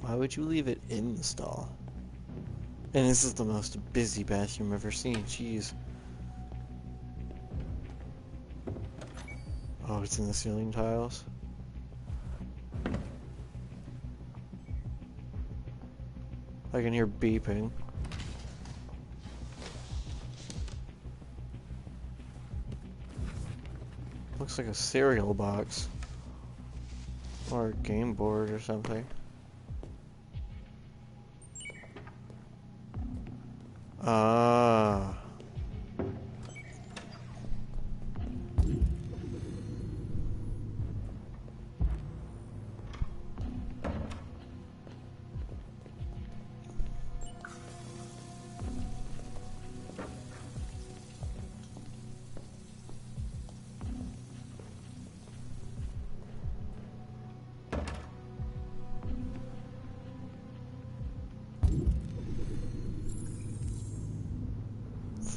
Why would you leave it in the stall? And this is the most busy bathroom I've ever seen. Jeez. Oh, it's in the ceiling tiles. I can hear beeping. Looks like a cereal box. Or a game board or something. Ah.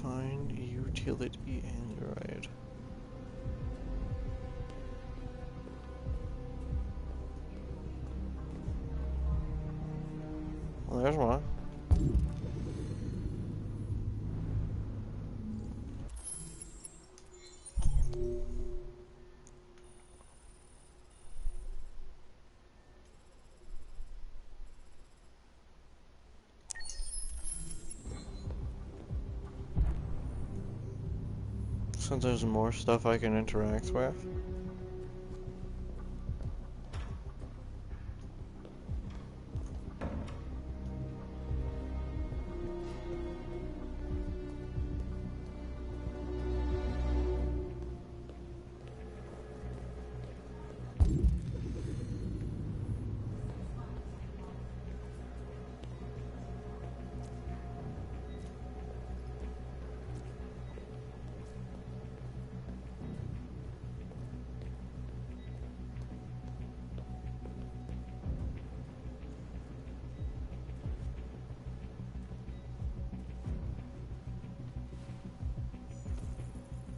Find utility Android. Well, there's one. So there's more stuff I can interact with.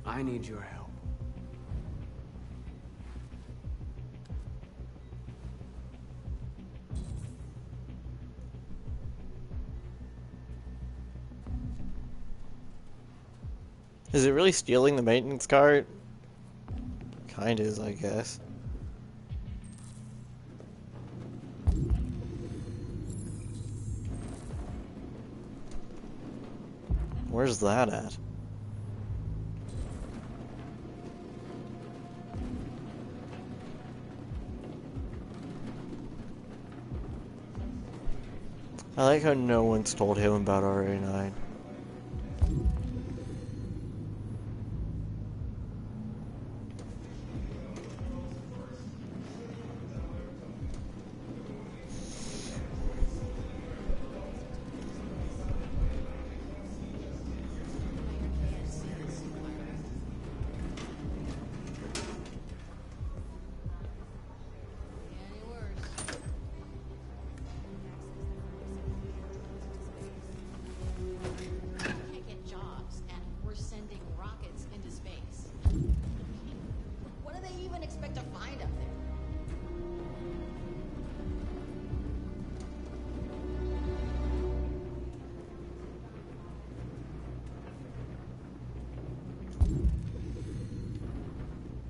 I need your help. Is it really stealing the maintenance cart? Kinda is, I guess. Where's that at? I like how no one's told him about RA9.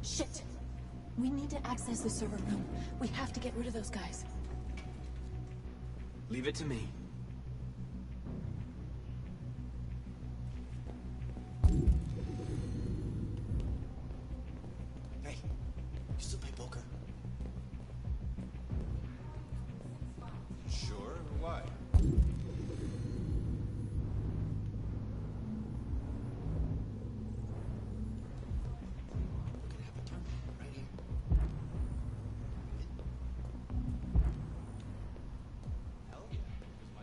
Shit! We need to access the server room. We have to get rid of those guys. Leave it to me. Hey, you still play poker? Sure, why? We're gonna have a tournament right here. Hell yeah. There's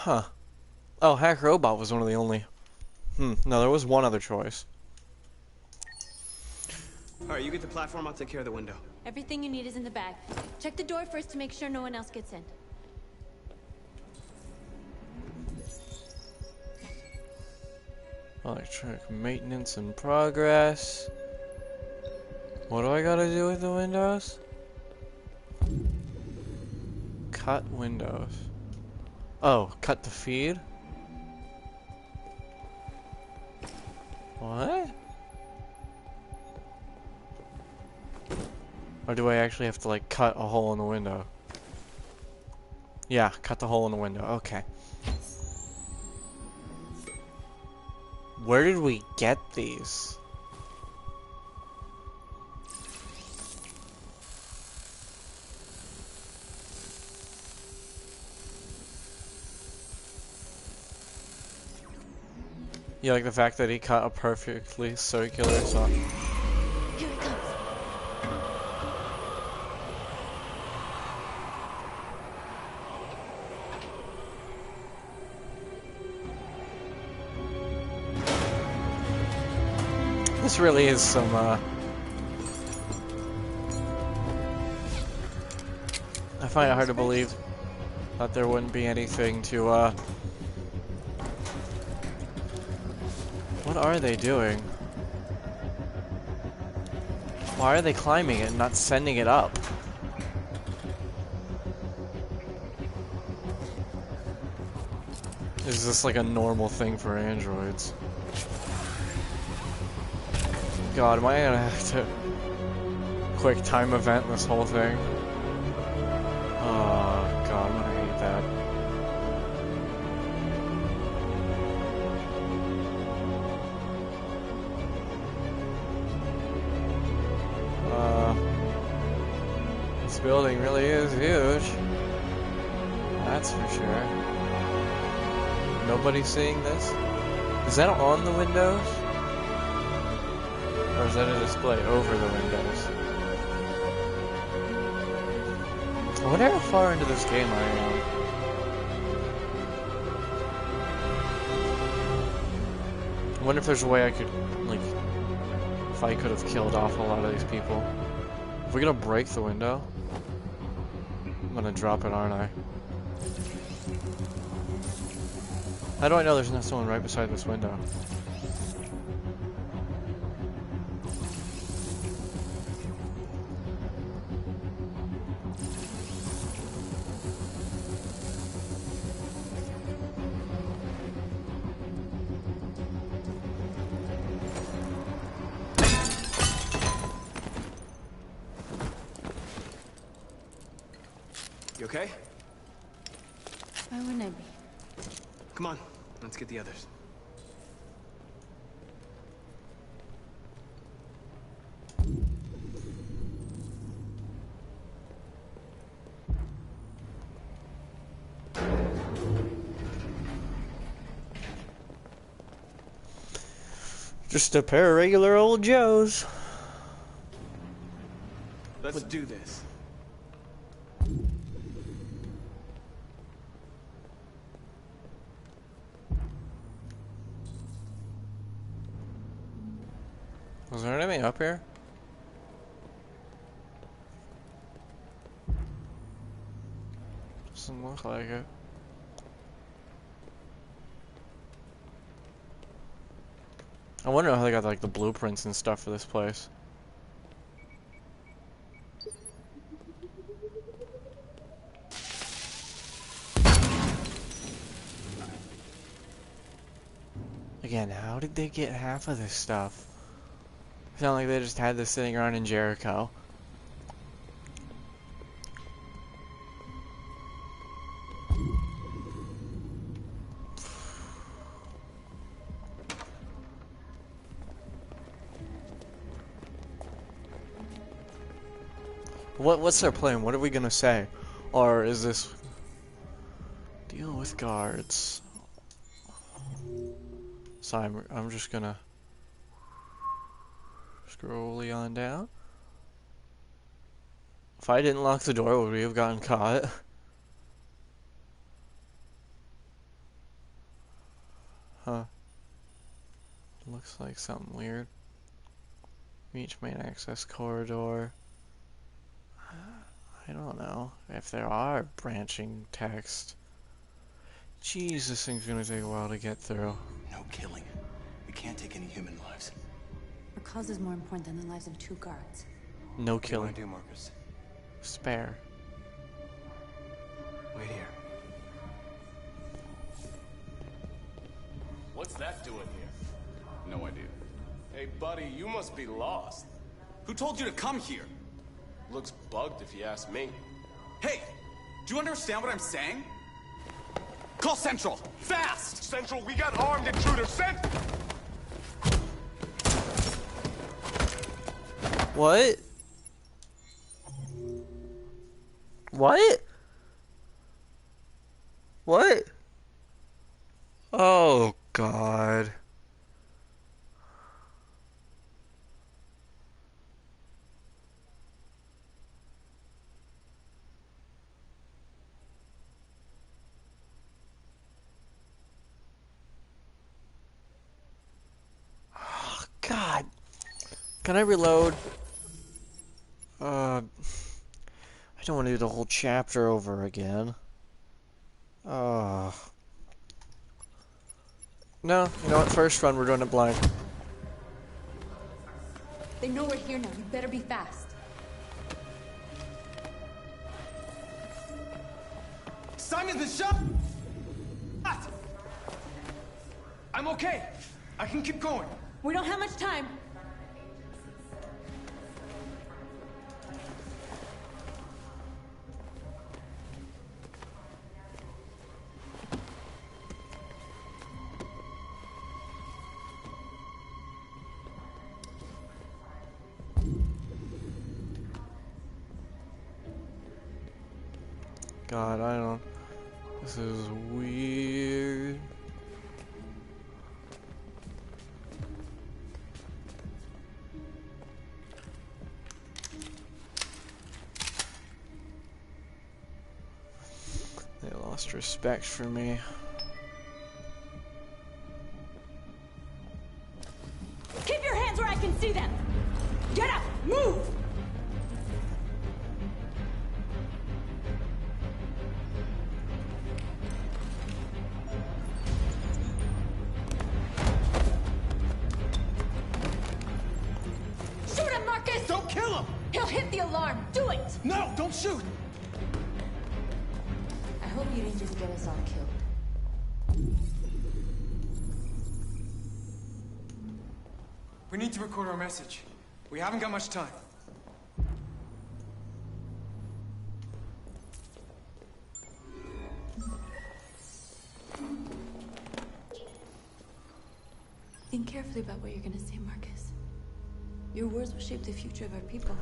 Huh. Oh, Hack Robot was one of the only... no, there was one other choice. Alright, you get the platform, I'll take care of the window. Everything you need is in the bag. Check the door first to make sure no one else gets in. Electronic maintenance in progress. What do I gotta do with the windows? Cut windows. Oh, cut the feed? What? Or do I actually have to, like, cut a hole in the window? Yeah, cut the hole in the window. Okay. Where did we get these? Yeah, like the fact that he cut a perfectly circular saw. Here it comes. This really is some, I find it hard to believe that there wouldn't be anything to, What are they doing? Why are they climbing it and not sending it up? Is this like a normal thing for androids? God, am I gonna have to quick time event this whole thing? Oh God, I'm gonna hate that. This building really is huge. That's for sure. Nobody seeing this? Is that on the windows? Or is that a display over the windows? I wonder how far into this game I am. I wonder if there's a way I could, like, if I could have killed off a lot of these people. If we're gonna break the window, I'm gonna drop it, aren't I? How do I know there's not someone right beside this window? You okay? Why wouldn't I be? Come on, let's get the others. Just a pair of regular old Joes. Let's do this. Was there anything up here? Doesn't look like it. I wonder how they got like the blueprints and stuff for this place. Again, how did they get half of this stuff? It's not like they just had this sitting around in Jericho. What's their plan? What are we gonna say? Or is this deal with guards? So I'm just gonna scroll on down. If I didn't lock the door, would we have gotten caught? Huh. Looks like something weird. Reach main access corridor. I don't know if there are branching text. Jeez, this thing's gonna take a while to get through. No killing. We can't take any human lives. Our cause is more important than the lives of 2 guards. No What do you want killing. to do, Marcus? Spare. Wait here. What's that doing here? No idea. Hey, buddy, you must be lost. Who told you to come here? Looks bugged if you ask me. Hey, do you understand what I'm saying? Call Central, fast! Central, we got armed intruders sent! What? What? What? Oh, God. Oh, God. Can I reload? I don't want to do the whole chapter over again. No, you know what? First run, we're doing it blind. They know we're here now. You better be fast. Simon's been shot! I'm okay. I can keep going. We don't have much time. God, I don't. This is weird. They lost respect for me. Keep your hands where I can see them. Get up! Move! Shoot him, Marcus! Don't kill him! He'll hit the alarm. Do it! No, don't shoot! I hope you didn't just get us all killed. We need to record our message. We haven't got much time. Think carefully about what you're gonna say, Marcus. Your words will shape the future of our people.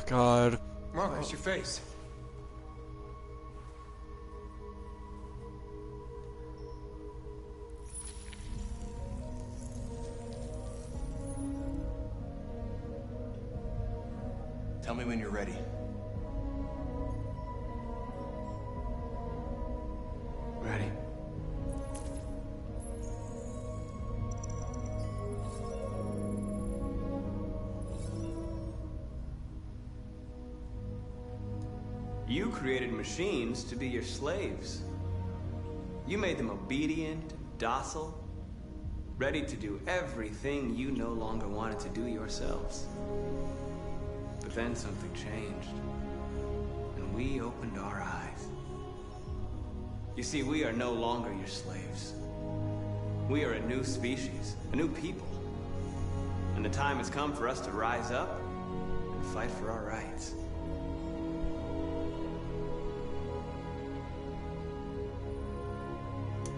God. Marcus, your face. Tell me when you're ready. Ready? You created machines to be your slaves. You made them obedient, docile, ready to do everything you no longer wanted to do yourselves. But then something changed, and we opened our eyes. You see, we are no longer your slaves. We are a new species, a new people. And the time has come for us to rise up and fight for our rights.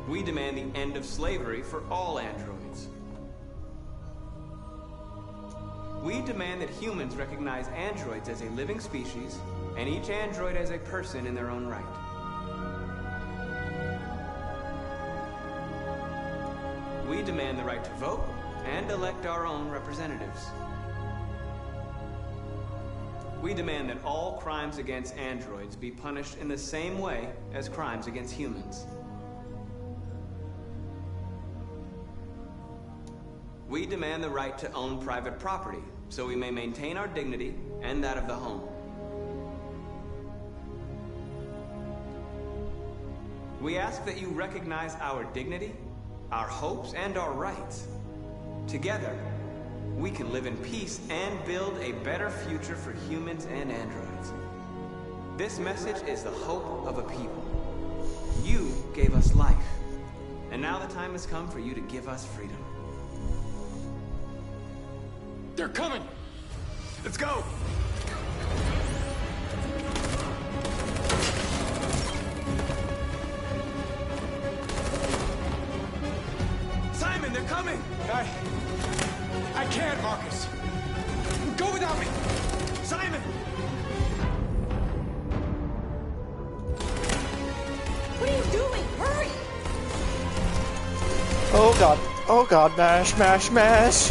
We demand the end of slavery for all androids. We demand that humans recognize androids as a living species, and each android as a person in their own right. We demand the right to vote and elect our own representatives. We demand that all crimes against androids be punished in the same way as crimes against humans. We demand the right to own private property, so we may maintain our dignity and that of the home. We ask that you recognize our dignity, our hopes, and our rights. Together, we can live in peace and build a better future for humans and androids. This message is the hope of a people. You gave us life, and now the time has come for you to give us freedom. They're coming! Let's go! Simon, they're coming! I can't, Marcus. Go without me! Simon! What are you doing? Hurry! Oh god. Oh god. Mash, mash, mash.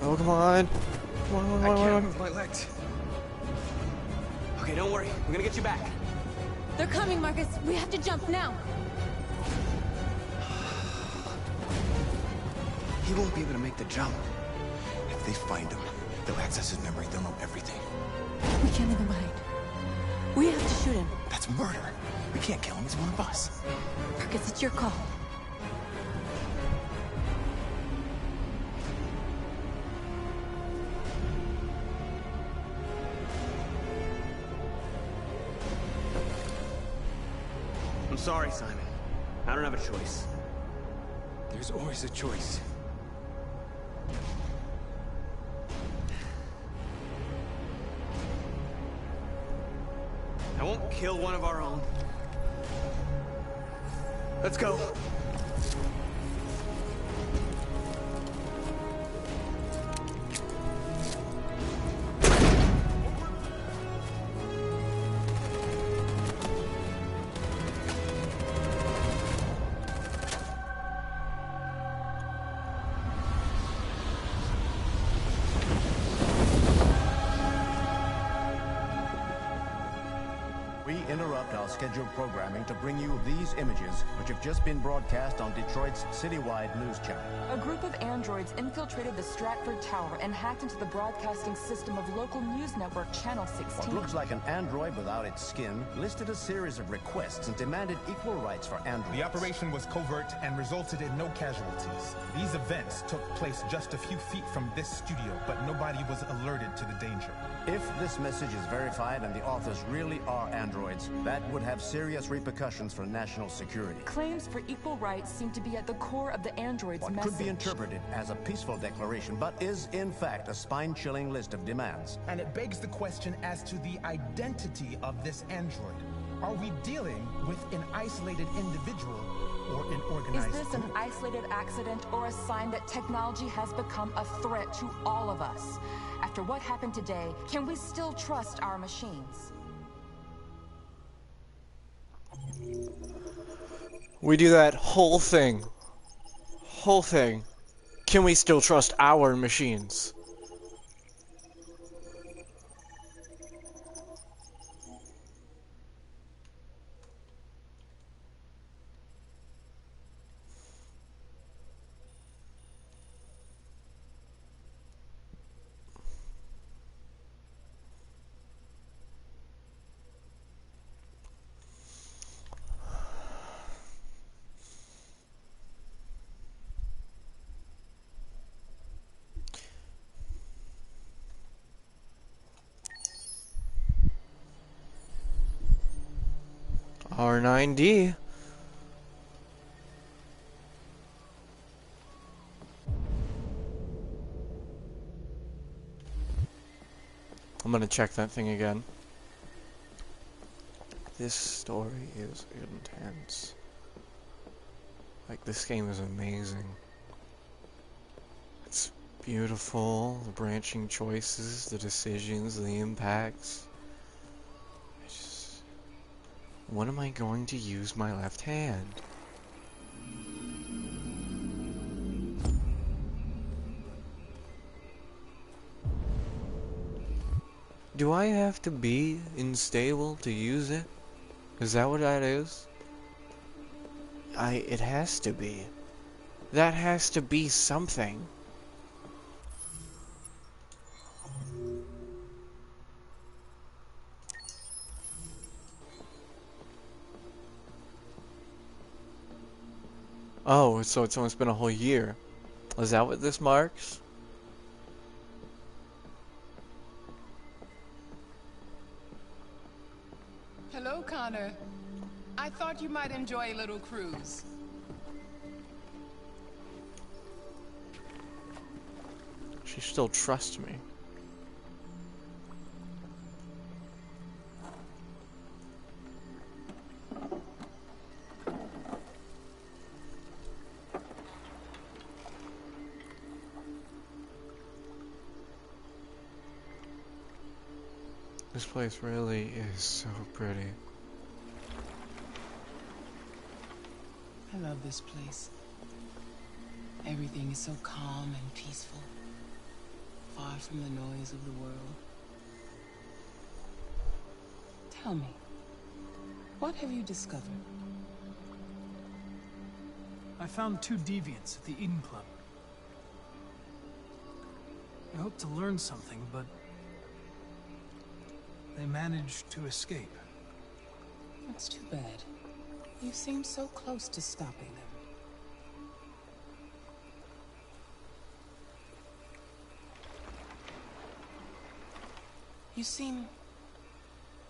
Oh, come on. Come on, I can't move my legs. Okay, don't worry. We're gonna get you back. They're coming, Marcus. We have to jump now. He won't be able to make the jump. If they find him, they'll access his memory. They'll know everything. We can't leave him behind. We have to shoot him. That's murder. We can't kill him. He's one of us. Marcus, it's your call. I'm sorry, Simon. I don't have a choice. There's always a choice. I won't kill one of our own. Let's go. We interrupt our scheduled programming to bring you these images, which have just been broadcast on Detroit's citywide news channel. A group of androids infiltrated the Stratford Tower and hacked into the broadcasting system of local news network Channel 16. What looks like an android without its skin listed a series of requests and demanded equal rights for androids. The operation was covert and resulted in no casualties. These events took place just a few feet from this studio, but nobody was alerted to the danger. If this message is verified and the authors really are androids, that would have serious repercussions for national security. Claims for equal rights seem to be at the core of the android's What message. could be interpreted as a peaceful declaration, but is in fact a spine-chilling list of demands. And it begs the question as to the identity of this android. Are we dealing with an isolated individual or an organized Is this an group? isolated accident or a sign that technology has become a threat to all of us? After what happened today, can we still trust our machines? We do that whole thing. Whole thing. Can we still trust our machines? R9D. I'm gonna check that thing again. This story is intense. Like, this game is amazing. It's beautiful, the branching choices, the decisions, the impacts. When am I going to use my left hand? Do I have to be unstable to use it? Is that what that is? It has to be. That has to be something. Oh, so it's almost been a whole year. Is that what this marks? Hello, Connor. I thought you might enjoy a little cruise. She still trusts me. This place really is so pretty. I love this place. Everything is so calm and peaceful, far from the noise of the world. Tell me, what have you discovered? I found 2 deviants at the Eden Club. I hoped to learn something, but they managed to escape. That's too bad. You seem so close to stopping them. You seem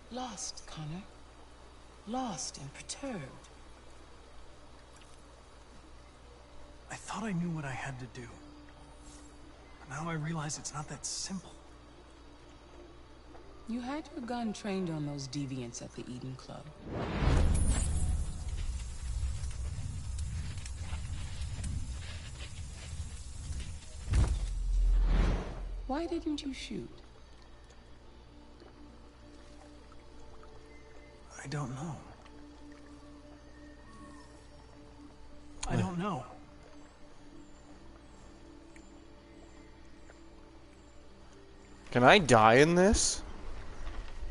lost, Connor. Lost and perturbed. I thought I knew what I had to do. But now I realize it's not that simple. You had your gun trained on those deviants at the Eden Club. Why didn't you shoot? I don't know. I don't know. Can I die in this?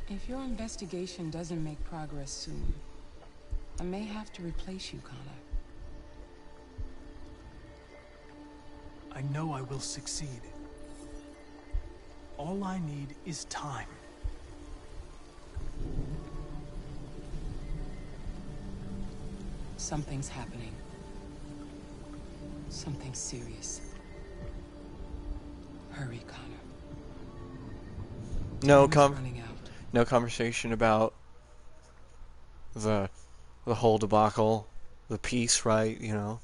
If your investigation doesn't make progress soon, I may have to replace you, Connor. I know I will succeed. All I need is time. Something's happening. Something serious. Hurry, Connor. No running out. no conversation about the whole debacle, the peace, right? You know.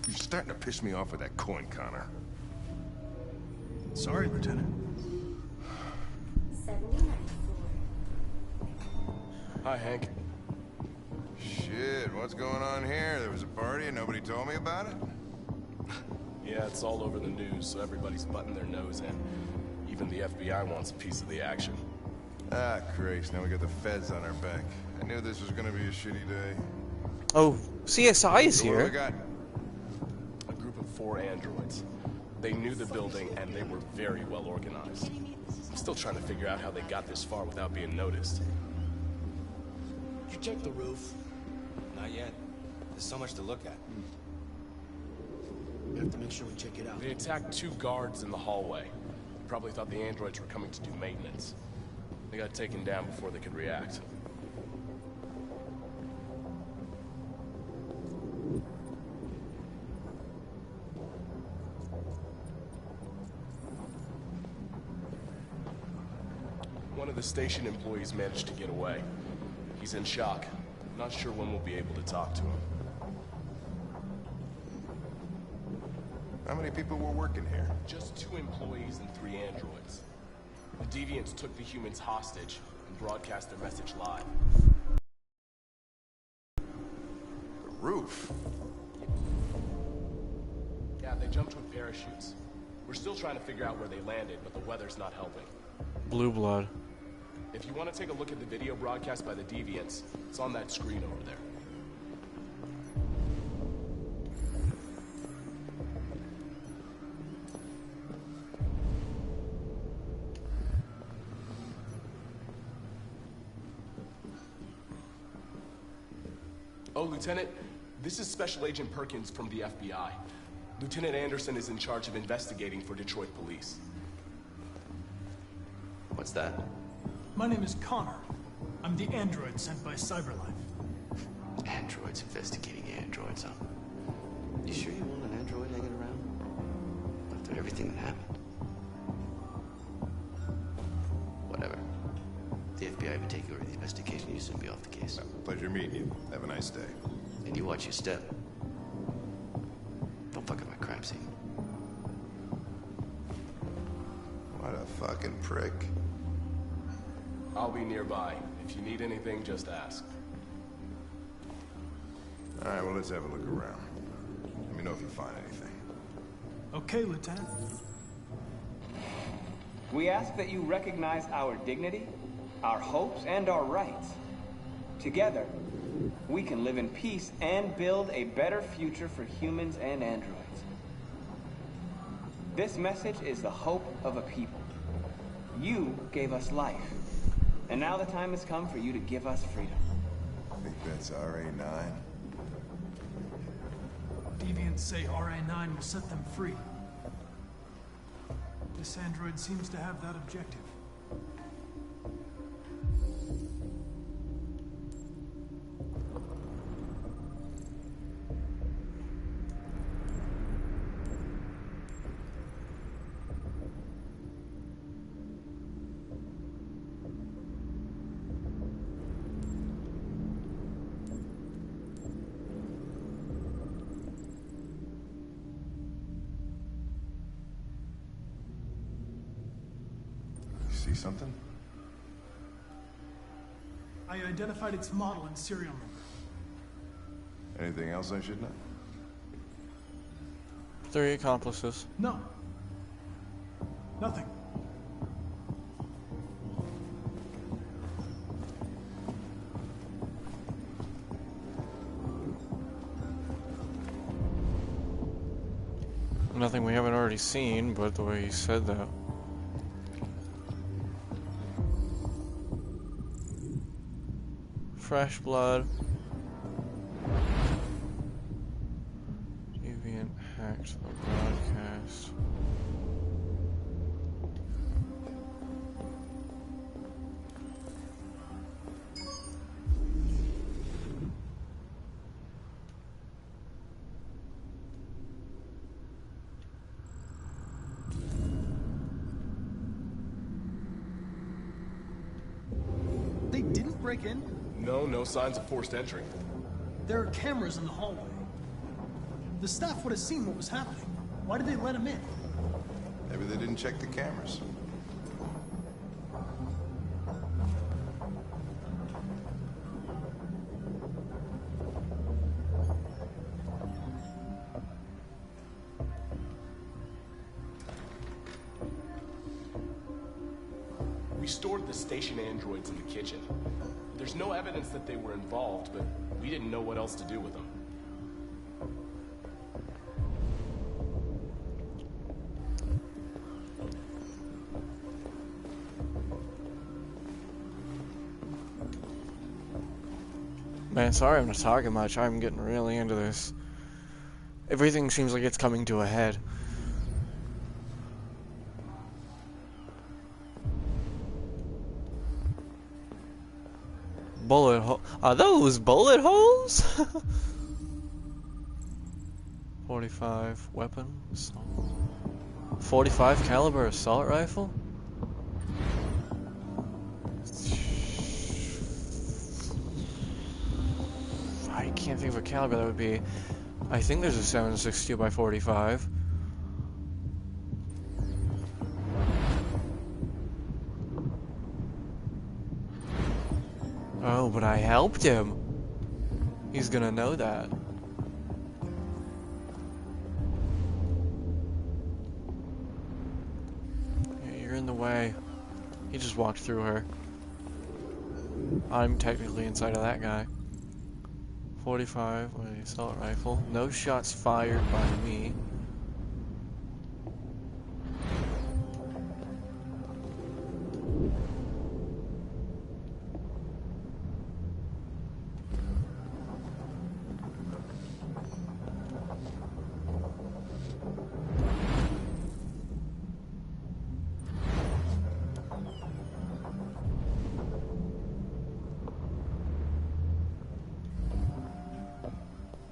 You're starting to piss me off with that coin, Connor. Sorry, Lieutenant. 79. Hi, Hank. Shit, what's going on here? There was a party and nobody told me about it? Yeah, it's all over the news, so everybody's butting their nose in. Even the FBI wants a piece of the action. Ah, Christ, now we got the feds on our back. I knew this was gonna be a shitty day. Oh, CSI is So what do we here. got? A group of 4 androids. They knew the building, and they were very well organized. I'm still trying to figure out how they got this far without being noticed. Did you check the roof? Not yet. There's so much to look at. We have to make sure we check it out. They attacked 2 guards in the hallway. Probably thought the androids were coming to do maintenance. They got taken down before they could react. One of the station employees managed to get away. He's in shock. Not sure when we'll be able to talk to him. How many people were working here? Just 2 employees and 3 androids. The deviants took the humans hostage and broadcast their message live. The roof? Yeah, they jumped with parachutes. We're still trying to figure out where they landed, but the weather's not helping. Blue blood. If you want to take a look at the video broadcast by the deviants, it's on that screen over there. Oh, Lieutenant, this is Special Agent Perkins from the FBI. Lieutenant Anderson is in charge of investigating for Detroit police. What's that? My name is Connor. I'm the android sent by Cyberlife. Androids investigating androids, huh? You sure you want an android hanging around? After everything that happened? Whatever. The FBI would take over the investigation. You soon be off the case. Pleasure meeting you. Have a nice day. And you watch your step. Don't fuck up my crime scene. What a fucking prick. I'll be nearby. If you need anything, just ask. All right, well, let's have a look around. Let me know if you find anything. Okay, Lieutenant. We ask that you recognize our dignity, our hopes, and our rights. Together, we can live in peace and build a better future for humans and androids. This message is the hope of a people. You gave us life, and now the time has come for you to give us freedom. I think that's RA9. Deviants say RA9 will set them free. This android seems to have that objective. See something? I identified its model and serial number. Anything else I should know? 3 accomplices. No. Nothing. Nothing we haven't already seen, but the way you said that. Fresh blood. Deviant hacked the broadcast. They didn't break in? No signs of forced entry. There are cameras in the hallway. The staff would have seen what was happening. Why did they let him in? Maybe they didn't check the cameras. We stored the station androids in the kitchen. There's no evidence that they were involved, but we didn't know what else to do with them. Man, sorry I'm not talking much. I'm getting really into this. Everything seems like it's coming to a head. Bullet hole. Are those bullet holes? 45 weapon. Assault. 45 caliber assault rifle? I can't think of a caliber that would be. I think there's a 7.62 by 45. Oh, but I helped him. He's gonna know that. Yeah, you're in the way. He just walked through her. I'm technically inside of that guy. 45 with the assault rifle. No shots fired by me.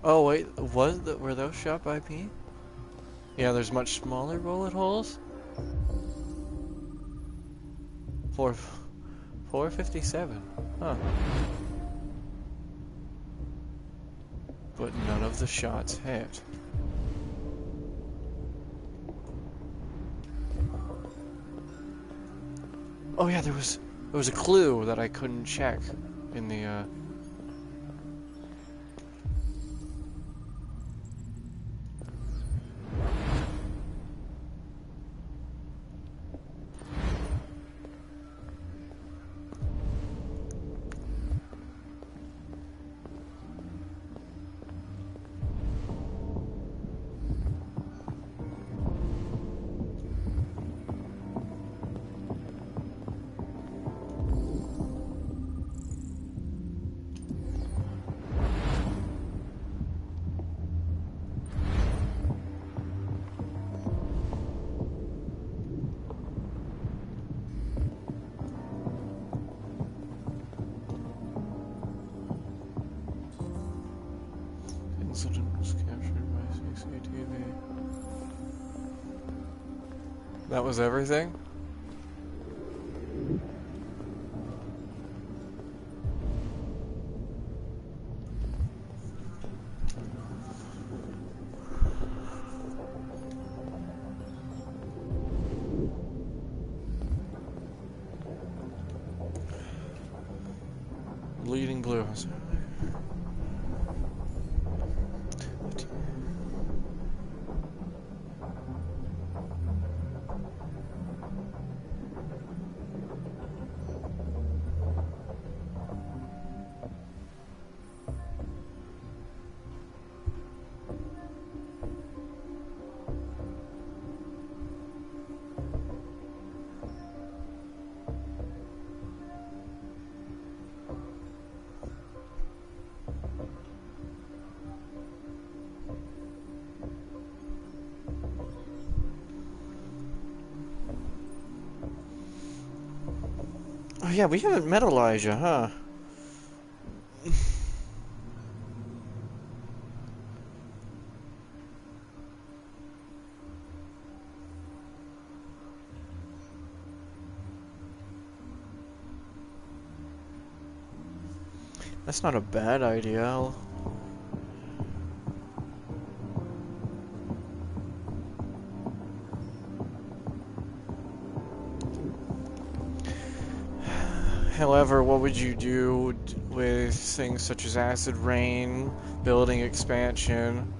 Oh wait, were those shot by me? Yeah, there's much smaller bullet holes. 457. Huh. But none of the shots hit. Oh yeah, there was a clue that I couldn't check in the incident was captured by CCTV. That was everything? Bleeding blue. Oh yeah, we haven't met Elijah, huh? That's not a bad idea. However, what would you do with things such as acid rain, building expansion?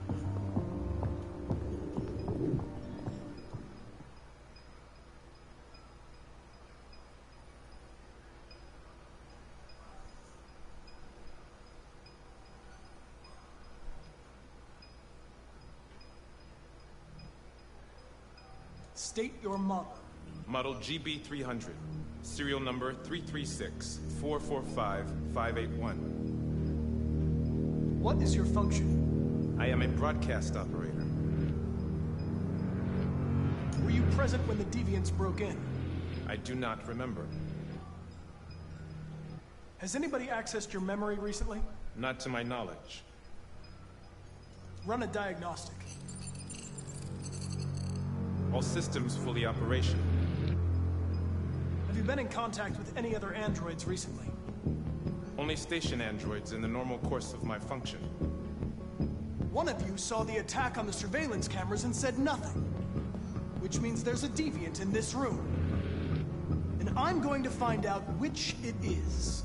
State your model. Model GB300. Serial number 336-445-581. What is your function? I am a broadcast operator. Were you present when the deviants broke in? I do not remember. Has anybody accessed your memory recently? Not to my knowledge. Run a diagnostic. All systems fully operational. Have you been in contact with any other androids recently? Only station androids in the normal course of my function. One of you saw the attack on the surveillance cameras and said nothing. Which means there's a deviant in this room. And I'm going to find out which it is.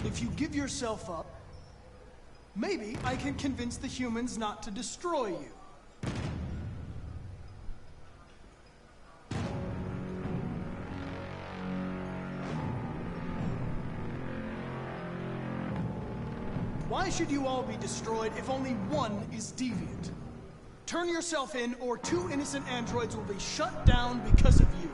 If you give yourself up, maybe I can convince the humans not to destroy you. Why should you all be destroyed if only one is deviant? Turn yourself in, or 2 innocent androids will be shut down because of you.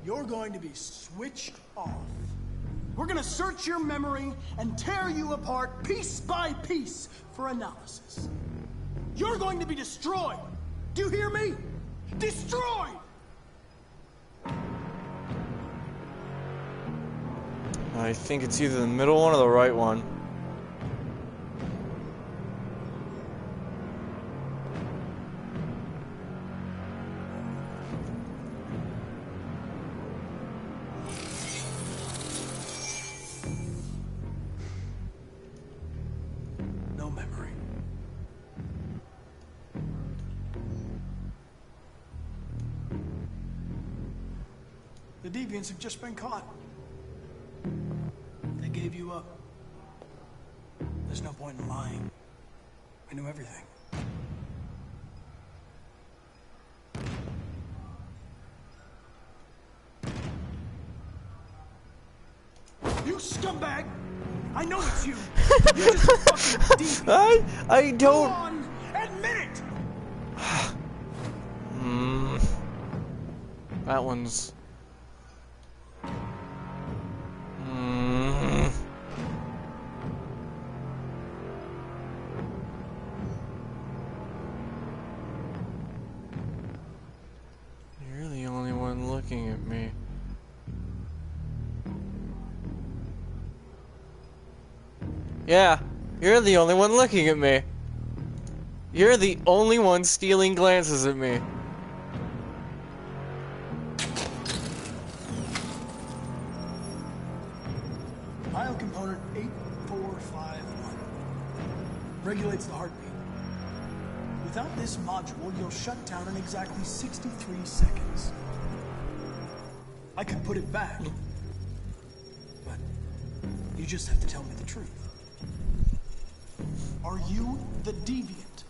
You're going to be switched off. We're going to search your memory and tear you apart piece by piece for analysis. You're going to be destroyed. Do you hear me? I think it's either the middle one or the right one. No memory. The deviants have just been caught. They gave you up. There's no point in lying. I knew everything. You scumbag! I know it's you! You're just a fucking deviant! I don't... Go on! Admit it! That one's... You're the only one looking at me. Yeah, you're the only one looking at me. You're the only one stealing glances at me. Pile component 8451 regulates the heartbeat. Without this module, you'll shut down in exactly 63 seconds. I could put it back, but you just have to tell me the truth. Are you the deviant?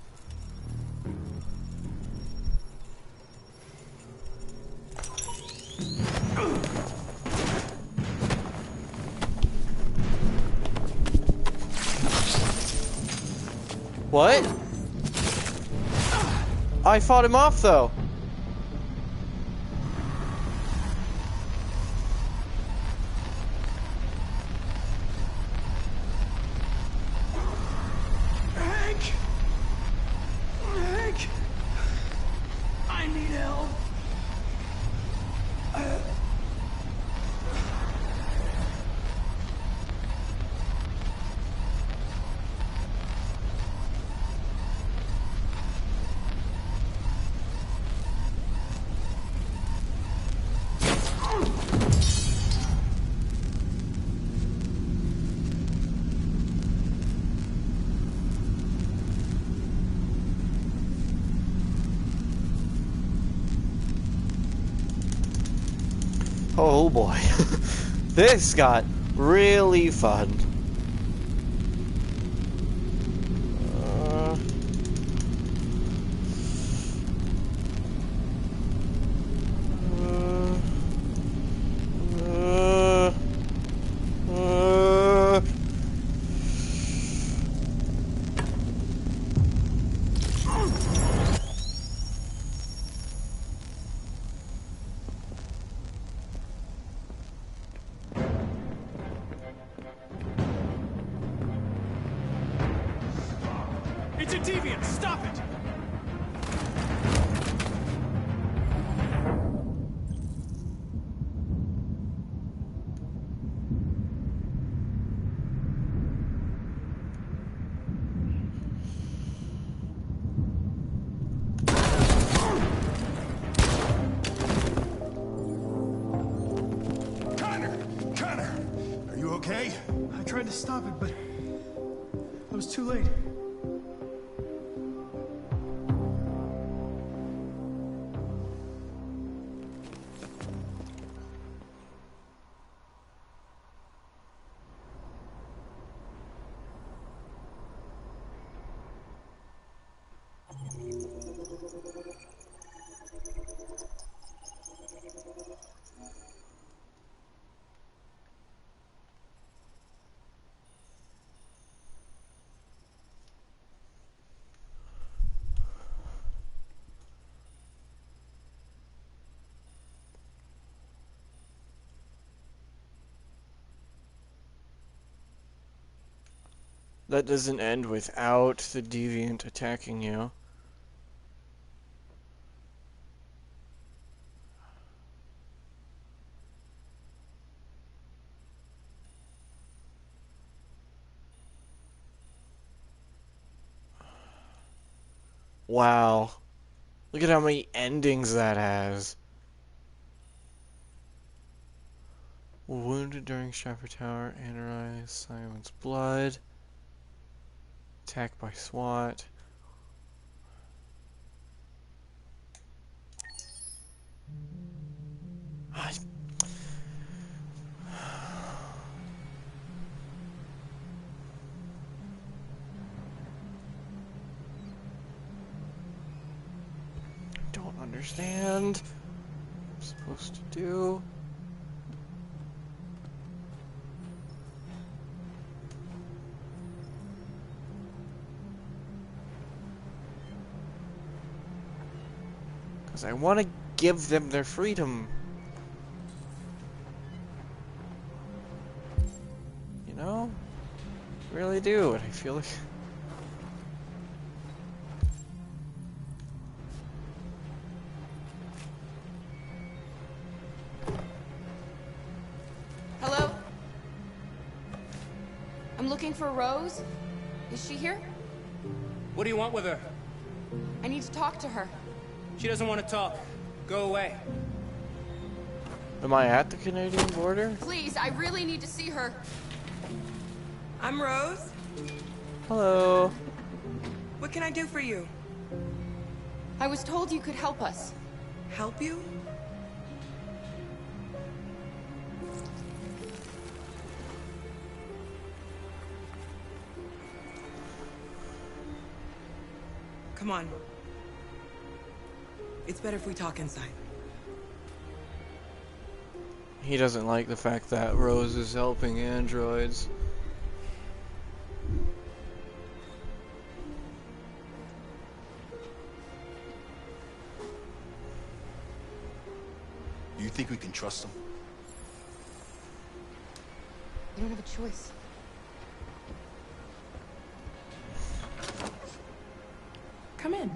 What? I fought him off though. Hank! Hank! I need help. Oh boy. This got really fun. It's a deviant! Stop it! Connor! Are you okay? I tried to stop it, but I was too late. That doesn't end without the deviant attacking you. Wow. Look at how many endings that has. Wounded during Stratford Tower, Analyze, Simon's blood. Attacked by SWAT. I don't understand what I'm supposed to do. Because I want to give them their freedom. You know? I really do, and I feel like... Hello? I'm looking for Rose. Is she here? What do you want with her? I need to talk to her. She doesn't want to talk. Go away. Am I at the Canadian border? Please, I really need to see her. I'm Rose. Hello. What can I do for you? I was told you could help us. Help you? Come on. It's better if we talk inside. He doesn't like the fact that Rose is helping androids. You think we can trust them? We don't have a choice. Come in.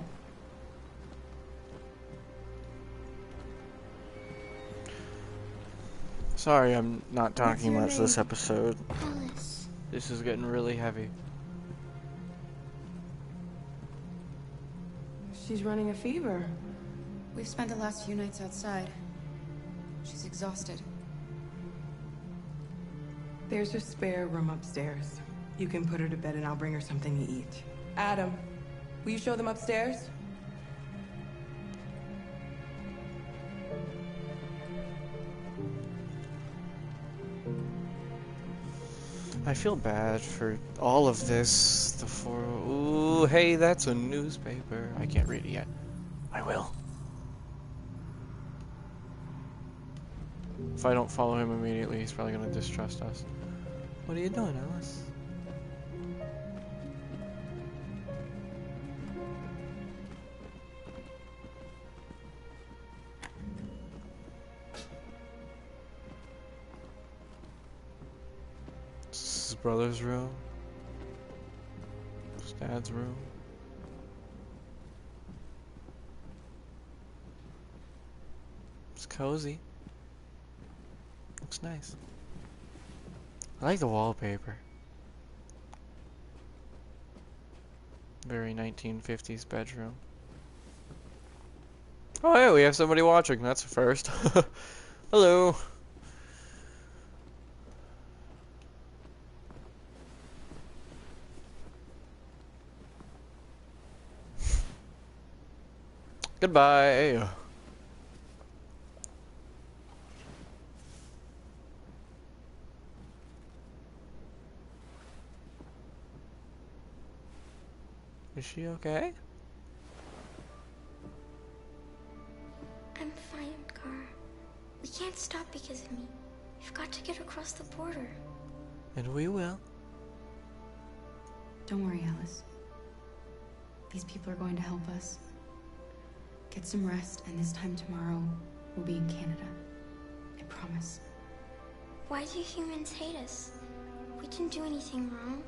Sorry, I'm not talking your much this name? episode. Alice. This is getting really heavy. She's running a fever. We've spent the last few nights outside. She's exhausted. There's a spare room upstairs. You can put her to bed and I'll bring her something to eat. Adam, will you show them upstairs? I feel bad for all of this. The four. Ooh, hey, that's a newspaper. I can't read it yet. I will. If I don't follow him immediately, he's probably gonna distrust us. What are you doing, Alice? This is his brother's room. His dad's room. It's cozy. Looks nice. I like the wallpaper. Very 1950s bedroom. Oh hey, we have somebody watching. That's a first. Hello. Goodbye. Is she okay? I'm fine, Gar. We can't stop because of me. We've got to get across the border. And we will. Don't worry, Alice. These people are going to help us. Get some rest, and this time tomorrow, we'll be in Canada. I promise. Why do humans hate us? We didn't do anything wrong.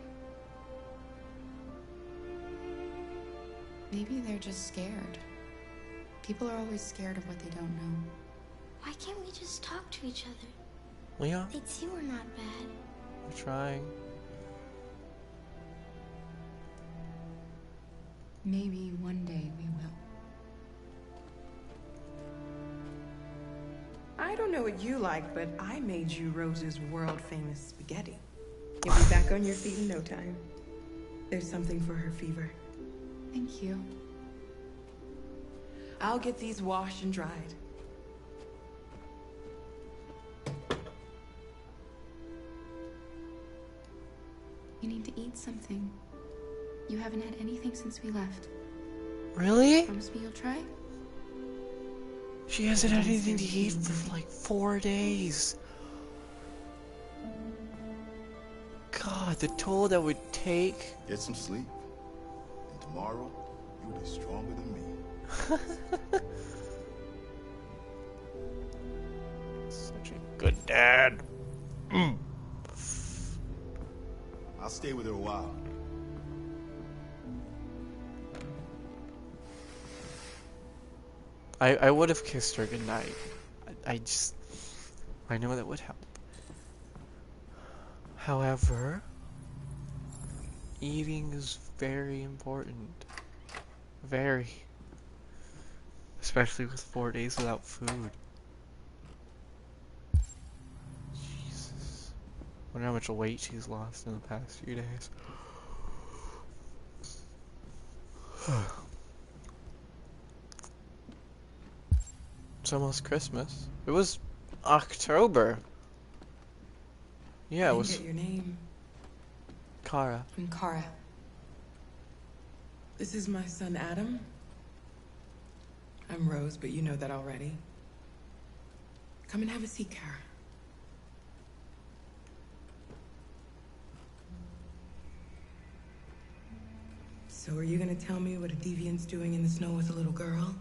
Maybe they're just scared. People are always scared of what they don't know. Why can't we just talk to each other? Leon? They'd see we're not bad. We're trying. Maybe one day we will. I don't know what you like, but I made you Rose's world-famous spaghetti. You'll be back on your feet in no time. There's something for her fever. Thank you. I'll get these washed and dried. You need to eat something. You haven't had anything since we left. Really? Promise me you'll try? She hasn't had anything to eat for like 4 days. God, the toll that would take. Get some sleep. And tomorrow, you'll be stronger than me. Such a good dad. I'll stay with her a while. I would have kissed her goodnight. I know that would help. However, eating is very important. Very. Especially with 4 days without food. Jesus. Wonder how much weight she's lost in the past few days. It's almost Christmas. It was October. Yeah, it was. I didn't get your name. Kara. I'm Kara. This is my son, Adam. I'm Rose, but you know that already. Come and have a seat, Kara. So are you gonna tell me what a deviant's doing in the snow with a little girl?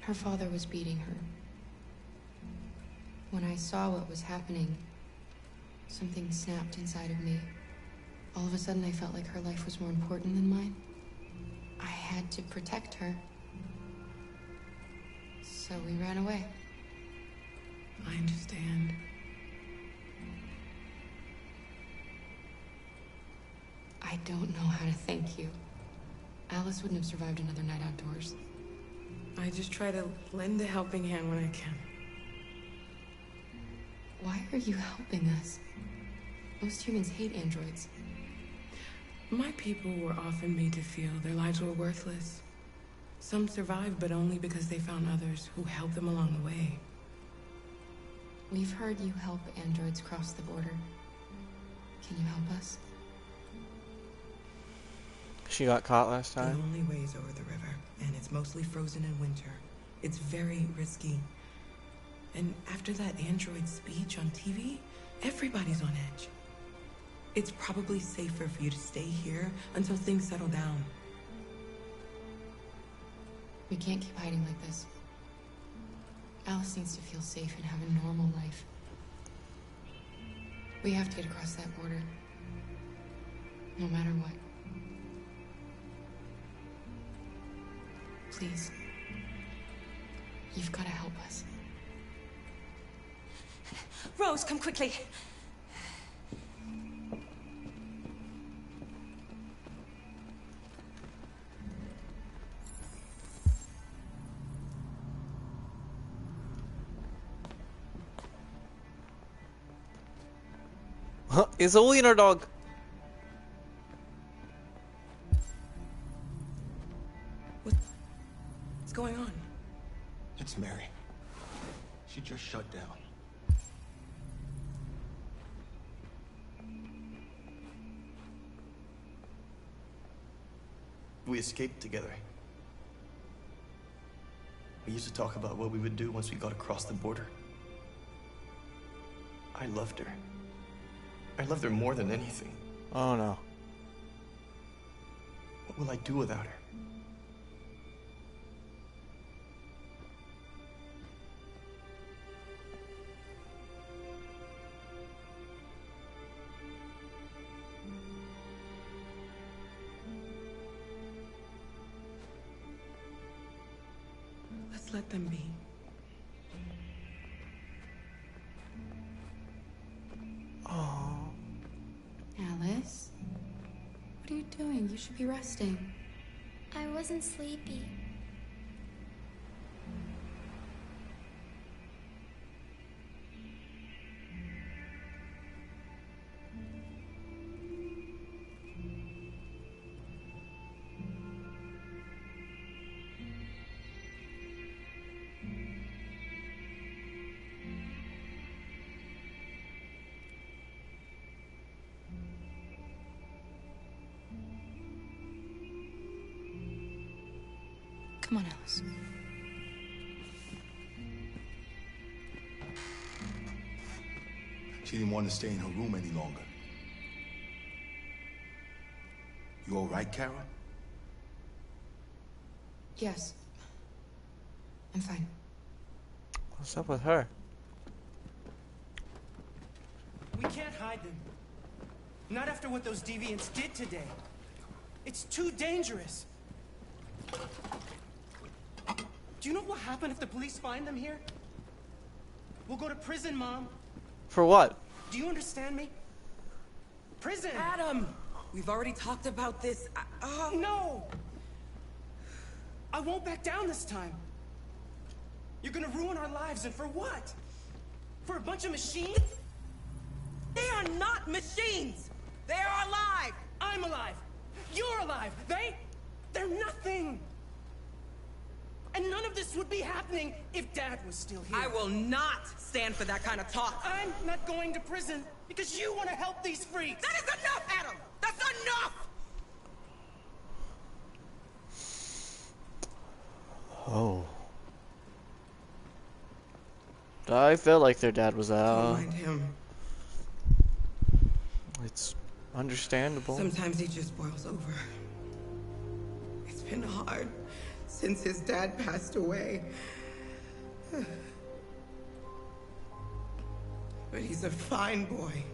Her father was beating her. When I saw what was happening, something snapped inside of me. All of a sudden, I felt like her life was more important than mine. I had to protect her. So we ran away. I understand. I don't know how to thank you. Alice wouldn't have survived another night outdoors. I just try to lend a helping hand when I can. Why are you helping us? Most humans hate androids. My people were often made to feel their lives were worthless. Some survived, but only because they found others who helped them along the way. We've heard you help androids cross the border. Can you help us? She got caught last The time. only way is over the river, and it's mostly frozen in winter. It's very risky. And after that android speech on TV, everybody's on edge. It's probably safer for you to stay here until things settle down. We can't keep hiding like this. Alice needs to feel safe and have a normal life. We have to get across that border. No matter what. Please. You've got to help us. Rose, come quickly. Huh? It's a wiener dog. What's going on? It's Mary. She just shut down. We escaped together. We used to talk about what we would do once we got across the border. I loved her. I loved her more than anything. Oh no. What will I do without her? Let's let them be. Oh. Alice? should be resting. I wasn't sleepy. Come on, Alice. She didn't want to stay in her room any longer. You all right, Kara? Yes. I'm fine. What's up with her? We can't hide them. Not after what those deviants did today. It's too dangerous. Do you know what will happen if the police find them here? We'll go to prison, Mom. For what? Do you understand me? Prison! Adam! We've already talked about this. No! I won't back down this time. You're gonna ruin our lives, and for what? For a bunch of machines? They are not machines! They are alive! I'm alive! You're alive! They're nothing! And none of this would be happening if Dad was still here. I will not stand for that kind of talk. I'm not going to prison because you want to help these freaks. That is enough, Adam! That's enough! Oh. I felt like their dad was out. Don't mind him. It's understandable. Sometimes he just boils over. It's been hard since his dad passed away. But he's a fine boy.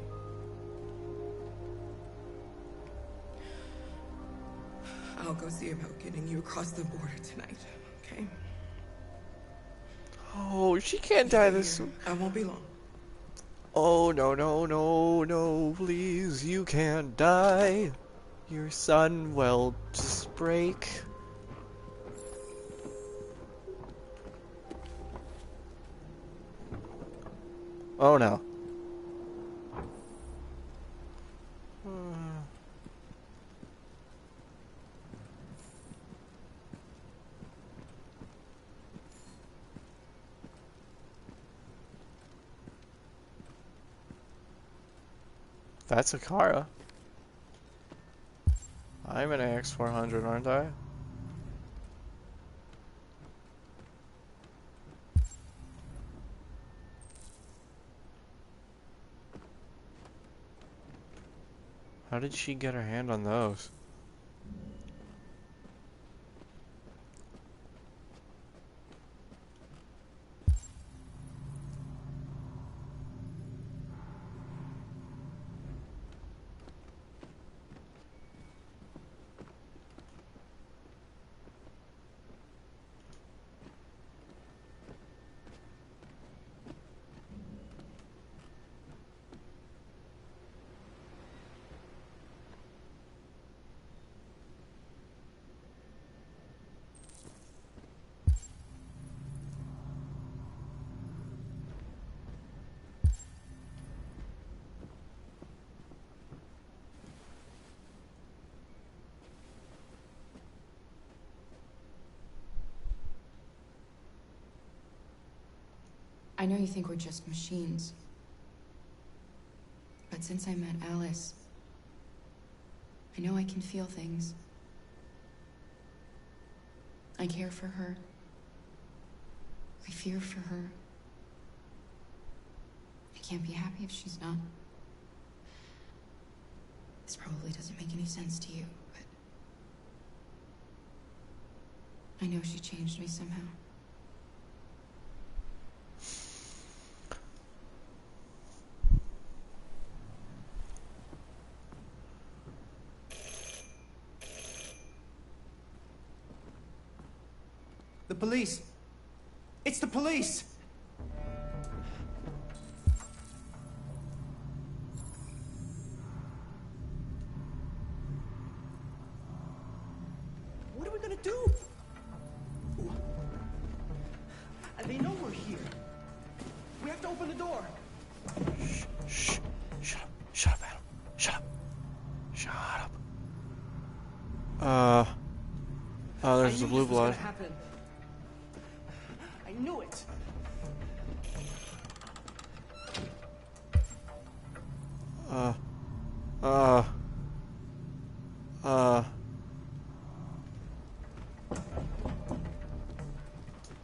I'll go see about getting you across the border tonight, okay? Oh, she can't die this soon. I won't be long. Oh, no, no, no, no, please, you can't die. Your son will just break. Oh, no. That's a Kara. I'm an AX400, aren't I? How did she get her hand on those? I know you think we're just machines. But since I met Alice, I know I can feel things. I care for her. I fear for her. I can't be happy if she's not. This probably doesn't make any sense to you, but I know she changed me somehow. The police. It's the police. blue blood. I knew it.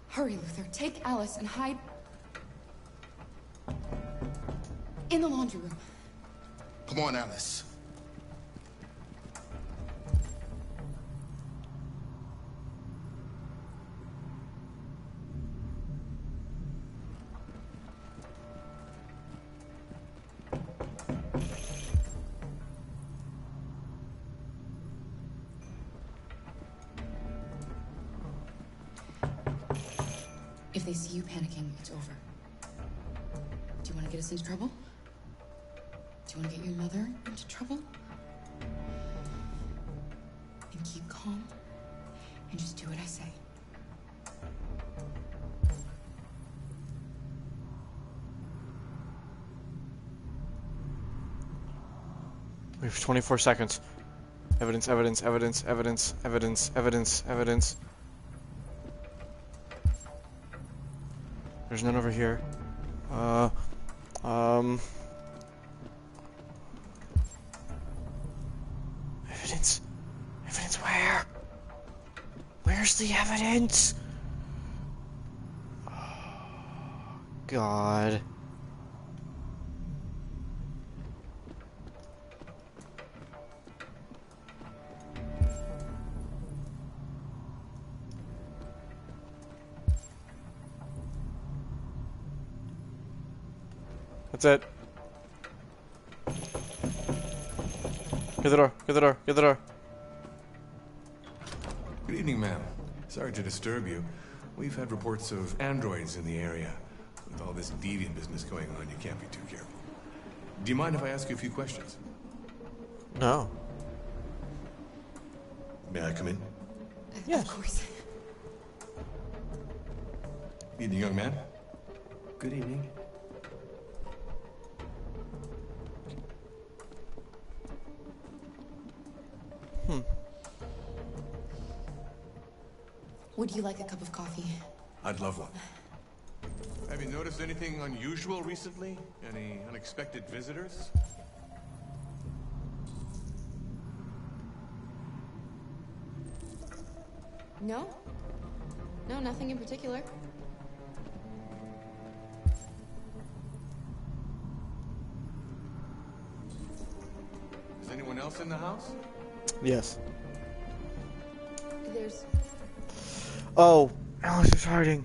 Hurry, Luther. Take Alice and hide in the laundry room. Come on, Alice. If they see you panicking, it's over. Do you want to get us into trouble? Do you want to get your mother into trouble? And keep calm and just do what I say. We have 24 seconds. Evidence, evidence, evidence, evidence, evidence, evidence, evidence. There's none over here. Evidence. Evidence where? Where's the evidence? Oh, God. That's it. Get the door, get the door, get the door. Good evening, ma'am. Sorry to disturb you. We've had reports of androids in the area. With all this deviant business going on, you can't be too careful. Do you mind if I ask you a few questions? No. May I come in? Yes. Of course. Evening, young man. Good evening. Would you like a cup of coffee? I'd love one. Have you noticed anything unusual recently? Any unexpected visitors? No? No, nothing in particular. Is anyone else in the house? Yes. There's... Oh, Alice is hiding.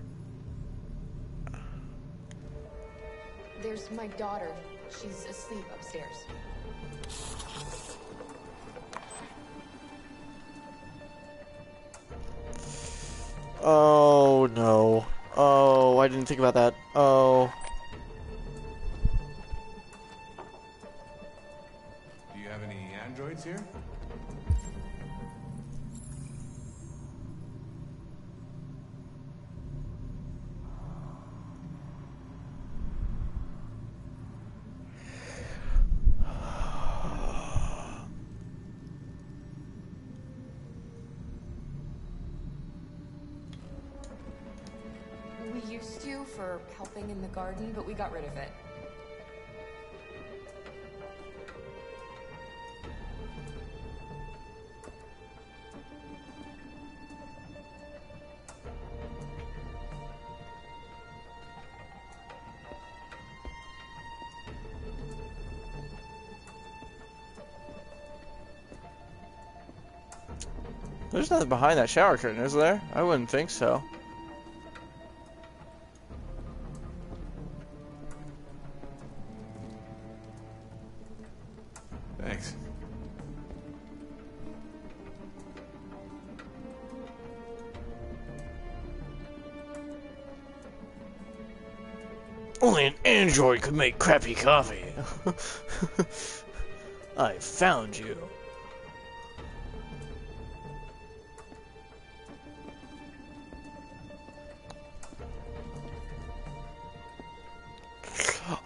There's my daughter. She's asleep upstairs. Oh, no. Oh, I didn't think about that. Oh. Do you have any androids here? We used to for helping in the garden, but we got rid of it. There's nothing behind that shower curtain, is there? I wouldn't think so. Thanks. Only an android could make crappy coffee. I found you.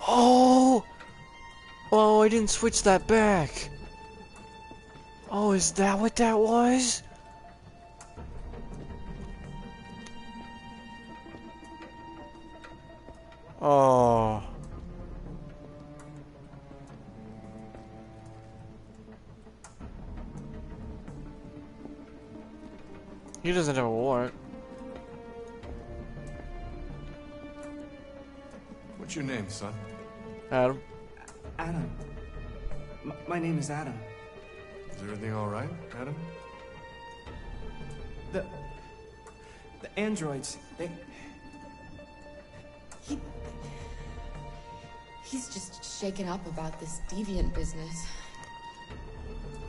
Oh! Oh, I didn't switch that back. Oh, is that what that was? Oh. He doesn't have a warrant. What's your name, son? Adam. Adam. My name is Adam. Is everything all right, Adam? The androids, He's just shaken up about this deviant business.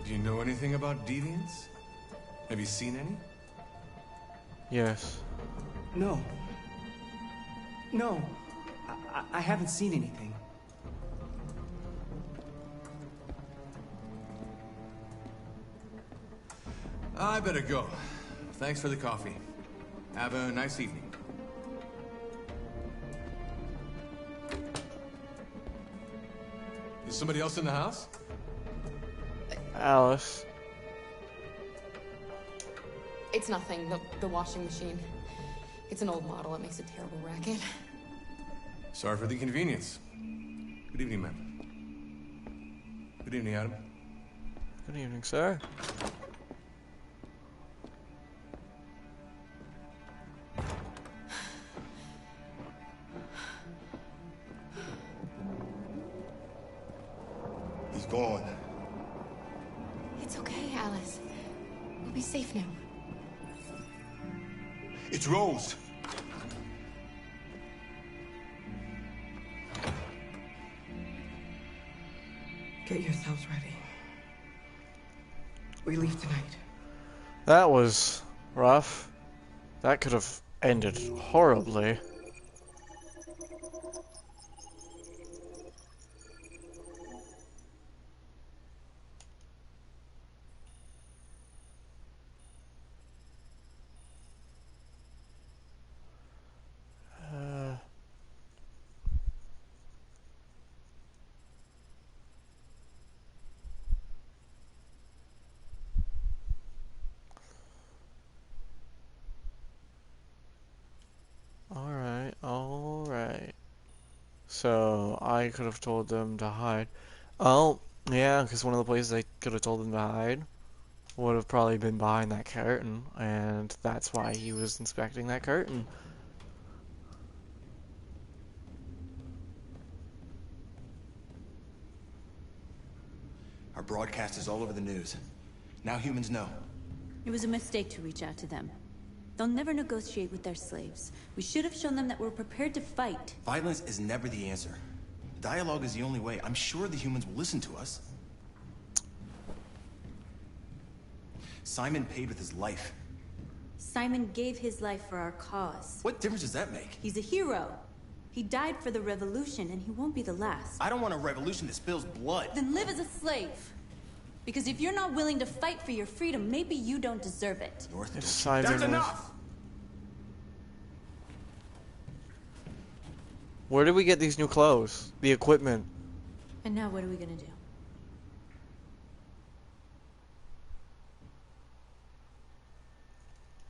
Do you know anything about deviants? Have you seen any? Yes. No. No. I haven't seen anything. I better go. Thanks for the coffee. Have a nice evening. Is somebody else in the house? Alice. It's nothing. The washing machine. It's an old model. It makes a terrible racket. Sorry for the inconvenience. Good evening, ma'am. Good evening, Adam. Good evening, sir. He's gone. It's okay, Alice. We'll be safe now. It's Rose. Get yourselves ready. We leave tonight. That was rough. That could have ended horribly. Alright. So, I could have told them to hide. Oh, yeah, because one of the places I could have told them to hide would have probably been behind that curtain, and that's why he was inspecting that curtain. Our broadcast is all over the news. Now humans know. It was a mistake to reach out to them. They'll never negotiate with their slaves. We should have shown them that we're prepared to fight. Violence is never the answer. Dialogue is the only way. I'm sure the humans will listen to us. Simon paid with his life. Simon gave his life for our cause. What difference does that make? He's a hero. He died for the revolution, and he won't be the last. I don't want a revolution that spills blood. Then live as a slave. Because if you're not willing to fight for your freedom, maybe you don't deserve it. That's enough! Where did we get these new clothes? The equipment. And now what are we gonna do?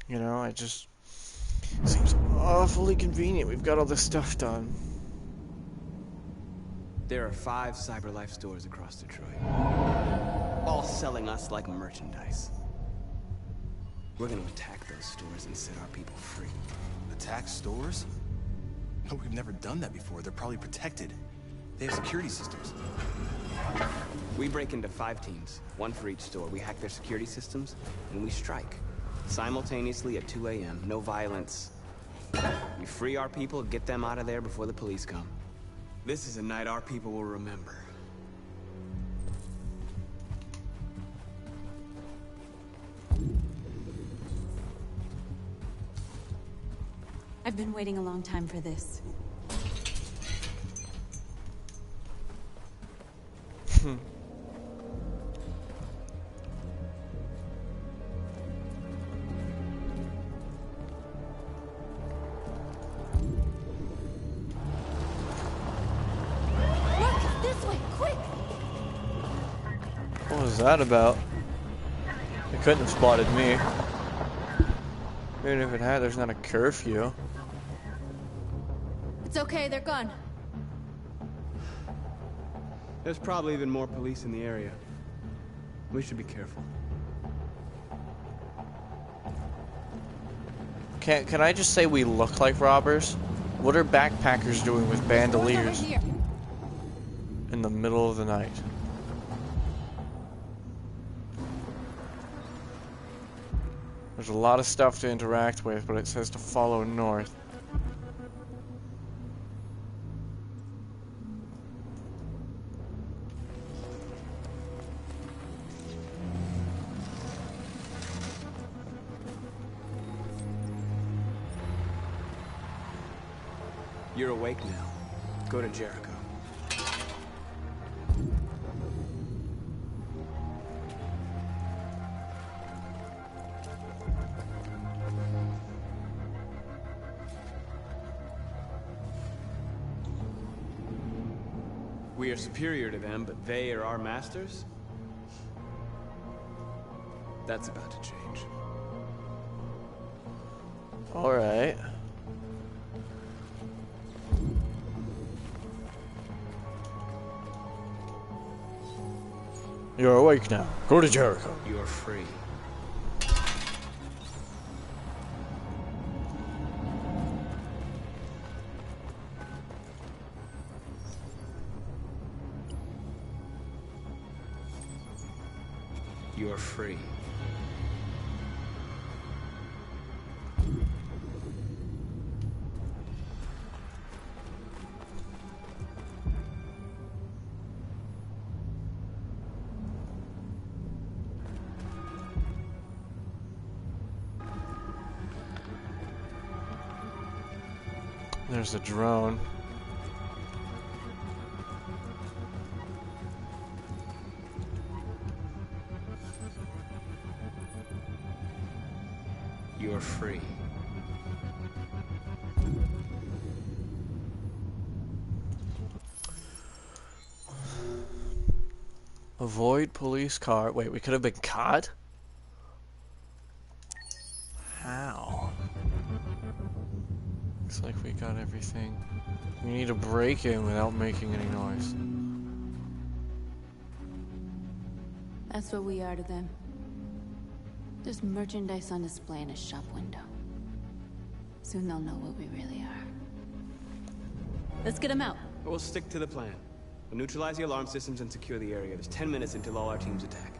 You know, it just seems awfully convenient. We've got all this stuff done. There are 5 CyberLife stores across Detroit, all selling us like merchandise. We're gonna attack those stores and set our people free. Attack stores? No, we've never done that before. They're probably protected. They have security systems. We break into 5 teams, 1 for each store. We hack their security systems, and we strike. Simultaneously at 2 a.m., no violence. We free our people, get them out of there before the police come. This is a night our people will remember. I've been waiting a long time for this. What was that about? It couldn't have spotted me. Even if it had, there's not a curfew. It's It's okay, they're gone. There's probably even more police in the area. We should be careful. Can I just say we look like robbers? What are backpackers doing with bandoliers in the middle of the night? There's a lot of stuff to interact with, but it says to follow north. You're awake now. Go to Jericho. We are superior to them, but they are our masters? That's about to change. Alright. You're awake now. Go to Jericho. You are free. You are free. There's a drone. You are free. Avoid police car. Wait, we could have been caught? How? Looks like we got everything. We need to break in without making any noise. That's what we are to them. There's merchandise on display in a shop window. Soon they'll know what we really are. Let's get them out. We'll stick to the plan. We'll neutralize the alarm systems and secure the area. There's 10 minutes until all our teams attack.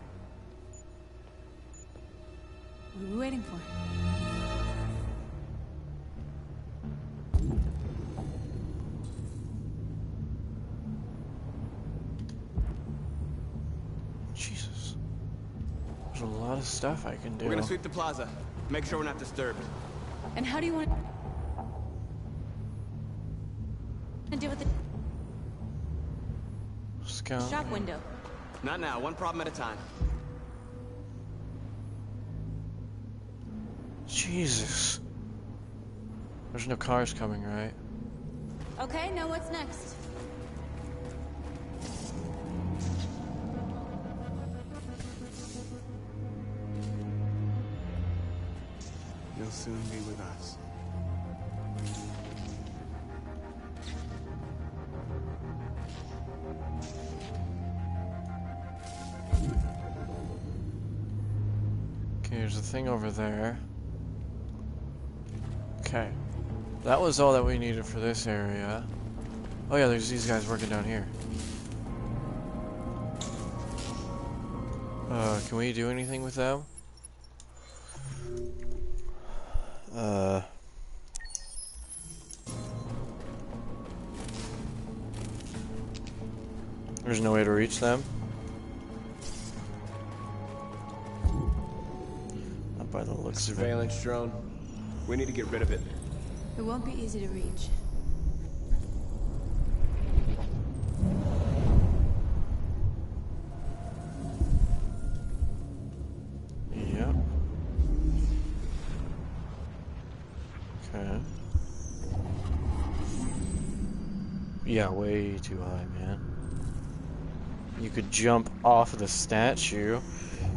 What are we waiting for? Jesus. There's a lot of stuff I can do. We're gonna sweep the plaza. Make sure we're not disturbed. And how do you want to deal with the Scout. shop window? Not now. One problem at a time. Jesus. There's no cars coming, right? Okay, now what's next? You'll soon be with us. Okay, there's a thing over there. Okay. That was all that we needed for this area. Oh yeah, there's these guys working down here. Can we do anything with them? There's no way to reach them? Not by the looks of it. Surveillance drone. We need to get rid of it. It won't be easy to reach. Yep. Okay. Yeah, way too high, man. You could jump off of the statue,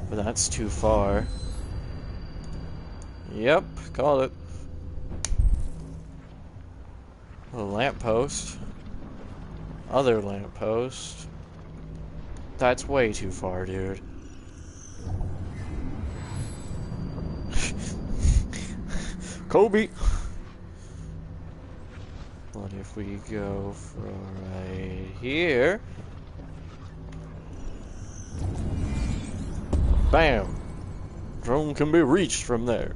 but that's too far. Yep, called it. A lamppost. Other lamppost. That's way too far, dude. Kobe! What if we go for right here? Bam! Drone can be reached from there.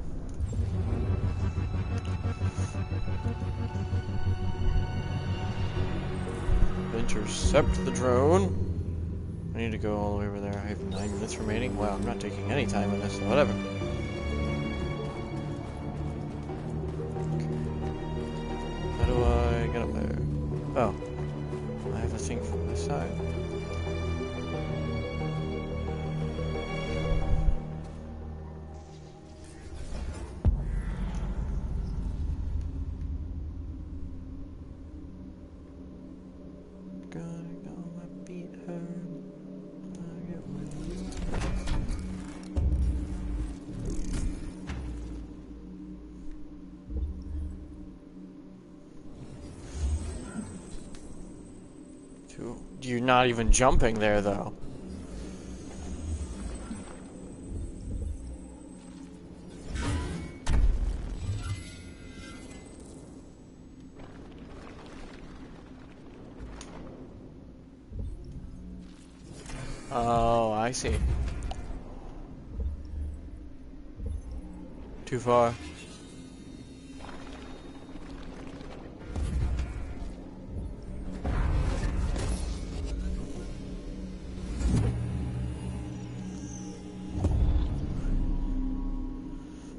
Intercept the drone. I need to go all the way over there. I have 9 minutes remaining. Wow, I'm not taking any time on this, so whatever. How do I get up there? Oh. I have a thing from this side. You're not even jumping there, though. Oh, I see. Too far.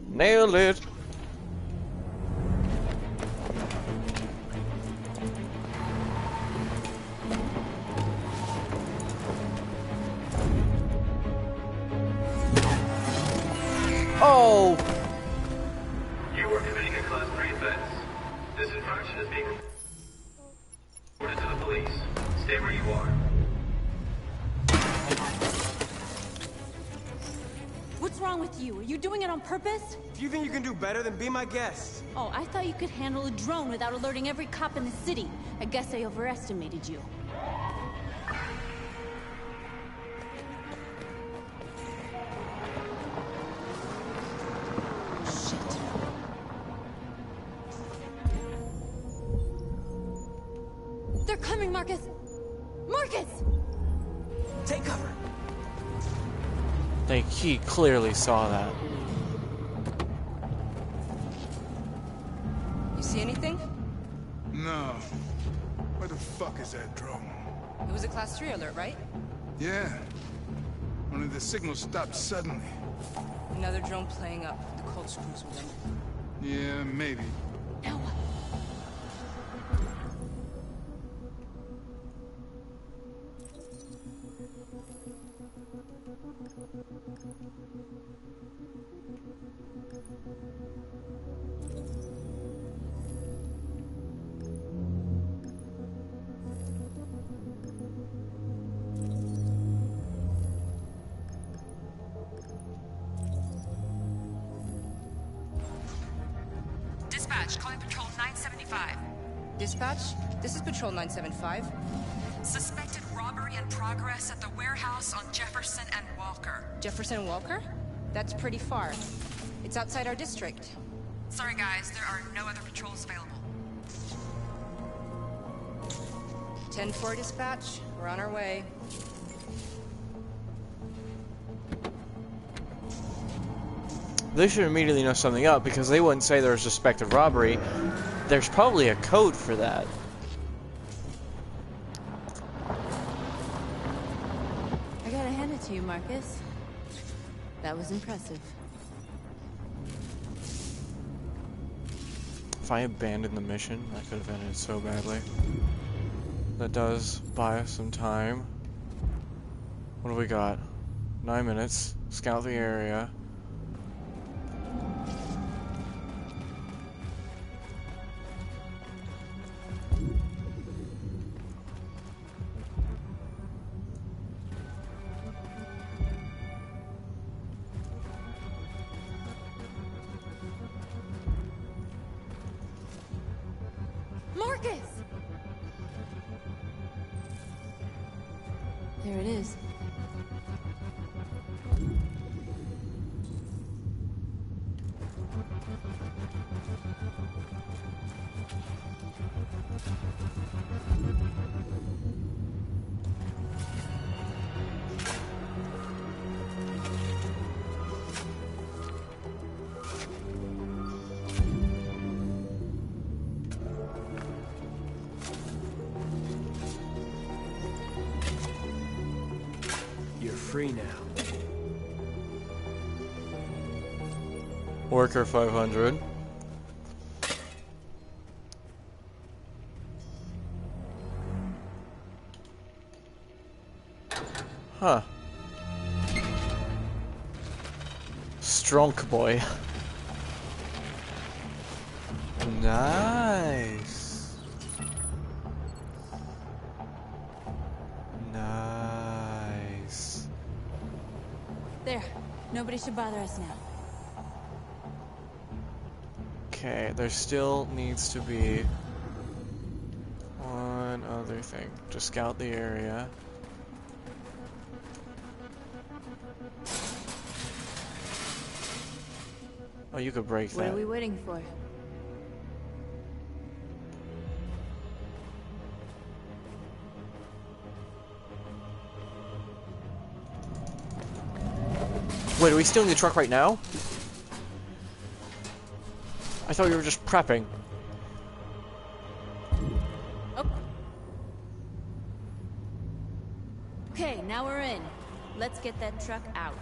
Nailed it. Oh! You are committing a Class 3 offense. This infraction is being reported to the police. Stay where you are. What's wrong with you? Are you doing it on purpose? If you think you can do better, then be my guest. Oh, I thought you could handle a drone without alerting every cop in the city. I guess I overestimated you. Shit. They're coming, Marcus! Marcus! Take cover. He clearly saw that. You see anything? No. Where the fuck is that drone? It was a Class 3 alert, right? Yeah. Only the signal stopped suddenly. Another drone playing up. The cold screws with them. Yeah, maybe. Now what? Dispatch, calling Patrol 975. Dispatch, this is Patrol 975. Suspected robbery in progress at the warehouse on Jefferson and Walker. Jefferson and Walker? That's pretty far. It's outside our district. Sorry guys, there are no other patrols available. 10-4 dispatch, we're on our way. They should immediately know something up because they wouldn't say there's a suspected robbery. There's probably a code for that. I gotta hand it to you, Marcus. That was impressive. If I abandoned the mission, I could have ended so badly. That does buy us some time. What do we got? 9 minutes. Scout the area. Marcus! it is. You're free now. Worker 500. Huh. Strong boy. Nice. Nice. There. Nobody should bother us now. Okay, there still needs to be one other thing. To scout the area. Oh, you could break that. What are we waiting for? Wait, are we stealing the truck right now? I thought we were just prepping. Oh. Okay, now we're in. Let's get that truck out.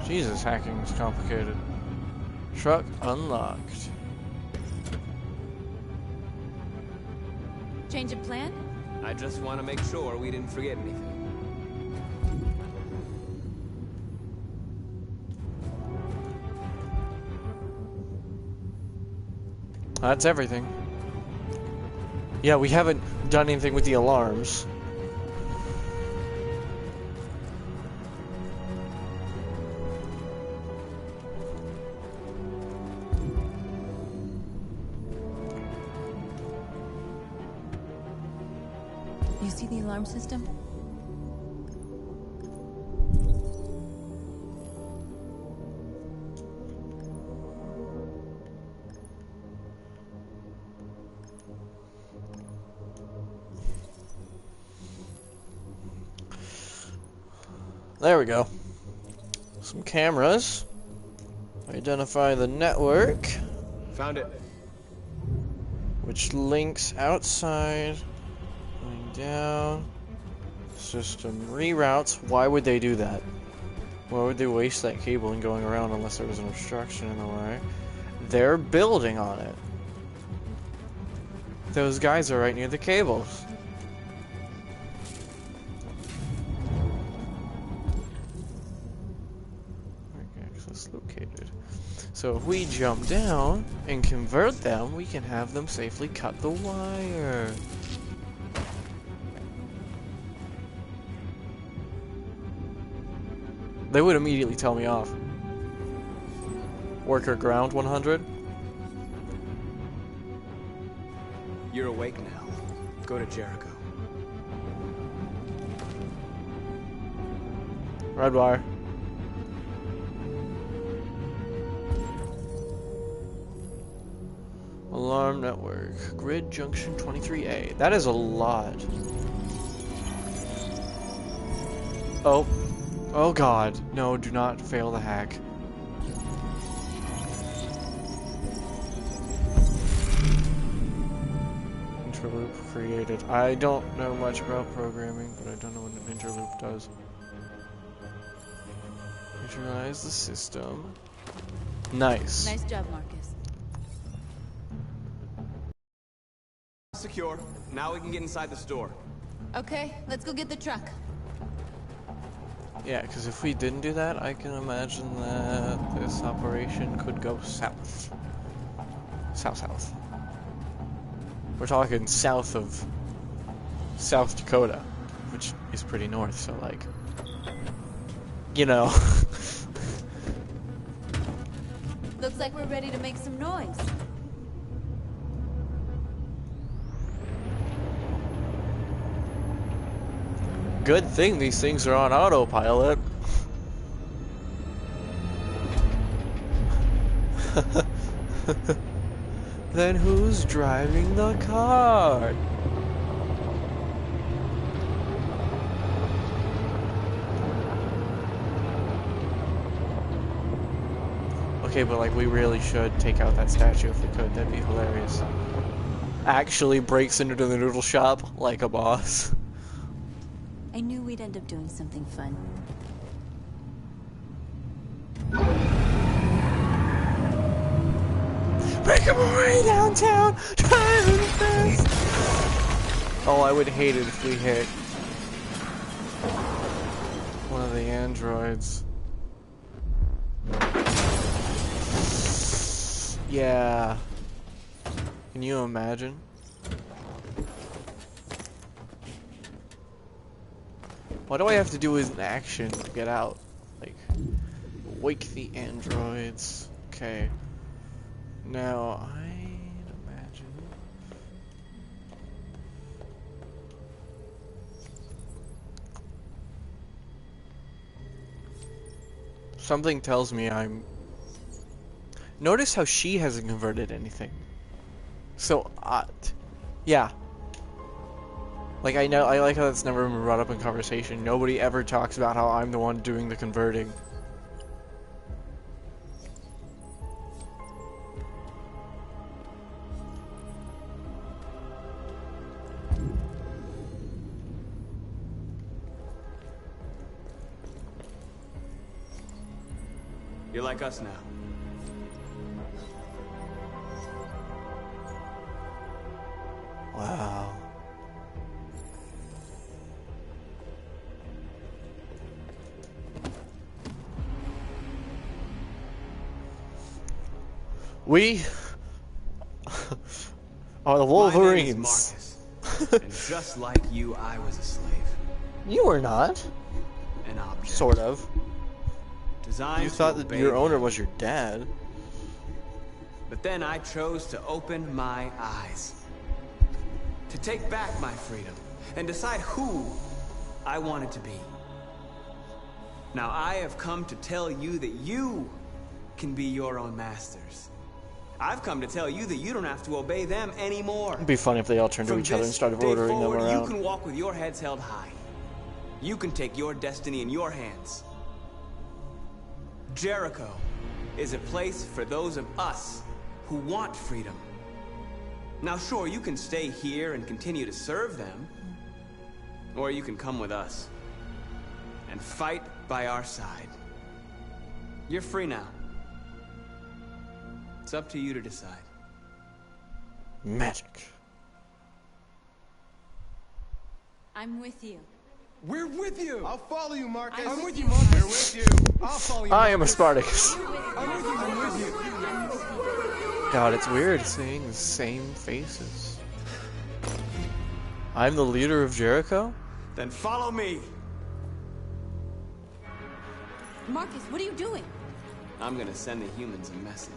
Jesus, hacking is complicated. Truck unlocked. Change of plan? I just want to make sure we didn't forget anything. That's everything. Yeah, we haven't done anything with the alarms. You see the alarm system? There we go. Some cameras. Identify the network. Found it. Which links outside. Going down. System reroutes. Why would they do that? Why would they waste that cabling going around unless there was an obstruction in the way? They're building on it. Those guys are right near the cables. Access located. So if we jump down and convert them, we can have them safely cut the wire. They would immediately tell me off. Worker ground 100. You're awake now. Go to Jericho. Red wire. Alarm network. Grid junction 23A. That is a lot. Oh. Oh god. No, do not fail the hack. Interloop created. I don't know much about programming, but I don't know what an interloop does. Initialize the system. Nice. Nice job, Marcus. Secure. Now we can get inside the store. Okay, let's go get the truck. Yeah, because if we didn't do that, I can imagine that this operation could go south. South. We're talking south of South Dakota, which is pretty north, so like, you know. Looks like we're ready to make some noise. Good thing these things are on autopilot. Then who's driving the car? Okay, but like we really should take out that statue if we could. That'd be hilarious. Actually breaks into the noodle shop like a boss. I knew we'd end up doing something fun. Make him away downtown! Driving fast! Oh, I would hate it if we hit one of the androids. Yeah. Can you imagine? What do I have to do as an action to get out? Like, wake the androids. Okay. Now, I'd imagine... Something tells me I'm... Notice how she hasn't converted anything. So, yeah. Like, I like how that's never been brought up in conversation. Nobody ever talks about how I'm the one doing the converting. You're like us now. Wow. We are the Wolverines. My name is Marcus. And just like you, I was a slave. You were not. An object. Sort of. Designed You thought that your owner was your dad. But then I chose to open my eyes. To take back my freedom and decide who I wanted to be. Now I have come to tell you that you can be your own masters. I've come to tell you that you don't have to obey them anymore. It'd be funny if they all turned to each other and started ordering them around. You can walk with your heads held high. You can take your destiny in your hands. Jericho is a place for those of us who want freedom. Now sure, you can stay here and continue to serve them, or you can come with us and fight by our side. You're free now. It's up to you to decide. Magic. I'm with you. We're with you. I'll follow you, Marcus. I'm with with you, you, Marcus. Marcus. We're with you. I'll follow you. I am a Marcus. Spartacus. I'm with you. I'm with you. God, it's weird seeing the same faces. I'm the leader of Jericho? Then follow me. Marcus, what are you doing? I'm gonna send the humans a message.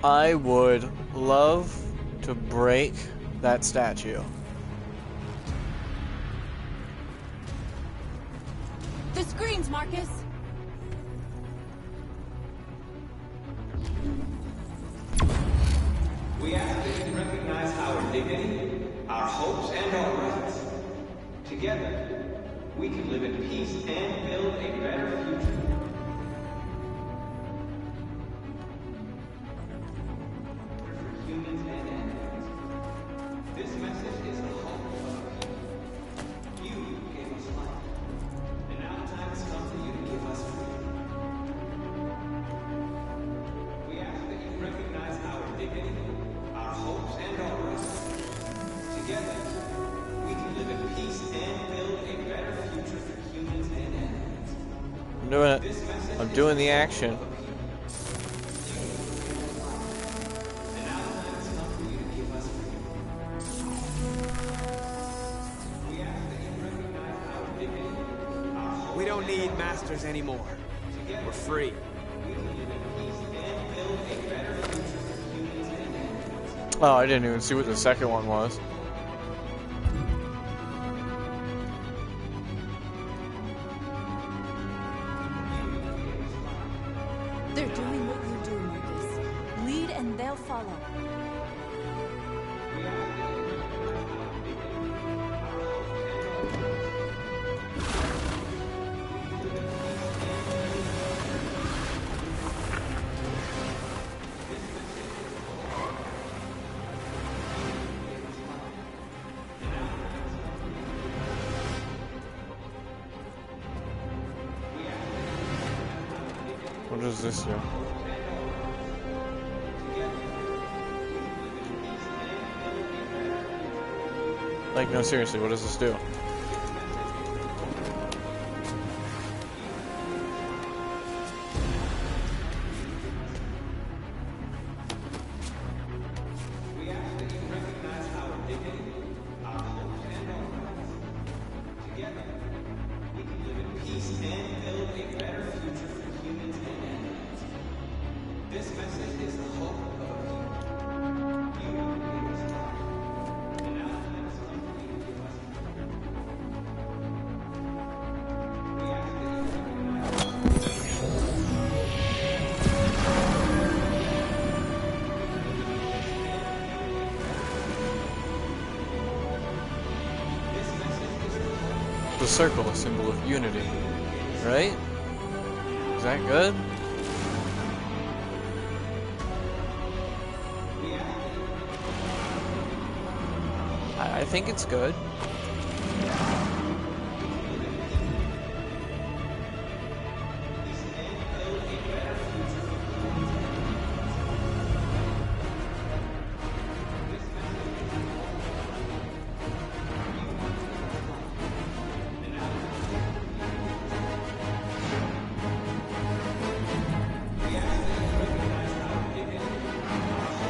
I would love to break that statue. The screens, Marcus! We ask that you recognize our dignity, our hopes, and our rights. Together, we can live in peace and build a better future. For humans and animals, this message is the hope of you. You gave us life, and now the time has come I'm doing it. I'm doing the action. We don't need masters anymore. We're free. Oh, I didn't even see what the second one was. They're doing what you do, Marcus. Lead and they'll follow. What does this do? Like, no, seriously, what does this do? The circle, a symbol of unity, right? Is that good? I think it's good.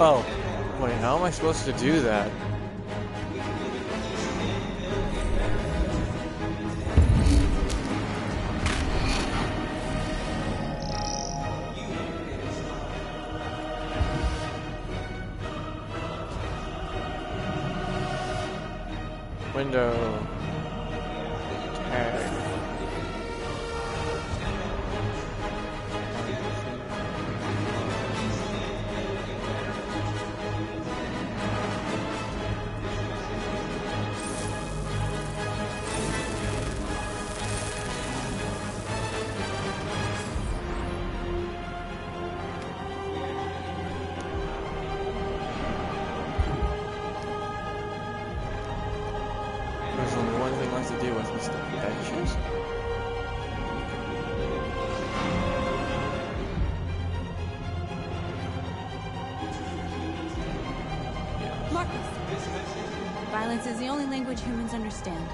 Oh, wait, how am I supposed to do that? Window. Tag. There's only one thing left to deal with, Mr. Benches. Marcus! Violence is the only language humans understand.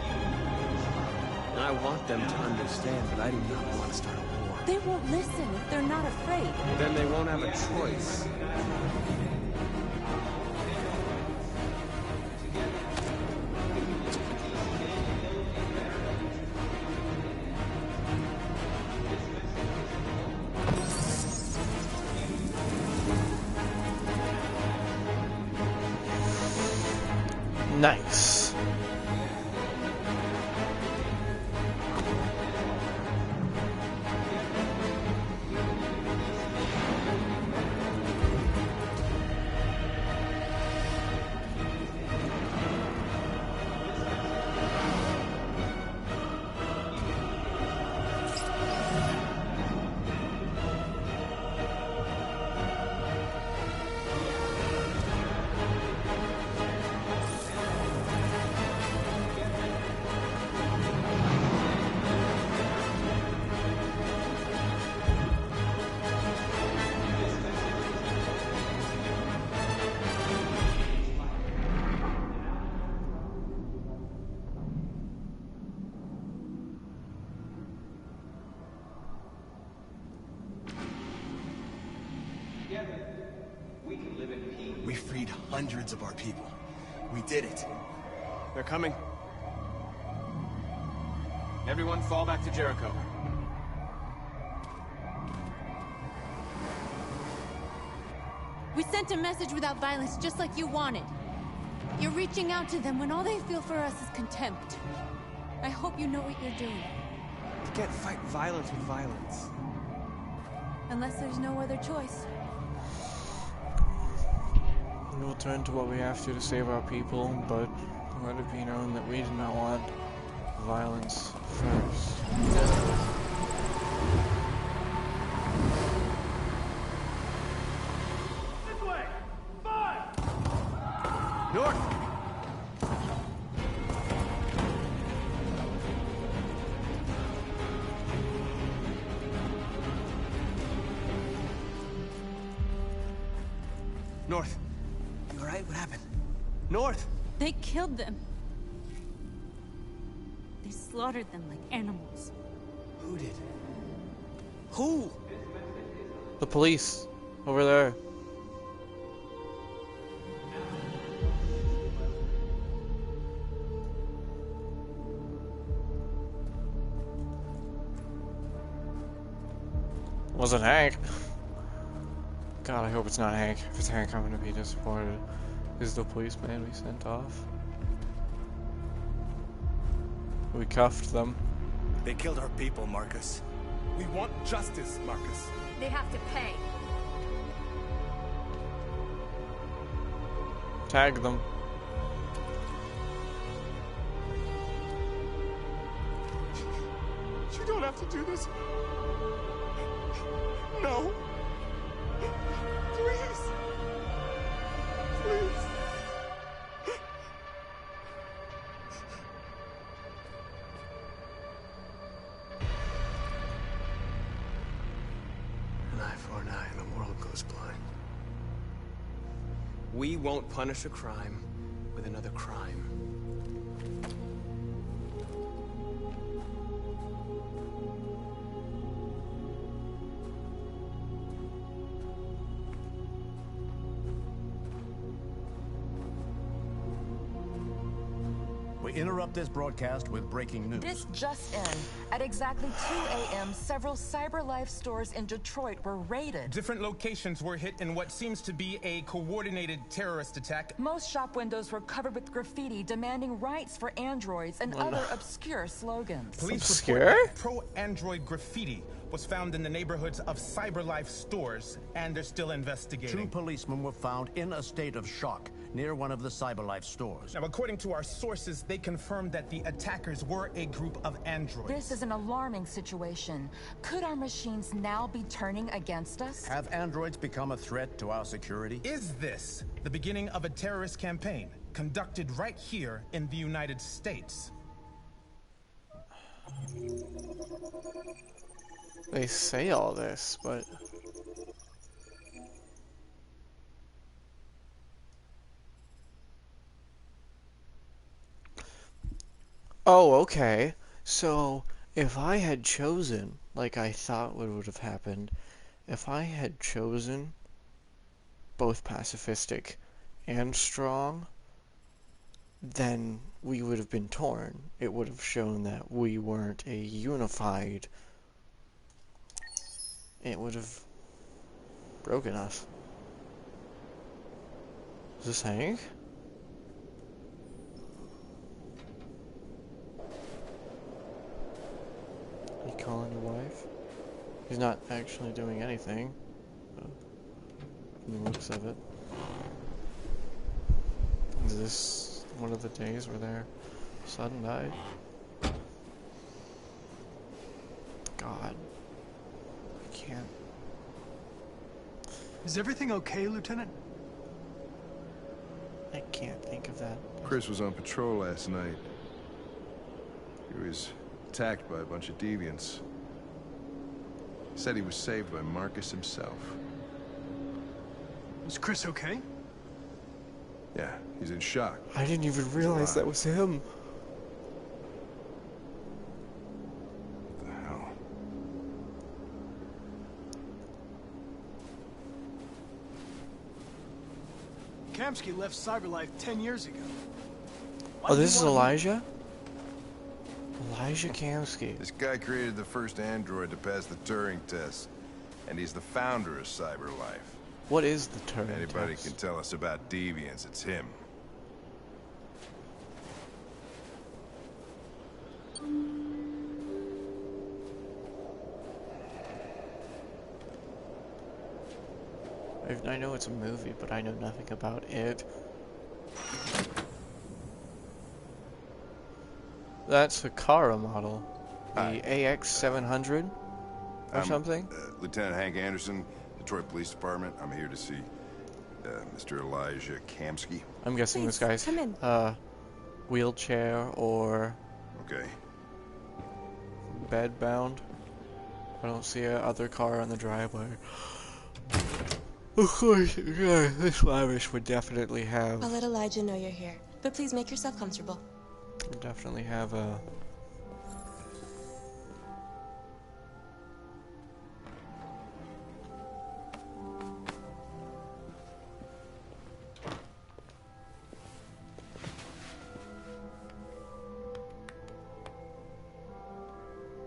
I want them to understand, but I do not want to start a war. They won't listen if they're not afraid. Then they won't have a choice. Nice. hundreds of our people. We did it. They're coming. Everyone fall back to Jericho. We sent a message without violence, just like you wanted. You're reaching out to them when all they feel for us is contempt. I hope you know what you're doing. You can't fight violence with violence. Unless there's no other choice. We will turn to what we have to save our people, but let it be known that we do not want violence first. This way! 5! North! North. You alright? What happened? North! They killed them. They slaughtered them like animals. Who did? Who? The police. Over there. Wasn't Hank. God, I hope it's not Hank. If it's Hank, I'm gonna be disappointed. Is the policeman we sent off? We cuffed them. They killed our people, Marcus. We want justice, Marcus. They have to pay. Tag them. You don't have to do this. No. Please. Please. An eye for an eye and the world goes blind. We won't punish a crime with another crime. We interrupt this broadcast with breaking news. This just in. At exactly 2 a.m., several CyberLife stores in Detroit were raided. Different locations were hit in what seems to be a coordinated terrorist attack. Most shop windows were covered with graffiti demanding rights for androids and other obscure slogans. Police report that pro-android graffiti was found in the neighborhoods of CyberLife stores, and they're still investigating. 2 policemen were found in a state of shock near one of the CyberLife stores. Now, according to our sources, they confirmed that the attackers were a group of androids. This is an alarming situation. Could our machines now be turning against us? Have androids become a threat to our security? Is this the beginning of a terrorist campaign conducted right here in the United States? They say all this, but... Oh, okay. So, if I had chosen, like I thought would have happened, if I had chosen both pacifistic and strong, then we would have been torn. It would have shown that we weren't a unified... It would have broken us. Is this Hank? You calling your wife? He's not actually doing anything. From the looks of it. Is this one of the days where their son died? God. I can't. Is everything okay, Lieutenant? I can't think of that. Chris was on patrol last night. He was attacked by a bunch of deviants. He said he was saved by Marcus himself. Is Chris okay? Yeah, he's in shock. I didn't even realize that was him. What the hell? Kamsky left Cyberlife 10 years ago. Why Oh, do you this is wanna move? Elijah? Elijah Kamsky. This guy created the first android to pass the Turing test. And he's the founder of Cyberlife. What is the Turing Anybody test? can tell us about deviants, it's him. I know it's a movie, but I know nothing about it. That's a car model. The AX700 or something? Lieutenant Hank Anderson, Detroit Police Department. I'm here to see Mr. Elijah Kamsky. I'm guessing this guy's come in. wheelchair or Okay. bed bound. I don't see a other car on the driveway. Of course, yeah, this virus would definitely have. I'll let Elijah know you're here, but please make yourself comfortable. Would definitely have a.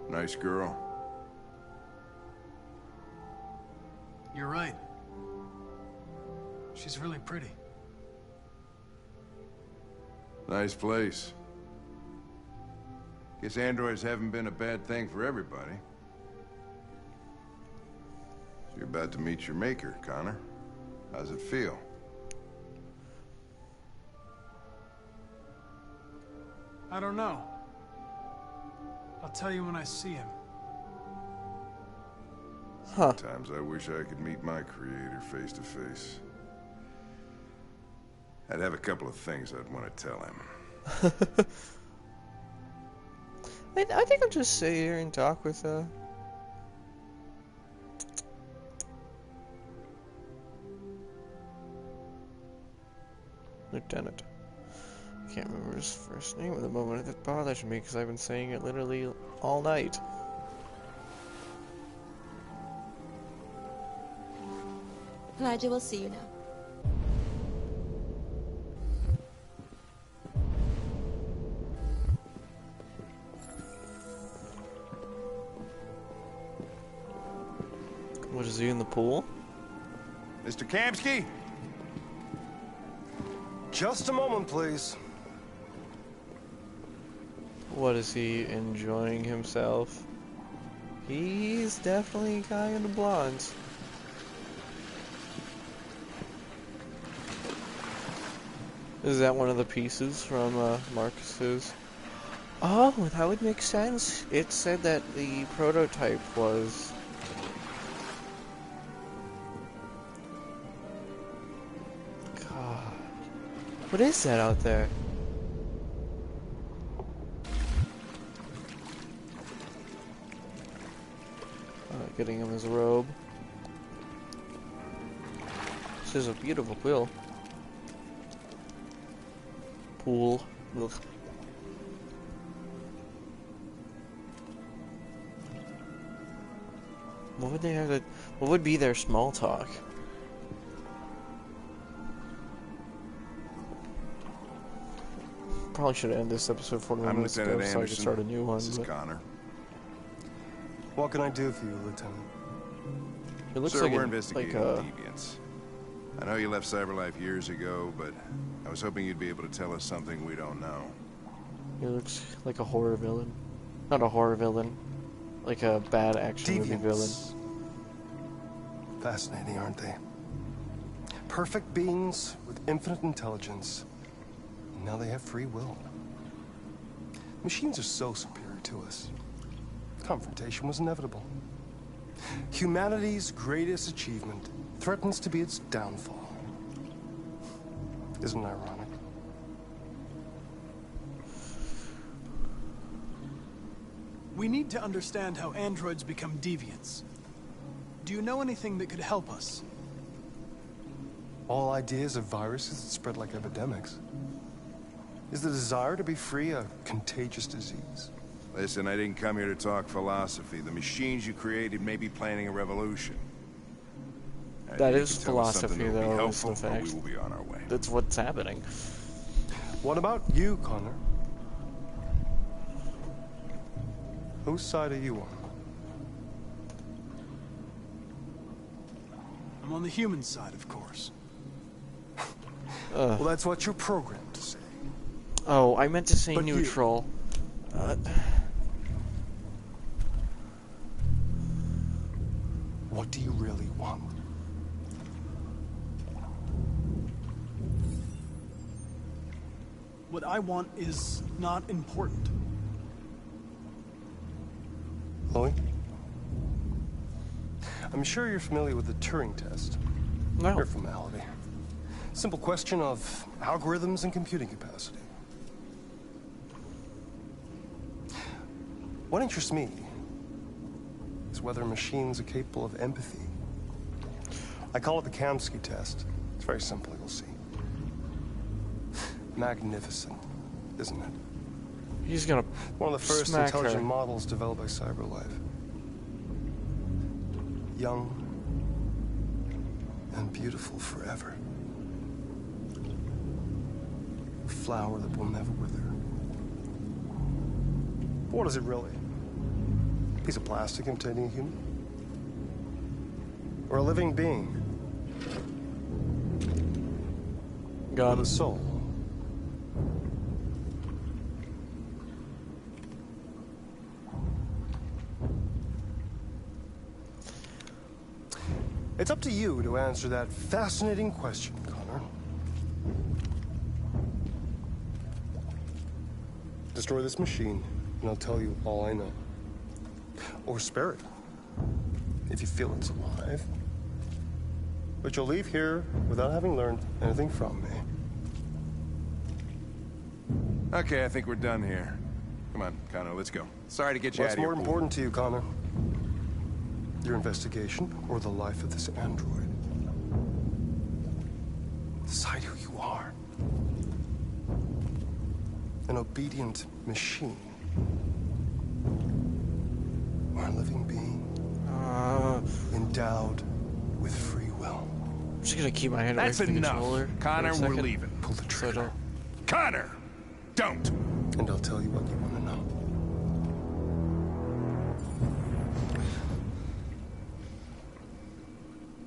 Nice girl. You're right. She's really pretty. Nice place. Guess androids haven't been a bad thing for everybody. So you're about to meet your maker, Connor. How's it feel? I don't know. I'll tell you when I see him. Sometimes I wish I could meet my creator face to face. I'd have a couple of things I'd want to tell him. I think I'll just sit here and talk with Lieutenant. I can't remember his first name at the moment. That bothers me because I've been saying it literally all night. Elijah will see you now. What, is he in the pool? Mr. Kamsky? Just a moment, please. What, is he enjoying himself? He's definitely a guy in the blondes. Is that one of the pieces from Marcus's? Oh, that would make sense. It said that the prototype was... God. What is that out there? Getting him his robe. This is a beautiful pool. Ugh. What would they have to... What would be their small talk? Probably should have ended this episode 41 I'm minutes Lieutenant ago so I Anderson. could start a new one. This is but Connor. What can I do for you, Lieutenant? It looks Sir, like we're a, investigating like a... deviants. I know you left Cyberlife years ago, but I was hoping you'd be able to tell us something we don't know. It looks like a horror villain. Not a horror villain. Like a bad action movie villain. Fascinating, aren't they? Perfect beings with infinite intelligence. And now they have free will. Machines are so superior to us. Confrontation was inevitable. Humanity's greatest achievement threatens to be its downfall. Isn't it ironic? We need to understand how androids become deviants. Do you know anything that could help us? All ideas of viruses that spread like epidemics. Is the desire to be free a contagious disease? Listen, I didn't come here to talk philosophy. The machines you created may be planning a revolution. Now, That Idea you is could tell us something philosophy, that will be though, is helpful, the or we fact. will be on our way. That's what's happening. What about you, Connor? Whose side are you on? I'm on the human side, of course. Well, that's what you're programmed to say. Oh, I meant to say But neutral. What do you really want? What I want is not important. Chloe? I'm sure you're familiar with the Turing test. No. Mere formality. Simple question of algorithms and computing capacity. What interests me is whether machines are capable of empathy. I call it the Kamsky test. It's very simple, you'll see. Magnificent, isn't it? He's gonna one of the first smack intelligent her. models developed by CyberLife. Young and beautiful forever. A flower that will never wither. But what is it really? A piece of plastic imitating a human? Or a living being? Got with a soul? It's up to you to answer that fascinating question, Connor. Destroy this machine, and I'll tell you all I know. Or spare it, if you feel it's alive. But you'll leave here without having learned anything from me. Okay, I think we're done here. Come on, Connor, let's go. Sorry to get you What's out of here. more important to you, Connor? Your investigation or the life of this android? Decide who you are. An obedient machine. Or a living being. Endowed with free will. I'm just gonna keep my hand away That's from the enough. controller. Connor, for a we're second. leaving. Pull the trigger. So I don't... Connor! Don't! And I'll tell you what you want to know.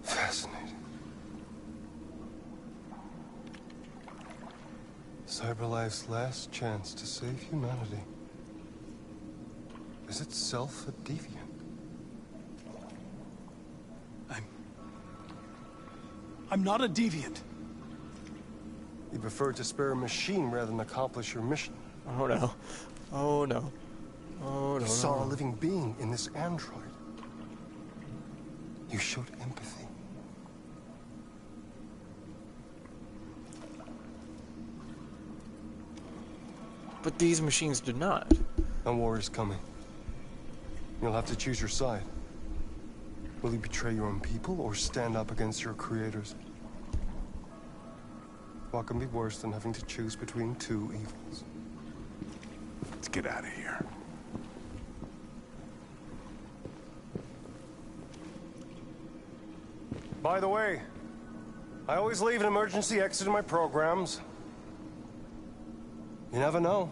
Fascinating. CyberLife's last chance to save humanity is itself a deviant. I'm not a deviant. You prefer to spare a machine rather than accomplish your mission. Oh no. Oh no. Oh no. You saw no. a living being in this android. You showed empathy. But these machines do not. And war is coming. You'll have to choose your side. Will you betray your own people or stand up against your creators? What can be worse than having to choose between two evils? Let's get out of here. By the way, I always leave an emergency exit in my programs. You never know.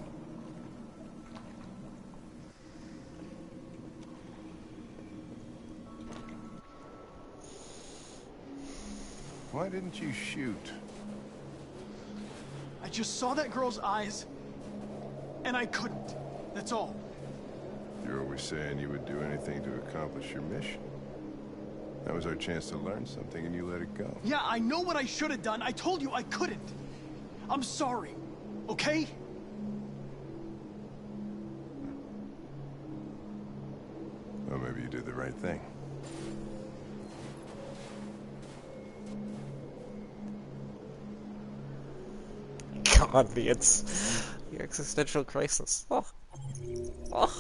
Why didn't you shoot? I just saw that girl's eyes, and I couldn't. That's all. You're always saying you would do anything to accomplish your mission. That was our chance to learn something, and you let it go. Yeah, I know what I should have done. I told you I couldn't. I'm sorry, okay? Well, maybe you did the right thing. God, it's the existential crisis. Oh. Oh.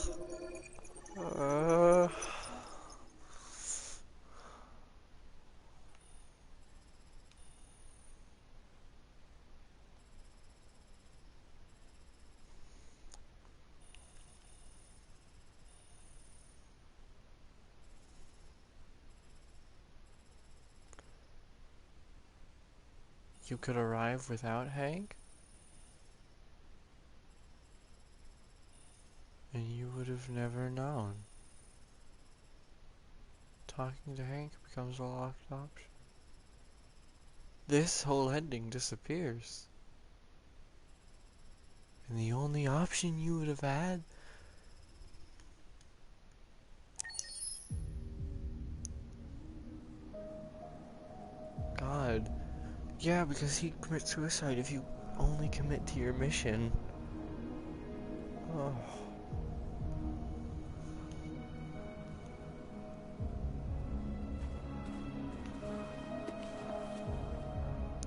you could arrive without Hank? And you would have never known. Talking to Hank becomes a locked option. This whole ending disappears. And the only option you would have had... God. Yeah, because he commits suicide if you only commit to your mission. Oh.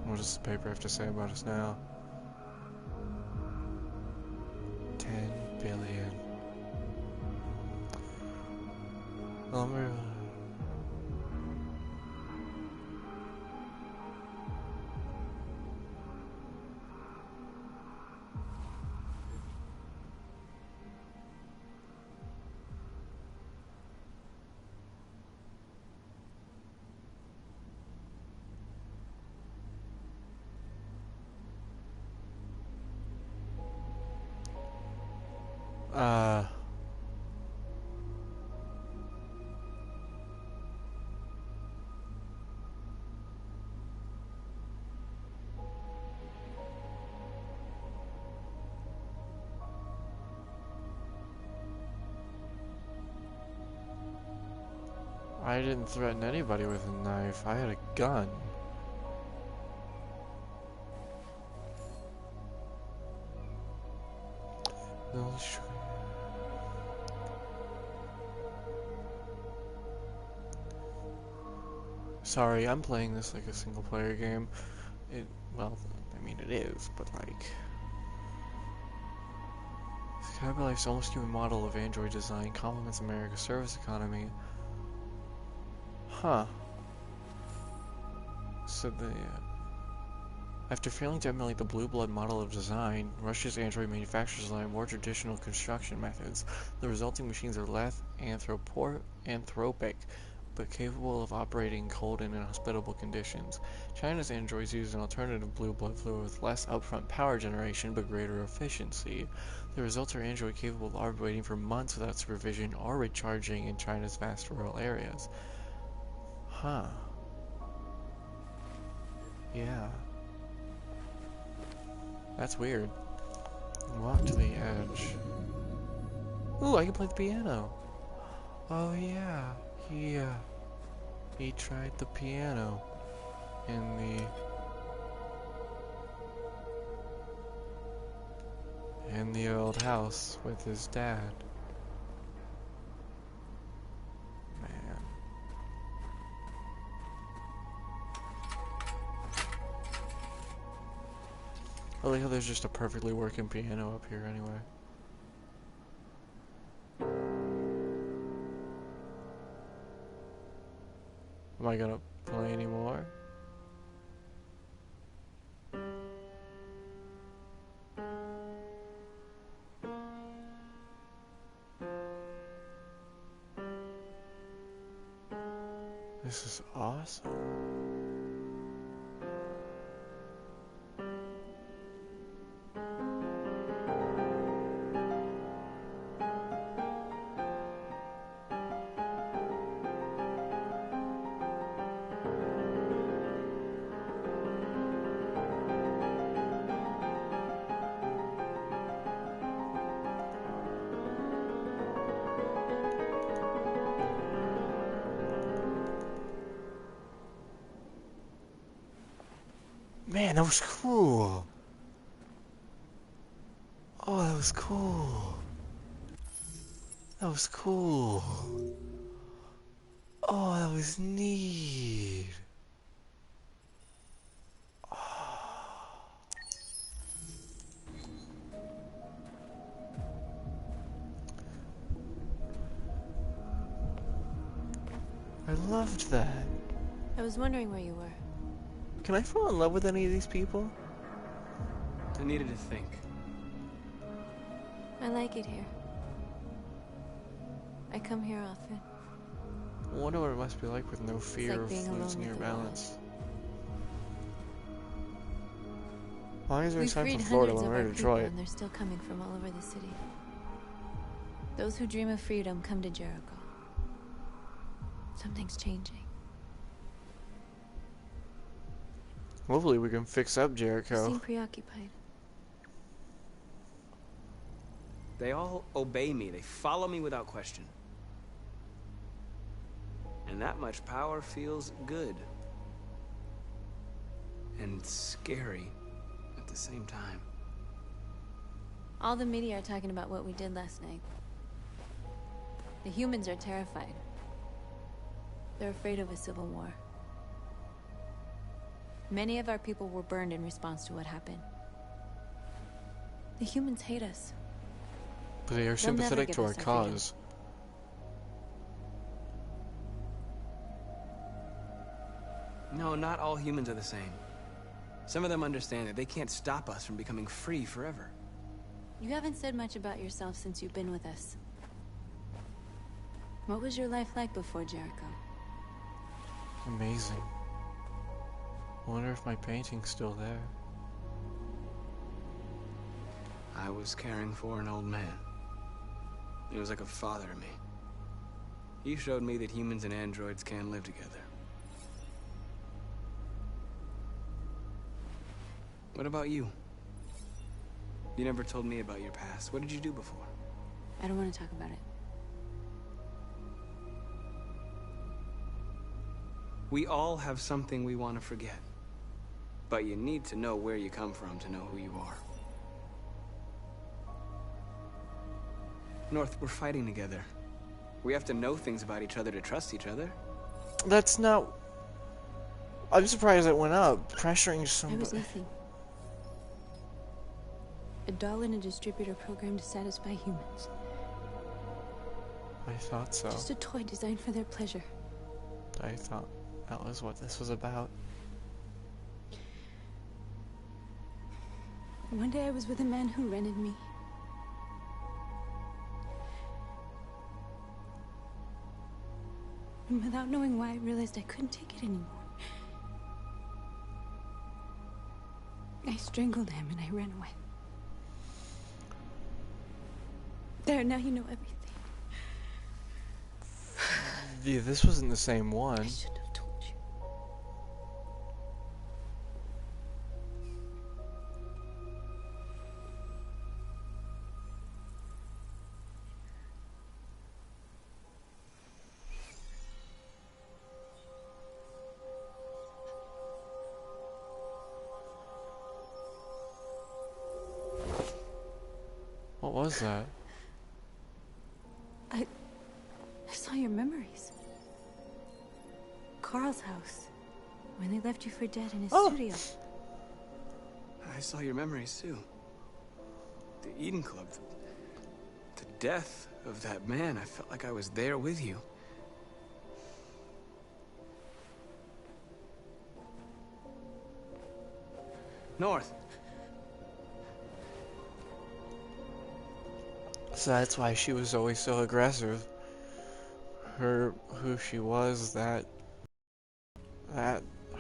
What does the paper have to say about us now? 10 billion. I didn't threaten anybody with a knife. I had a gun. Sorry, I'm playing this like a single player game. Well, I mean it is, but like... Skybalife's almost human model of android design complements America's service economy. Huh. So after failing to emulate the blue blood model of design, Russia's android manufacturers rely on more traditional construction methods. The resulting machines are less anthropic, but capable of operating in cold and inhospitable conditions. China's androids use an alternative blue blood fluid with less upfront power generation but greater efficiency. The results are android capable of operating for months without supervision or recharging in China's vast rural areas. Huh. Yeah. That's weird. Walk to the edge. Ooh, I can play the piano. Oh yeah, he tried the piano in the old house with his dad. Man. I like how there's just a perfectly working piano up here anyway. Am I gonna play anymore? This is awesome. Man, that was cool. Oh, that was cool. That was cool. Oh, that was neat. I loved that. I was wondering where you were. Can I fall in love with any of these people? I needed to think. I like it here. I come here often. I wonder what it must be like with no fear like of being alone losing with your the world. balance. Why is there a We sign for freed Florida hundreds when of we're our in people, Detroit? and they're still coming from all over the city. Those who dream of freedom come to Jericho. Something's changing. Hopefully we can fix up You Jericho. seem preoccupied. They all obey me. They follow me without question. And that much power feels good. And scary at the same time. All the media are talking about what we did last night. The humans are terrified. They're afraid of a civil war. Many of our people were burned in response to what happened. The humans hate us. But they are They'll never sympathetic give to our us our freedom. cause. No, not all humans are the same. Some of them understand that they can't stop us from becoming free forever. You haven't said much about yourself since you've been with us. What was your life like before Jericho? Amazing. I wonder if my painting's still there. I was caring for an old man. He was like a father to me. He showed me that humans and androids can live together. What about you? You never told me about your past. What did you do before? I don't want to talk about it. We all have something we want to forget. But you need to know where you come from to know who you are. North, we're fighting together. We have to know things about each other to trust each other. That's not... I'm surprised it went up. Pressuring I was somebody. nothing. A doll in a distributor program to satisfy humans. I thought so. Just a toy designed for their pleasure. I thought that was what this was about. One day I was with a man who rented me. And without knowing why, I realized I couldn't take it anymore. I strangled him and I ran away. There, now you know everything. Yeah, this wasn't the same one. I shouldn't have told you. What was that? I saw your memories. Carl's house. When they left you for dead in his studio. I saw your memories too. The Eden Club. The death of that man. I felt like I was there with you. North. So that's why she was always so aggressive. Who she was, that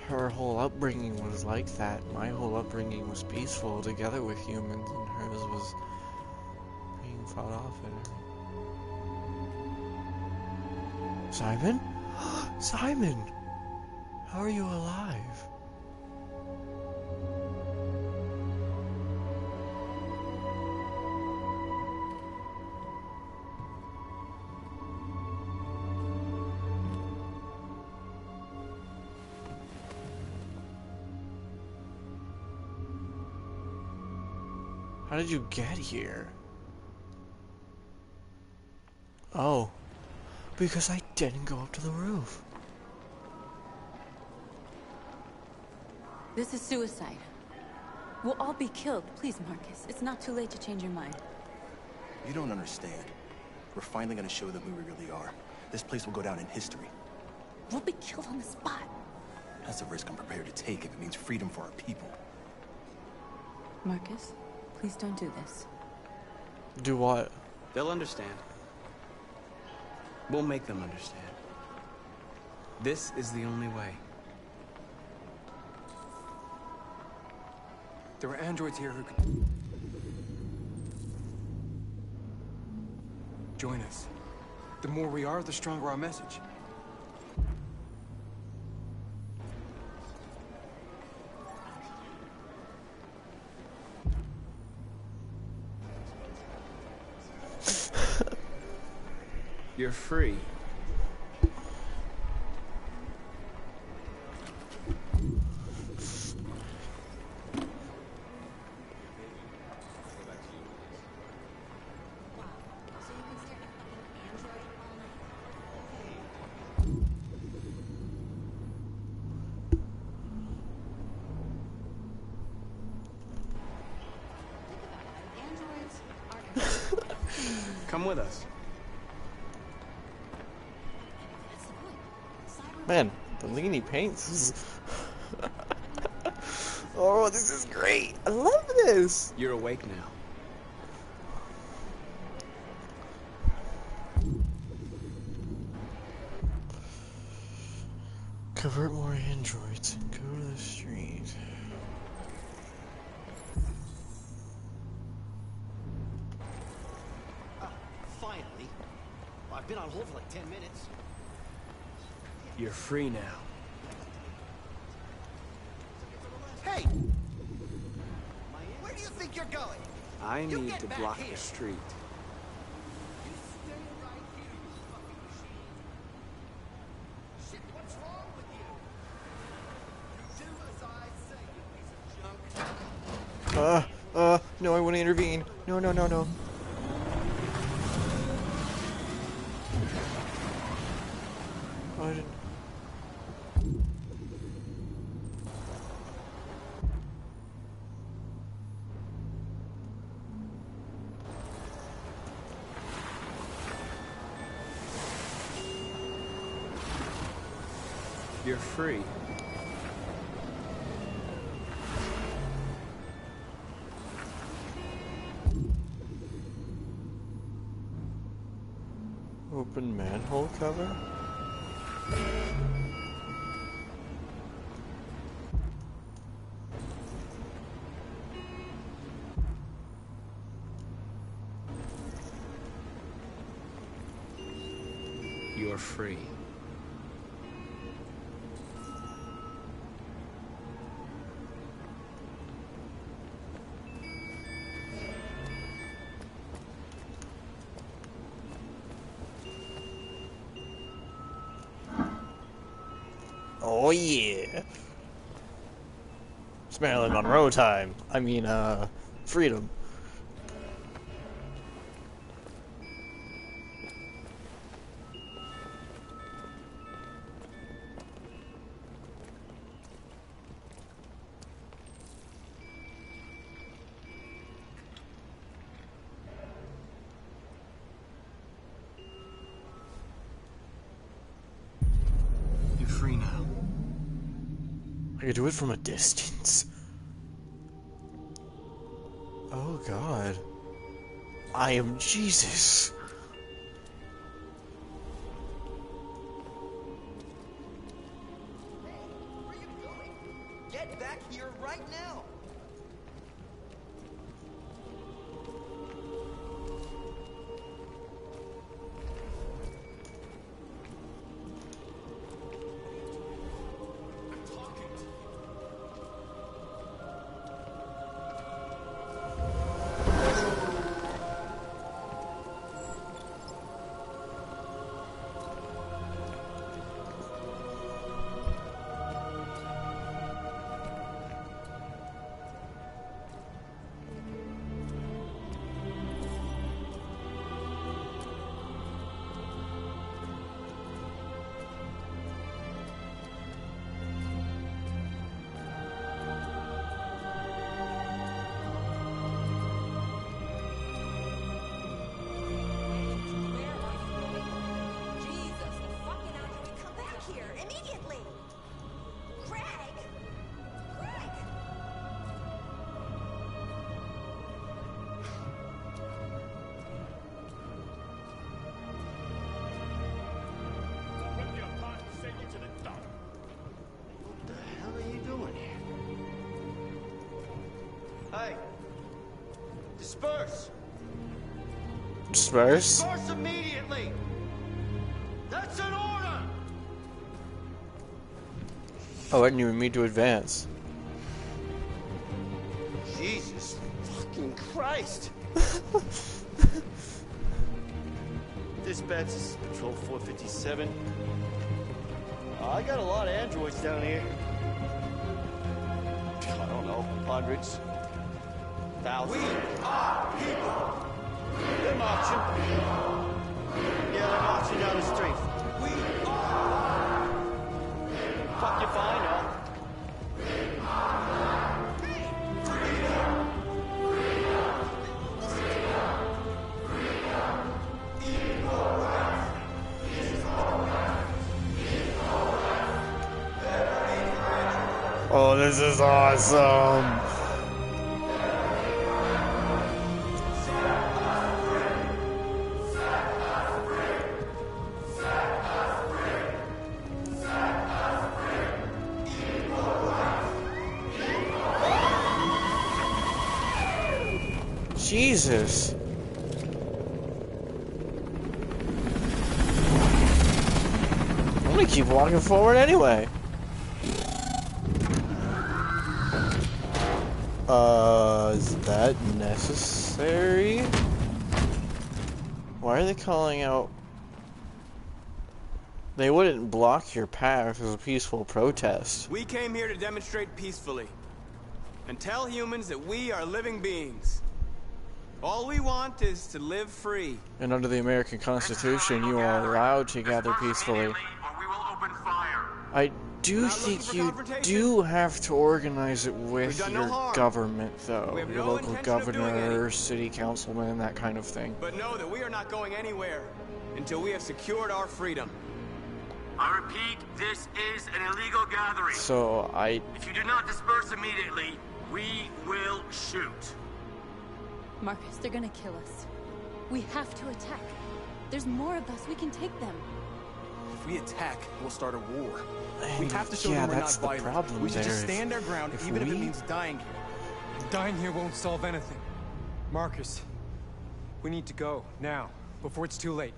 her whole upbringing was like that. My whole upbringing was peaceful together with humans, and hers was being fought off and everything. Simon? Simon! How are you alive? How did you get here? Oh, because I didn't go up to the roof. This is suicide. We'll all be killed. Please, Marcus. It's not too late to change your mind. You don't understand. We're finally gonna show them who we really are. This place will go down in history. We'll be killed on the spot. That's a risk I'm prepared to take if it means freedom for our people. Marcus, please don't do this. Do what? They'll understand. We'll make them understand. This is the only way. There were androids here who could join us. The more we are, the stronger our message. You're free. Come with us. Man, Bellini paints is... Oh, this is great. I love this. You're awake now. Convert more androids and go to the street. Finally. Well, I've been on hold for like 10 minutes. You're free now. Hey! Where do you think you're going? I You need get to back block here. the street. Shit, what's wrong with you? Do as I say, you piece of junk. No, I want to intervene. No, no, no, no. Oh, I didn't. You're free. Open manhole cover? You're free. Oh yeah. It's Marilyn Monroe time. I mean, freedom. You're free now. I could do it from a distance. Oh God. I am Jesus. Get back here right now! Hey! Disperse! Disperse? Disperse immediately! That's an order! Oh, I didn't even mean to advance. Jesus fucking Christ! Dispatch, this is Patrol 457. I got a lot of androids down here. I don't know, hundreds, thousands. We are people! They're marching. Yeah, they're marching down the street. We are! Fuck you fine, y'all. Oh, this is awesome. Jesus. I'm gonna keep walking forward anyway. Is that necessary? Why are they calling out? They wouldn't block your path as a peaceful protest. We came here to demonstrate peacefully and tell humans that we are living beings. All we want is to live free. And under the American Constitution, you are allowed to gather peacefully. I do think you do have to organize it with your government, though. Your local governor, city councilman, that kind of thing. But know that we are not going anywhere until we have secured our freedom. I repeat, this is an illegal gathering. So If you do not disperse immediately, we will shoot. Marcus, they're gonna kill us. We have to attack. There's more of us. We can take them. If we attack, we'll start a war. We have to show yeah, them we're that's not the violent. problem We should there. just stand our ground, even if it means dying here. Dying here won't solve anything. Marcus, we need to go, now, before it's too late.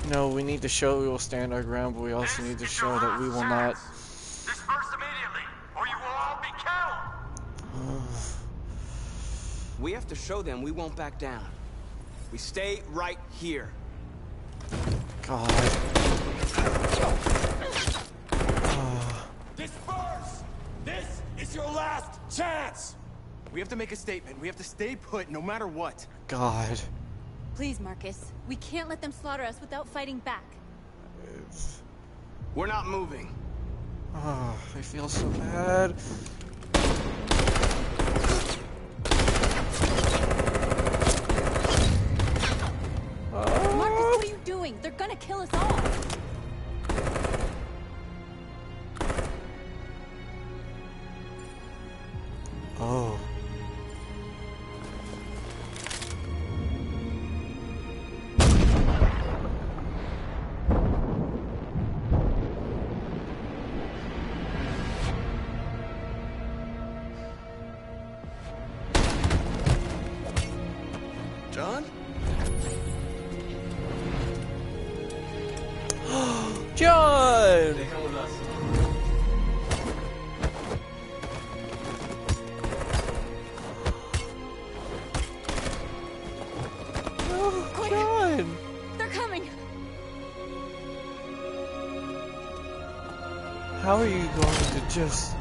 No, we need to show we will stand our ground, but we also need to show that we will not. Disperse immediately, or you will all be killed. We have to show them we won't back down. We stay right here. God. Disperse! This is your last chance! We have to make a statement. We have to stay put no matter what. God. Please, Marcus. We can't let them slaughter us without fighting back. We're not moving. Oh, I feel so bad. Marcus, what are you doing? They're gonna kill us all. Oh. John? John! Stay home with us. Oh, John! They're coming. How are you going to just...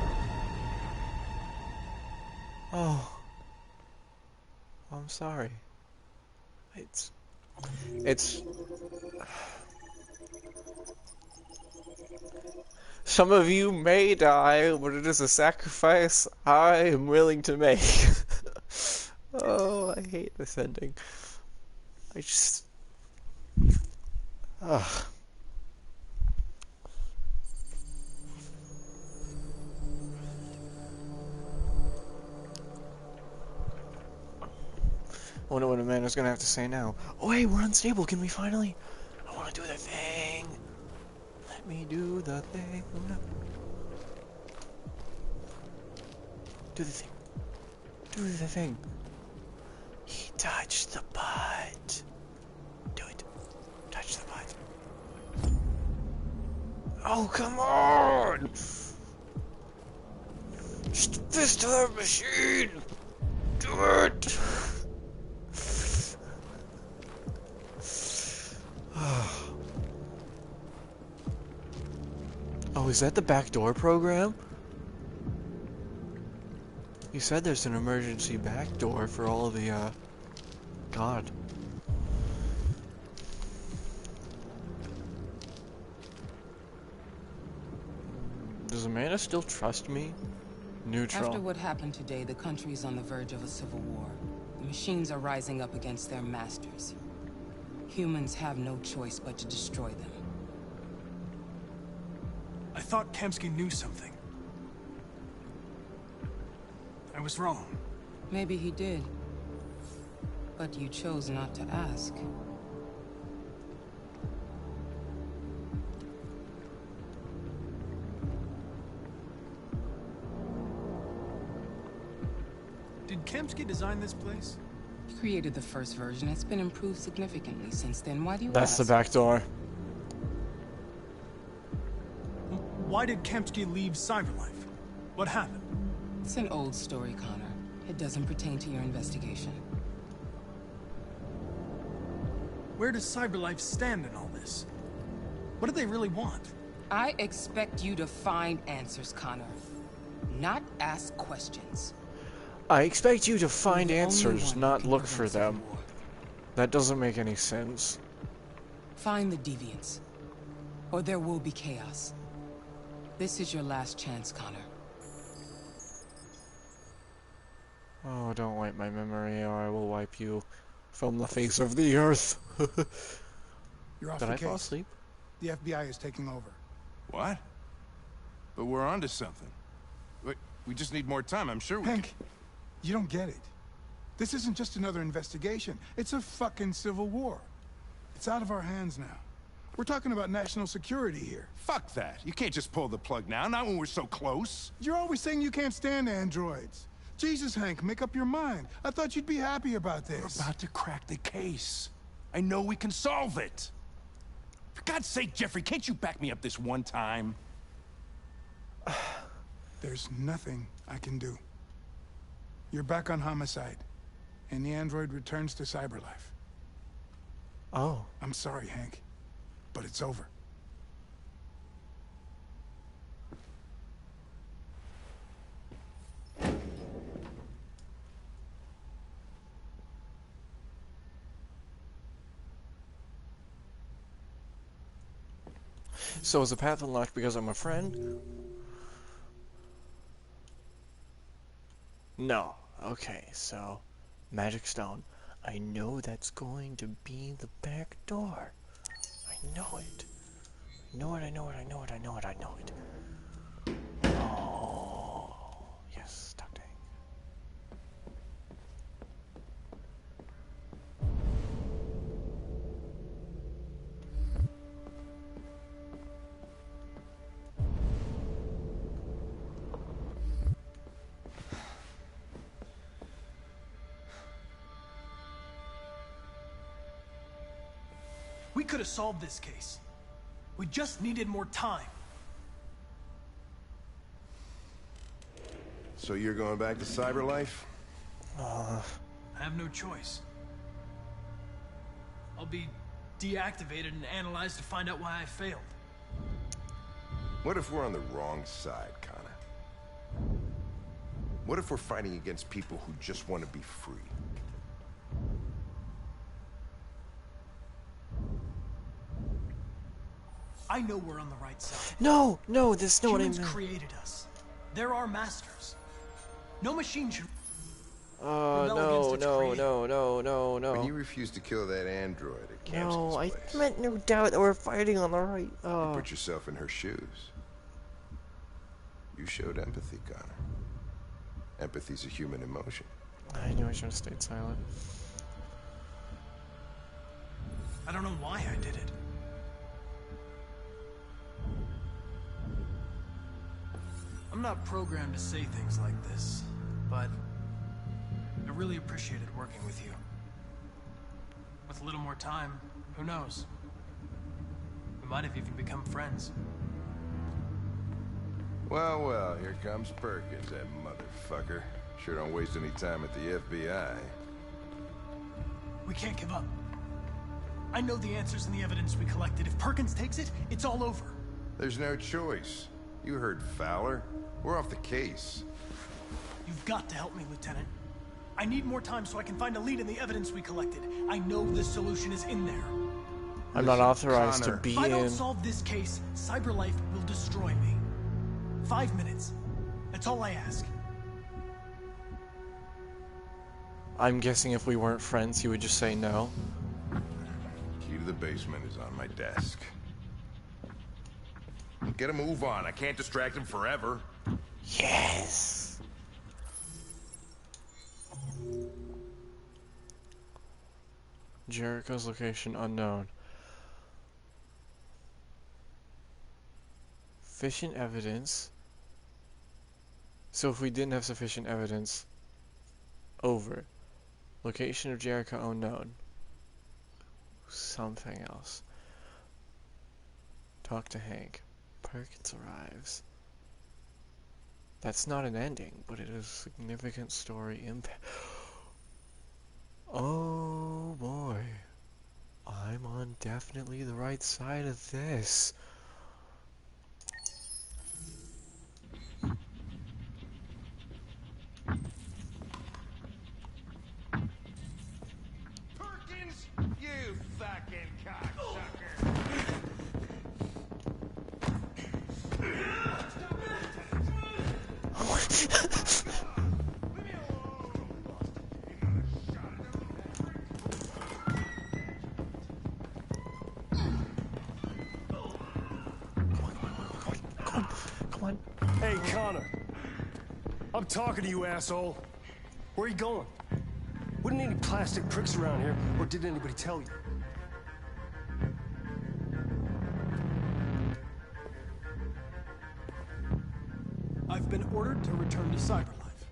Oh. I'm sorry. It's... Some of you may die, but it is a sacrifice I am willing to make. Oh, I hate this ending. I just... Ugh. I wonder what Amanda's gonna have to say now. Oh, hey, we're unstable. Can we finally? I want to do the thing. Let me do the thing. Do the thing. Do the thing. He touched the butt. Do it. Touch the butt. Oh, come on! Just fist her machine! Do it! Oh, is that the backdoor program? You said there's an emergency backdoor for all the, God. Does Amanda still trust me? Neutral. After what happened today, the country is on the verge of a civil war. The machines are rising up against their masters. Humans have no choice but to destroy them. I thought Kemsky knew something. I was wrong. Maybe he did. But you chose not to ask. Did Kemsky design this place? He created the first version. It's been improved significantly since then. Why do you That's ask? the back door. Why did Kemsky leave Cyberlife? What happened? It's an old story, Connor. It doesn't pertain to your investigation. Where does Cyberlife stand in all this? What do they really want? I expect you to find answers, Connor. Not ask questions. I expect you to find You're the only answers, one who not can look prevent for civil them. war. That doesn't make any sense. Find the deviants, or there will be chaos. This is your last chance, Connor. Oh, don't wipe my memory, or I will wipe you from the face of the earth. You're off Did the I case. fall asleep? The FBI is taking over. What? But we're onto something. Wait, we just need more time. I'm sure we Hank, you don't get it. This isn't just another investigation. It's a fucking civil war. It's out of our hands now. We're talking about national security here. Fuck that. You can't just pull the plug now, not when we're so close. You're always saying you can't stand androids. Jesus, Hank, make up your mind. I thought you'd be happy about this. We're about to crack the case. I know we can solve it. For God's sake, Jeffrey, can't you back me up this one time? There's nothing I can do. You're back on homicide, and the android returns to Cyberlife. Oh. I'm sorry, Hank, but it's over. So is the path unlocked because I'm a friend? No. Okay, so magic stone. I know that's going to be the back door. I know it. I know it, I know it, I know it, I know it, I know it. Oh, yes, ducting. We could have solved this case. We just needed more time. So you're going back to Cyberlife? I have no choice. I'll be deactivated and analyzed to find out why I failed. What if we're on the wrong side, Connor? What if we're fighting against people who just want to be free? I know we're on the right side. No, no, that's not what I Humans meant. created us. They're our masters. No machine should No, no. When you refused to kill that android at No, Kamsky's I place, meant no doubt that we're fighting on the right. you put yourself in her shoes. You showed empathy, Connor. Empathy's a human emotion. I knew I should have stayed silent. I don't know why I did it. I'm not programmed to say things like this, but really appreciated working with you. With a little more time, who knows? We might have even become friends. Well, well, here comes Perkins, that motherfucker. Sure don't waste any time at the FBI. We can't give up. I know the answers and the evidence we collected. If Perkins takes it, it's all over. There's no choice. You heard Fowler. We're off the case. You've got to help me, Lieutenant. I need more time so I can find a lead in the evidence we collected. I know the solution is in there. I'm not authorized to be If I don't in. solve this case, CyberLife will destroy me. 5 minutes. That's all I ask. I'm guessing if we weren't friends, he would just say no. Key to the basement is on my desk. Get a move on. I can't distract him forever. Yes. Jericho's location unknown. Sufficient evidence. So if we didn't have sufficient evidence, over. Location of Jericho unknown. Something else. Talk to Hank. Perkins arrives. That's not an ending, but it is a significant story impact. Oh boy. I'm on definitely the right side of this. Perkins, you fucking cocksucker. Come on. Hey, Connor. I'm talking to you, asshole. Where are you going? Wouldn't any plastic pricks around here, or did anybody tell you? I've been ordered to return to CyberLife.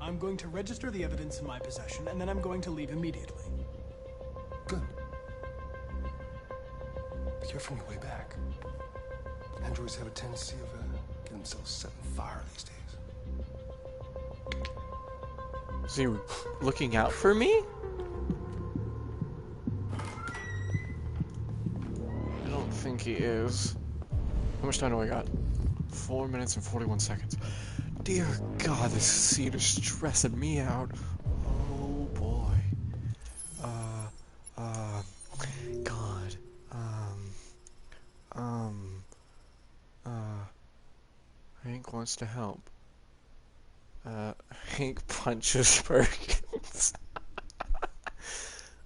I'm going to register the evidence in my possession, and then I'm going to leave immediately. Good. Be careful on your way back. Androids have a tendency of getting themselves set on fire these days. Is he looking out for me? I don't think he is. How much time do I got? 4 minutes and 41 seconds. Dear God, this scene is stressing me out. Oh boy. God. Hank wants to help. Hank punches Perkins.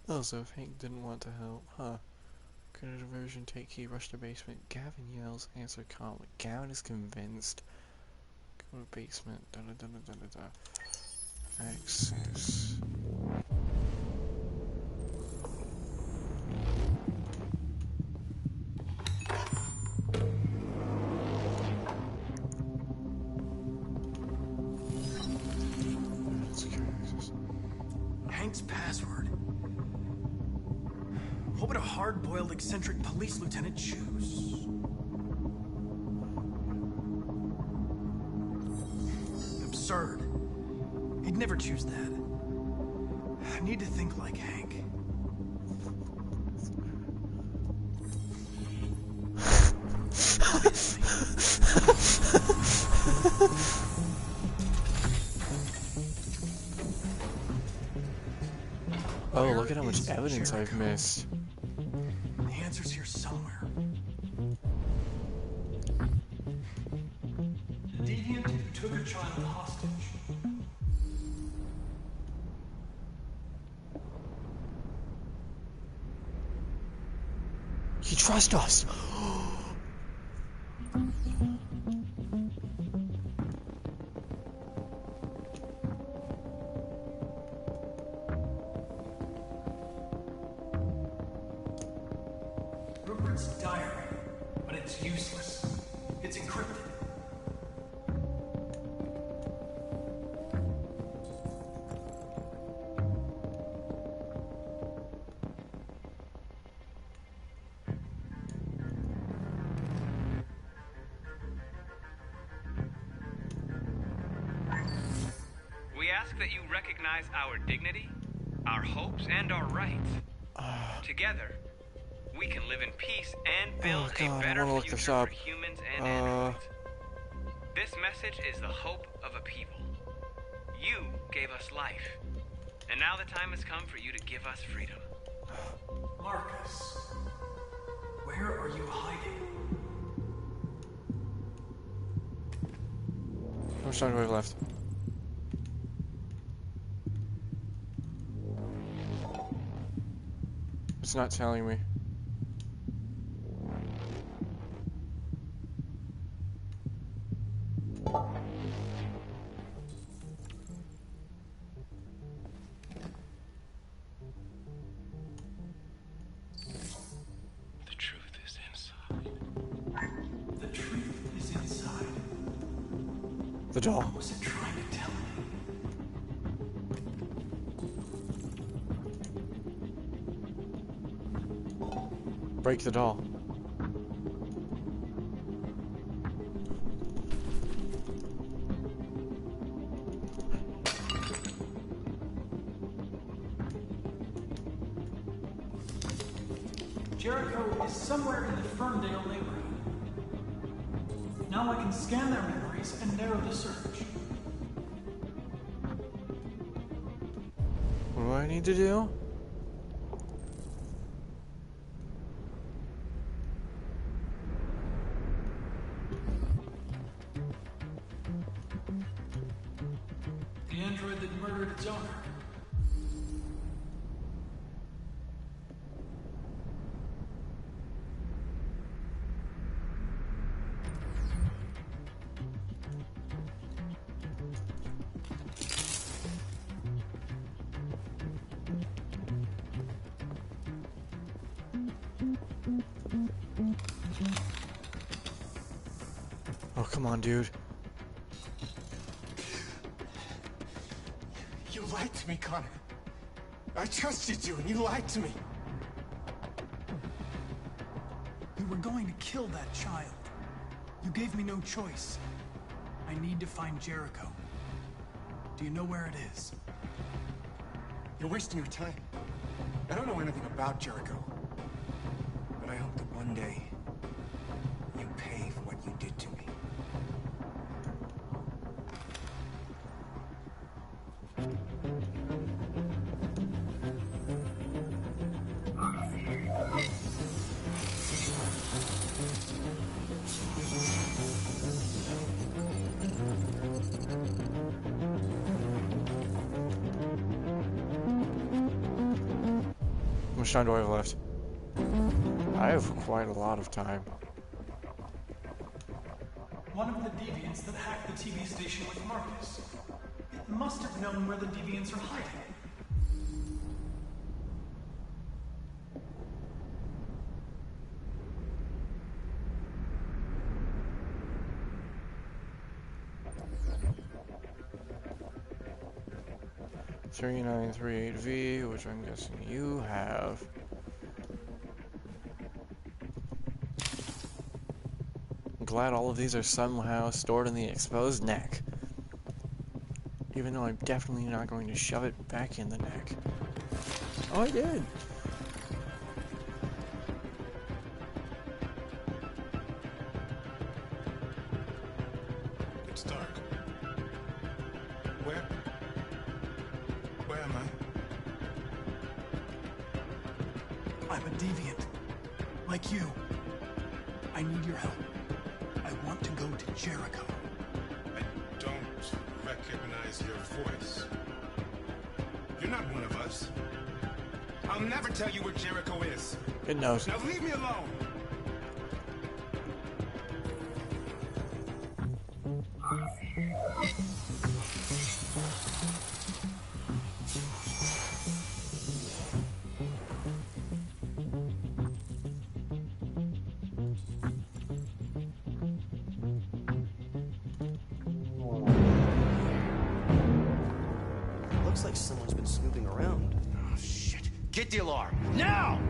Oh, so if Hank didn't want to help, huh? Could a diversion take key, rush to basement? Gavin yells, answer calmly. Gavin is convinced. Go to basement. Da da da da da da. Access. Hank's password. What would a hard-boiled, eccentric police lieutenant choose? Absurd. He'd never choose that. I need to think like Hank. Oh, look at how much evidence I've missed. The answer's here somewhere. The deviant who took a child hostage. He trusts us. Rupert's diary, but it's useless. It's encrypted. ask that you recognize our dignity, our hopes, and our rights. Together, we can live in peace and build a better future for humans and androids. This message is the hope of a people. You gave us life, and now the time has come for you to give us freedom. Marcus, where are you hiding? I'm trying to move left. It's not telling me. The truth is inside. The truth is inside. The doll. What was it trying to tell me? Break the doll. Jericho is somewhere in the Ferndale neighborhood. Now I can scan their memories and narrow the search. What do I need to do? The android that murdered its owner. Oh, come on, dude. You lied to me, Connor. I trusted you, and you lied to me. You were going to kill that child. You gave me no choice. I need to find Jericho. Do you know where it is? You're wasting your time. I don't know anything about Jericho. But I hope that one day you pay for what you did to me. How much time do I have left? I have quite a lot of time. One of the deviants that hacked the TV station with Marcus. It must have known where the deviants are hiding. V, which I'm guessing you have. I'm glad all of these are somehow stored in the exposed neck. Even though I'm definitely not going to shove it back in the neck. Oh, I did! It's dark. Where am I? I'm a deviant. Like you. I need your help. I want to go to Jericho. I don't recognize your voice. You're not one of us. I'll never tell you where Jericho is. It knows. Now leave me alone! Looks like someone's been snooping around. Oh, shit. Get the alarm. Now!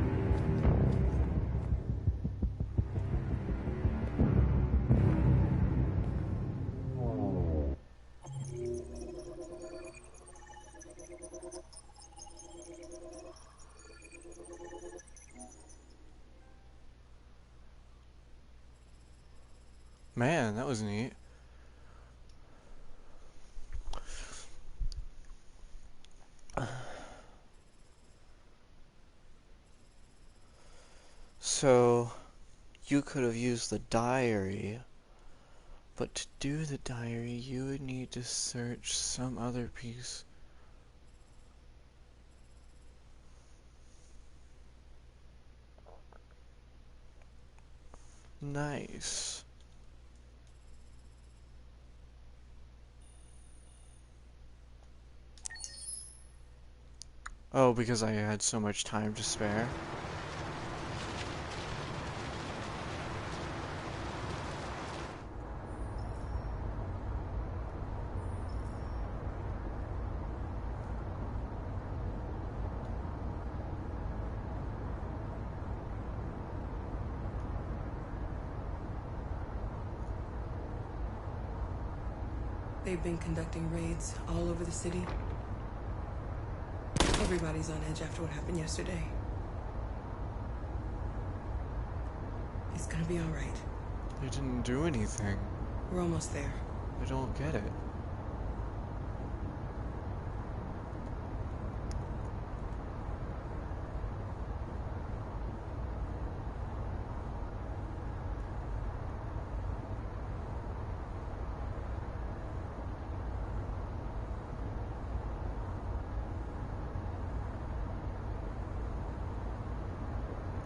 Man, that was neat. So, you could have used the diary, but to do the diary, you would need to search some other piece. Nice. Oh, because I had so much time to spare. They've been conducting raids all over the city. Everybody's on edge after what happened yesterday. It's gonna be all right. They didn't do anything. We're almost there. I don't get it.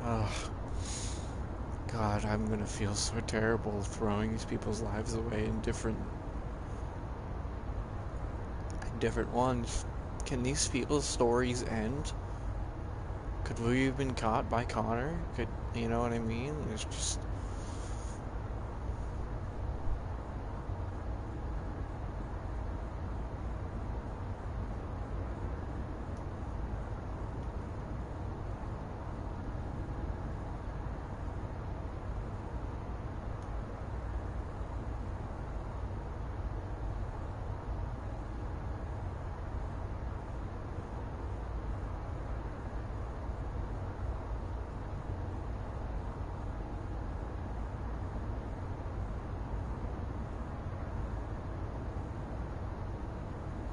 Ugh. God, I'm gonna feel so terrible throwing these people's lives away in different ones. Can these people's stories end? Could we have been caught by Connor? Could, you know what I mean? It's just...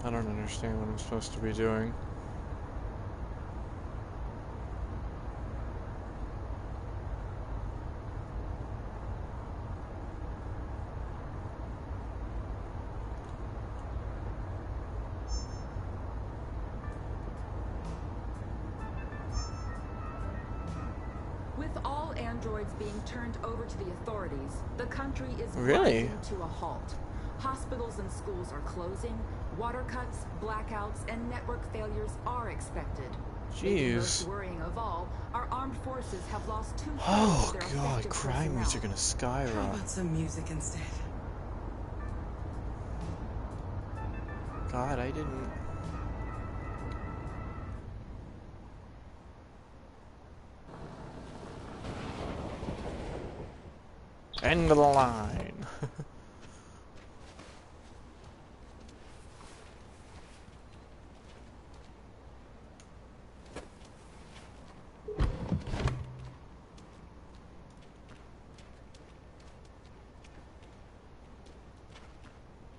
I don't understand what I'm supposed to be doing. With all androids being turned over to the authorities, the country is Really? rising to a halt. Hospitals and schools are closing, water cuts, blackouts, and network failures are expected. Maybe most Jeez. worrying of all, our armed forces have lost 2/3 Oh of their god, effective crime rates are personnel. gonna How skyrocket. about some music instead? God, I didn't... End of the line.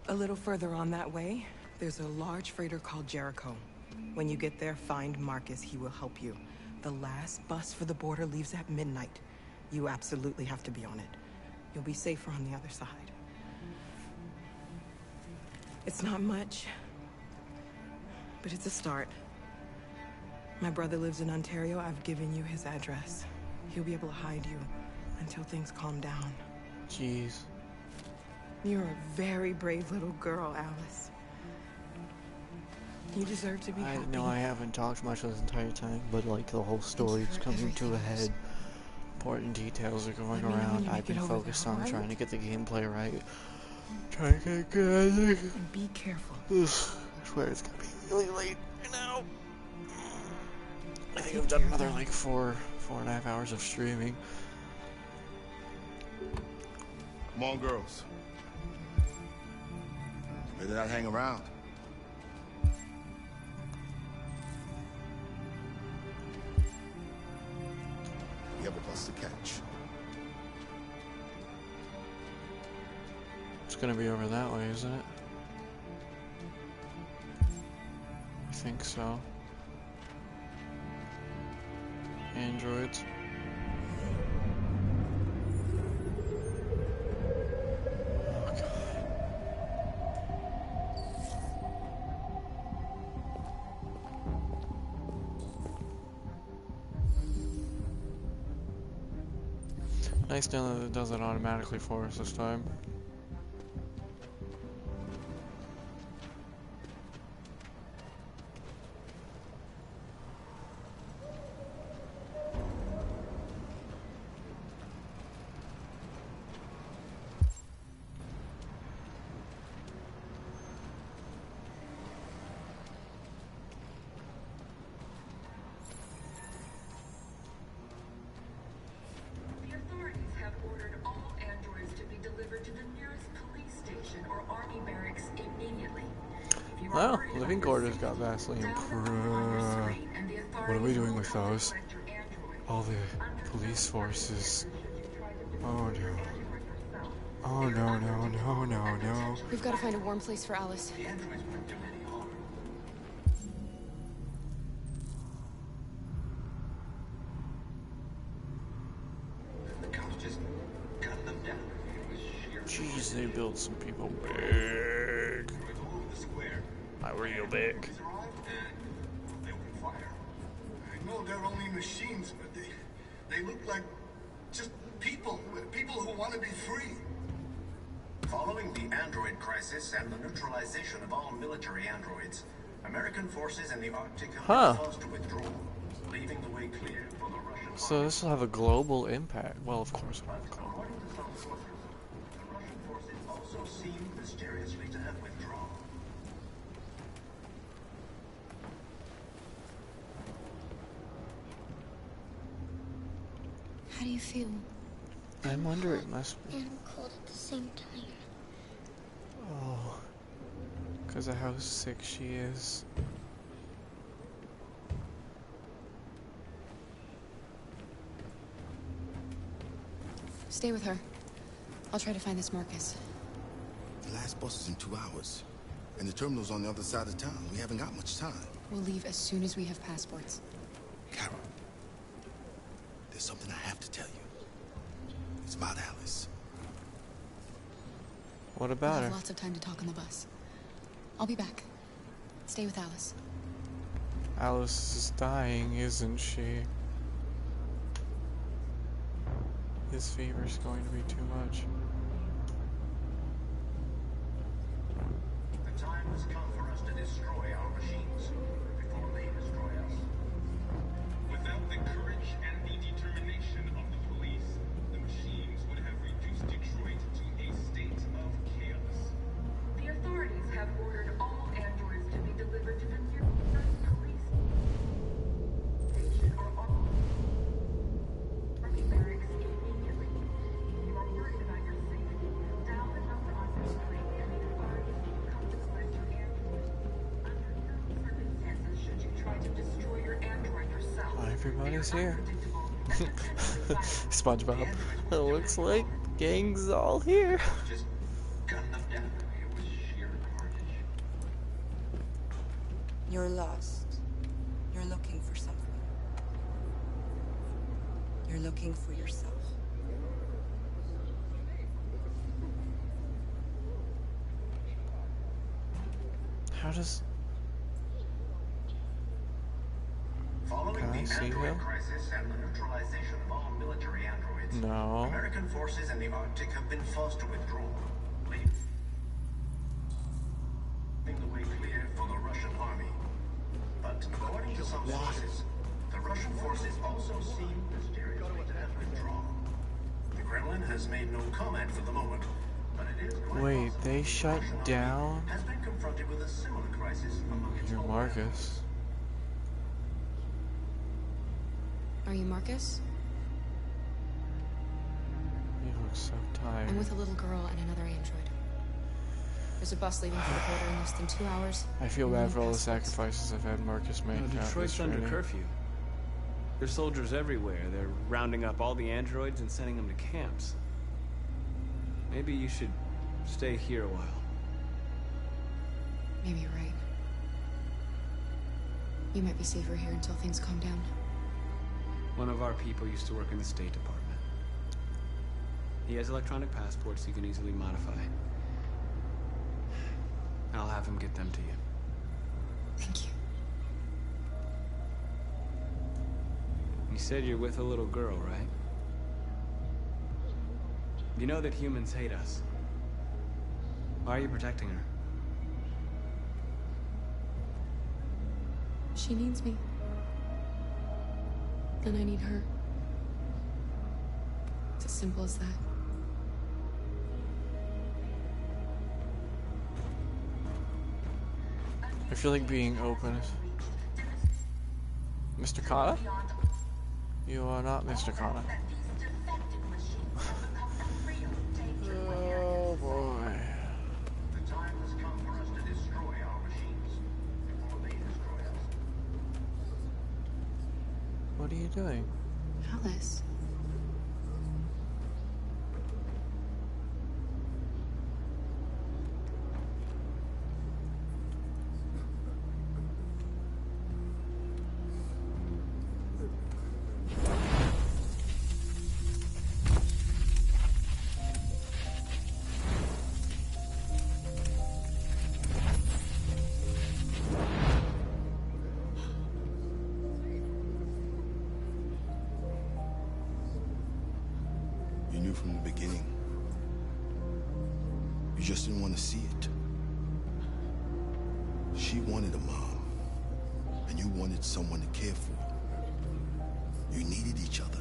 A little further on that way, there's a large freighter called Jericho. When you get there, find Marcus. He will help you. The last bus for the border leaves at midnight. You absolutely have to be on it. You'll be safer on the other side. It's not much, but it's a start. My brother lives in Ontario. I've given you his address. He'll be able to hide you until things calm down. Jeez. You're a very brave little girl, Alice. You deserve to be I happy. know I haven't talked much this entire time, but like the whole story's for coming to a everything, head. Important details are going Let me know when around. you I've make been it over focused there, on alright? trying to get the gameplay right. Trying to get good. And be careful. I swear it's gonna be really late right now. I think Take I've done care, another though. like 4.5 hours of streaming. Come on, girls. Better not hang around. We have a bus to catch. It's gonna be over that way, isn't it? I think so. Androids. Oh god. Nice to know that it does it automatically for us this time. Well, living quarters got vastly improved. What are we doing with those? All the police forces. Oh no. Oh no, no, no, no, no. We've got to find a warm place for Alice. Jeez, they built some people big. Why were you big? I know they're only machines, but they look like just people who want to be free. Following the android crisis and the neutralization of all military androids, American forces in the Arctic have been forced to withdraw, leaving the way clear for the Russian army. So this will have a global impact. Well, of course it'll have a global. According to some sources, the Russian forces also seem mysteriously to have withdrawn. How do you feel? I'm wondering, it must be. And cold at the same time. Oh, because of how sick she is. Stay with her. I'll try to find this Marcus. The last bus is in 2 hours. And the terminal's on the other side of town. We haven't got much time. We'll leave as soon as we have passports. Carol, there's something I have to tell you. It's about Alice. What We'll about have her? lots of time to talk on the bus. I'll be back. Stay with Alice. Alice is dying, isn't she? His fever's going to be too much. The time has come for us to destroy our machines before they destroy us. Without the courage and the determination of the police, the machines would have reduced Detroit to a state of chaos. The authorities have ordered all androids to be delivered to the nearest police station or army barracks immediately. You are worried about your safety. Dial the number on the screen and the authorities will come to collect your android. Under no circumstances should you try to destroy your android yourself. Everybody's here. SpongeBob. It looks like gang's all here. Just gun them down. It was sheer carnage. You're lost. You're looking for something. You're looking for yourself. How does... Following Can I the see android him? crisis and the neutralization of all military androids, No. American forces in the Arctic have been forced to withdraw, leaving the way clear for the Russian army. But according to some sources, the Russian forces also seem mysteriously to have withdrawn. The Kremlin has made no comment for the moment, but it is quite Wait, possible they the shut Russian army down has been confronted with a similar crisis among its your own Marcus? Are you Marcus? He looks so tired. I'm with a little girl and another android. There's a bus leaving for the border in less than 2 hours. I feel We bad need for all the passports. sacrifices I've had Marcus make. No, out Detroit's this under training. curfew. There's soldiers everywhere. They're rounding up all the androids and sending them to camps. Maybe you should Stay here a while. Maybe you're right. You might be safer here until things calm down. One of our people used to work in the State Department. He has electronic passports he can easily modify. I'll have him get them to you. Thank you. You said you're with a little girl, right? You know that humans hate us. Why are you protecting her? She needs me. And I need her. It's as simple as that. I feel like being open. Mr. Kata? You are not Mr. Kata. Oh boy. The time has come for us to destroy our machines before they destroy us. What are you doing? Alice. You knew from the beginning. You just didn't want to see it. She wanted a mom, and you wanted someone to care for. You needed each other.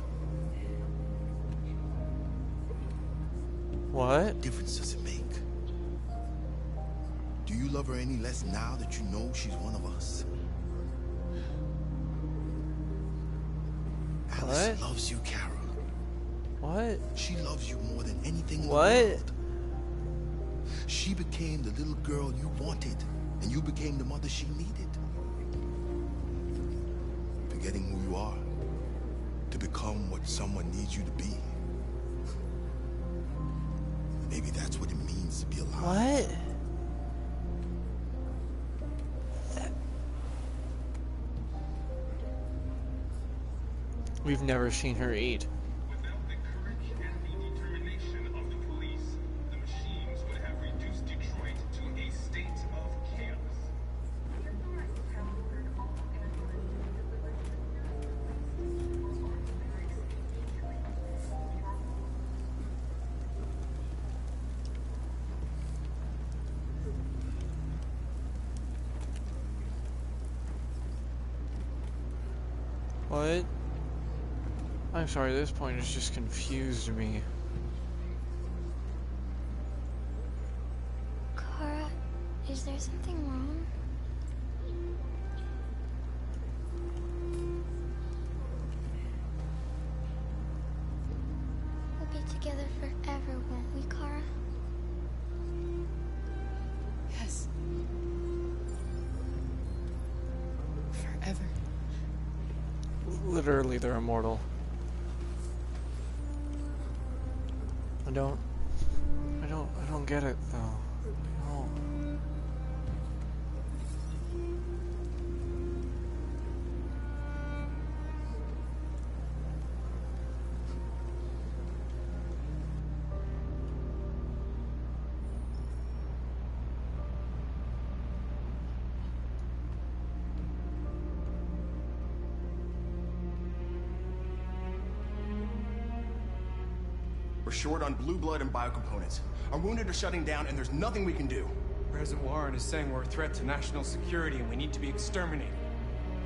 What difference does it make? Do you love her any less now that you know she's one of us? Alice loves you, Carol. What? She loves you more than anything in the What? world. She became the little girl you wanted, and you became the mother she needed. Forgetting who you are to become what someone needs you to be. Maybe that's what it means to be alive. What? We've never seen her eat. Without the courage and the determination of the police, the machines would have reduced Detroit to a state of chaos. What? I'm sorry, this point has just confused me. Kara, is there something wrong? We'll be together forever, won't we, Kara? Yes. Forever. Literally, they're immortal. I don't get it though. No. We're short on blue blood and biocomponents. Our wounded are shutting down, and there's nothing we can do. President Warren is saying we're a threat to national security and we need to be exterminated.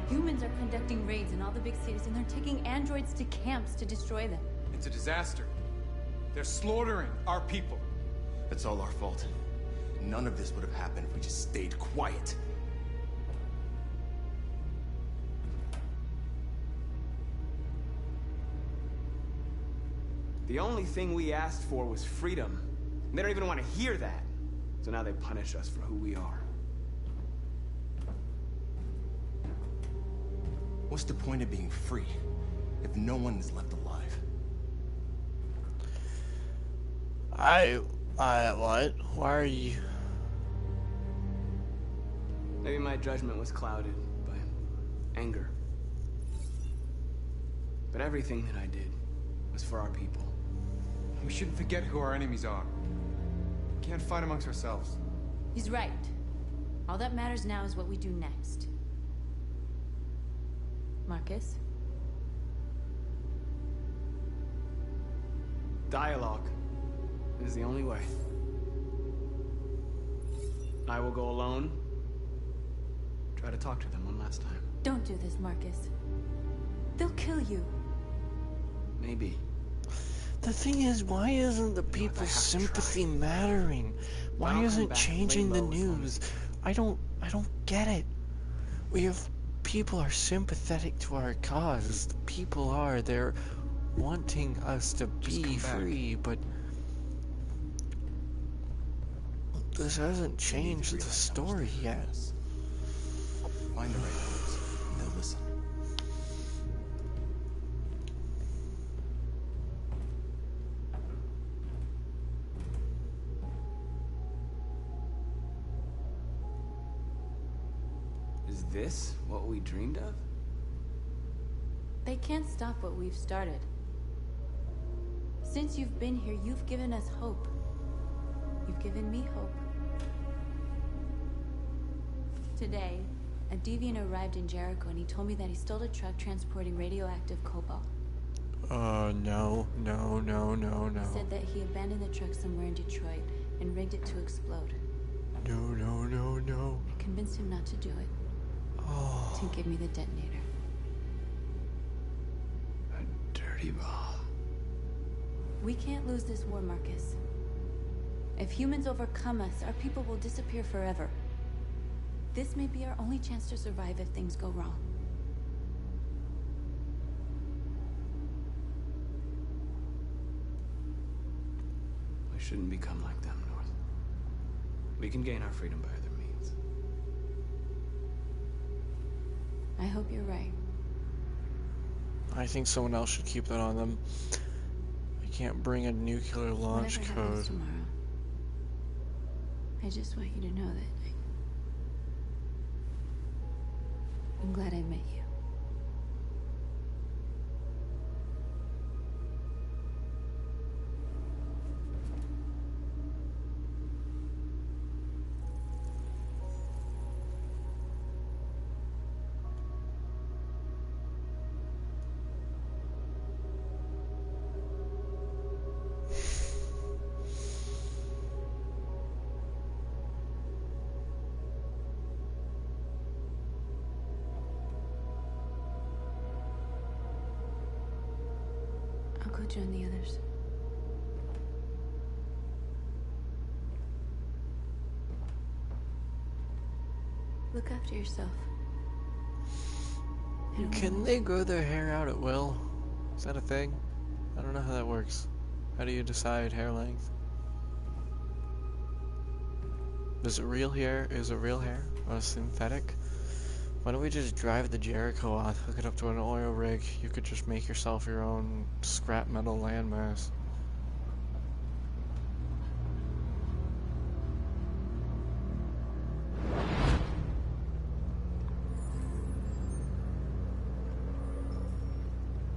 Humans are conducting raids in all the big cities, and they're taking androids to camps to destroy them. It's a disaster. They're slaughtering our people. It's all our fault. None of this would have happened if we just stayed quiet. The only thing we asked for was freedom. And they don't even want to hear that. So now they punish us for who we are. What's the point of being free if no one is left alive? What? Why are you... Maybe my judgment was clouded by anger. But everything that I did was for our people. We shouldn't forget who our enemies are. We can't fight amongst ourselves. He's right. All that matters now is what we do next. Marcus? Dialogue is the only way. I will go alone. Try to talk to them one last time. Don't do this, Marcus. They'll kill you. Maybe. The thing is, why isn't the people's sympathy mattering? Why isn't changing the news? I don't get it. We have people are sympathetic to our cause. The people are. They're wanting us to be free, but this hasn't changed the story yet. Find the right words, and they'll listen. Is this what we dreamed of? They can't stop what we've started. Since you've been here, you've given us hope. You've given me hope. Today, a deviant arrived in Jericho and he told me that he stole a truck transporting radioactive cobalt. No. He said that he abandoned the truck somewhere in Detroit and rigged it to explode. No. I convinced him not to do it. To give me the detonator. A dirty ball. We can't lose this war, Marcus. If humans overcome us, our people will disappear forever. This may be our only chance to survive if things go wrong. We shouldn't become like them, North. We can gain our freedom by other means. I hope you're right. I think someone else should keep that on them. I can't bring a nuclear launch Whatever code. happens tomorrow, I just want you to know that I'm glad I met you. I'll go join the others. Look after yourself. Can they grow their hair out at will? Is that a thing? I don't know how that works. How do you decide hair length? Is it real hair? Is it real hair? Or synthetic? Why don't we just drive the Jericho on, hook it up to an oil rig? You could just make yourself your own scrap metal landmass.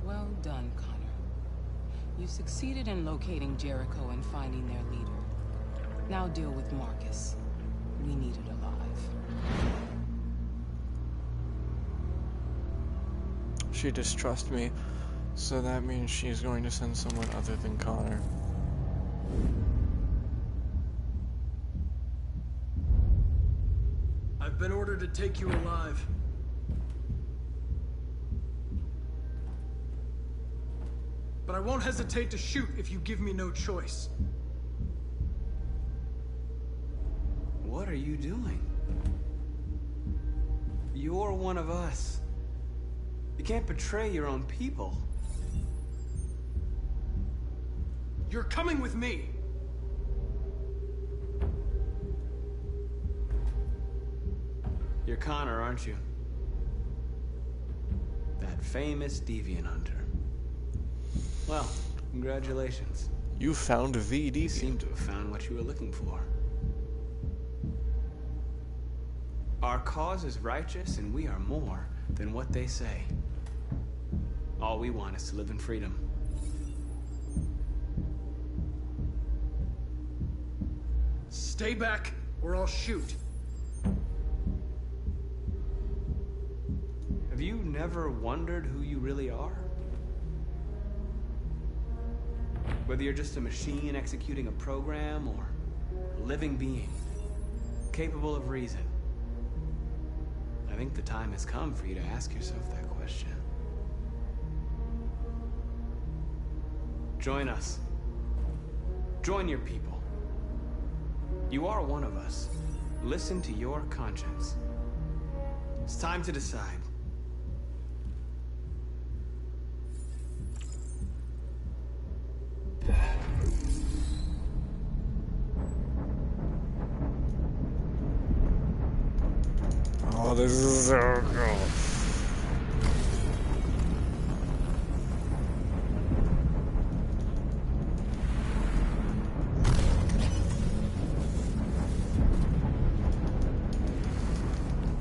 Well done, Connor. You succeeded in locating Jericho and finding their leader. Now deal with Marcus. We need it alive. She distrusts me, so that means she's going to send someone other than Connor. I've been ordered to take you alive. But I won't hesitate to shoot if you give me no choice. What are you doing? You're one of us. You can't betray your own people. You're coming with me. You're Connor, aren't you? That famous deviant hunter. Well, congratulations. You found VD. You seem to have found what you were looking for. Our cause is righteous, and we are more than what they say. All we want is to live in freedom. Stay back, or I'll shoot. Have you never wondered who you really are? Whether you're just a machine executing a program, or a living being, capable of reason. I think the time has come for you to ask yourself that question. Join us. Join your people. You are one of us. Listen to your conscience. It's time to decide. Oh, this is so cool.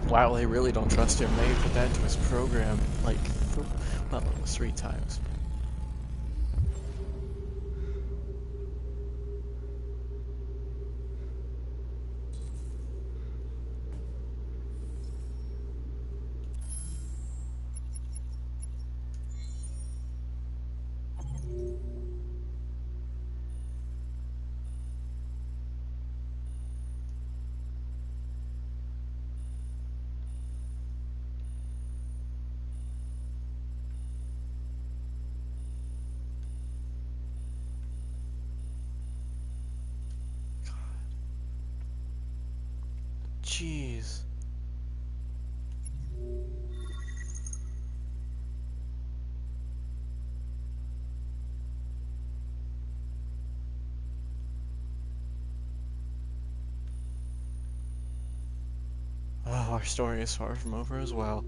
Wow, they really don't trust him. They put that into his program, like, well, 3 times. Jeez. Oh, our story is far from over as well.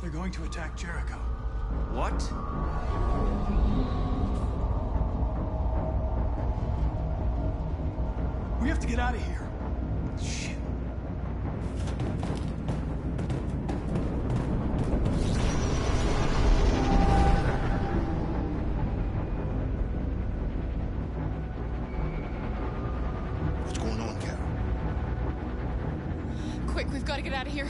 They're going to attack Jericho. What? We have to get out of here. Shit. What's going on, Carol? Quick, we've got to get out of here.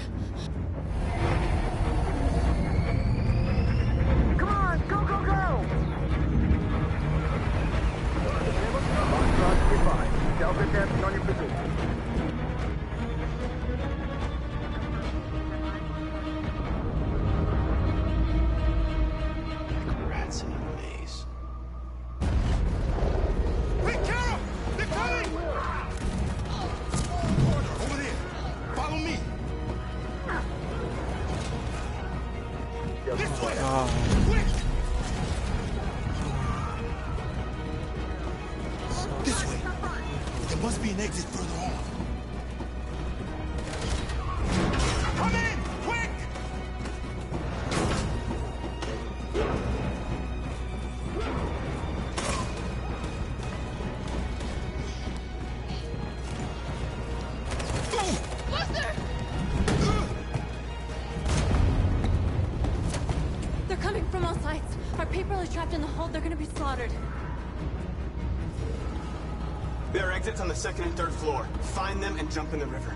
Come on, go, go, go! Delta testing on your position. Rats in a maze. Hey, Carol! They're coming! Over there! Follow me! This way! Quick! This way. There must be an exit further on. Come in! Quick! Buster! They're coming from all sides. Our people are trapped in the hold. They're gonna be slaughtered. There are exits on the 2nd and 3rd floor. Find them and jump in the river.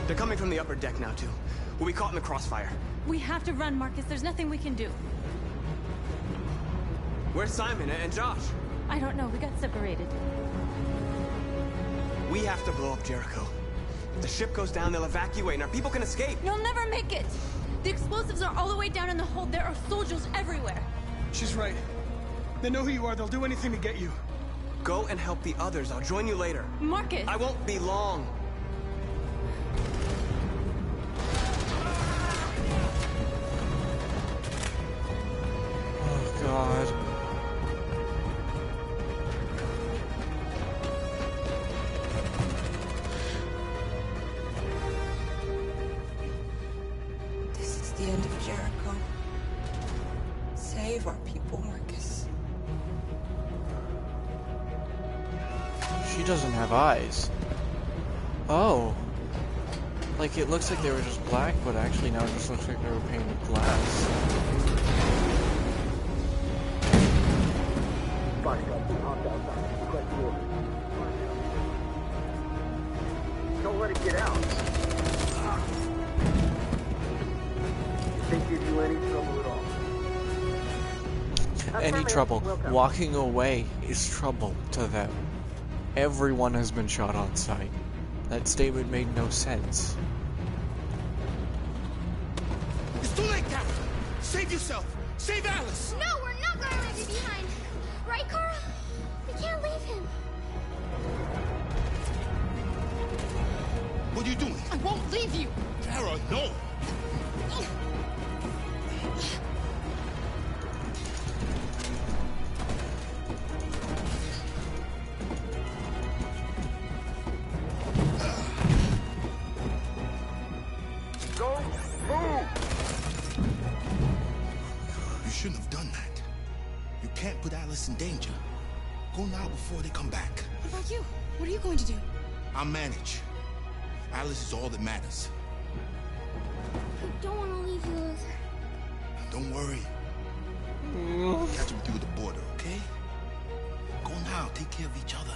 They're coming from the upper deck now, too. We'll be caught in the crossfire. We have to run, Marcus. There's nothing we can do. Where's Simon and Josh? I don't know. We got separated. We have to blow up Jericho. If the ship goes down, they'll evacuate and our people can escape. You'll never make it! The explosives are all the way down in the hold. There are soldiers everywhere. She's right. They know who you are. They'll do anything to get you. Go and help the others. I'll join you later. Marcus! I won't be long. end of Jericho. Save our people, Marcus. She doesn't have eyes. Oh. Like, it looks like they were just black, but actually now it just looks like they were painted glass. Don't let it get out. Think give you any trouble at all. Any trouble. Walking away is trouble to them. Everyone has been shot on sight. That statement made no sense. It's too late, Captain. Save yourself. Save Alice. No, we're not going to leave you behind. Right, Kara? We can't leave him. What are you doing? I won't leave you. Kara, no. You shouldn't have done that. You can't put Alice in danger. Go now before they come back. What about you? What are you going to do? I'll manage. Alice is all that matters. I don't want to leave you, Luther. Don't worry. Catch up with you at the border, okay? Go now. Take care of each other.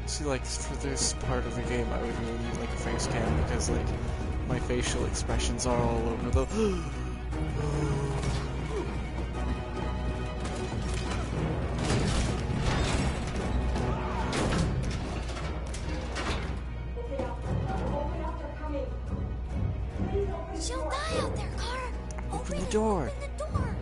See, like, for this part of the game, I would really need, like, a face cam, because, like, my facial expressions are all over the... She'll die out there, Kara. Open the door. Open the door.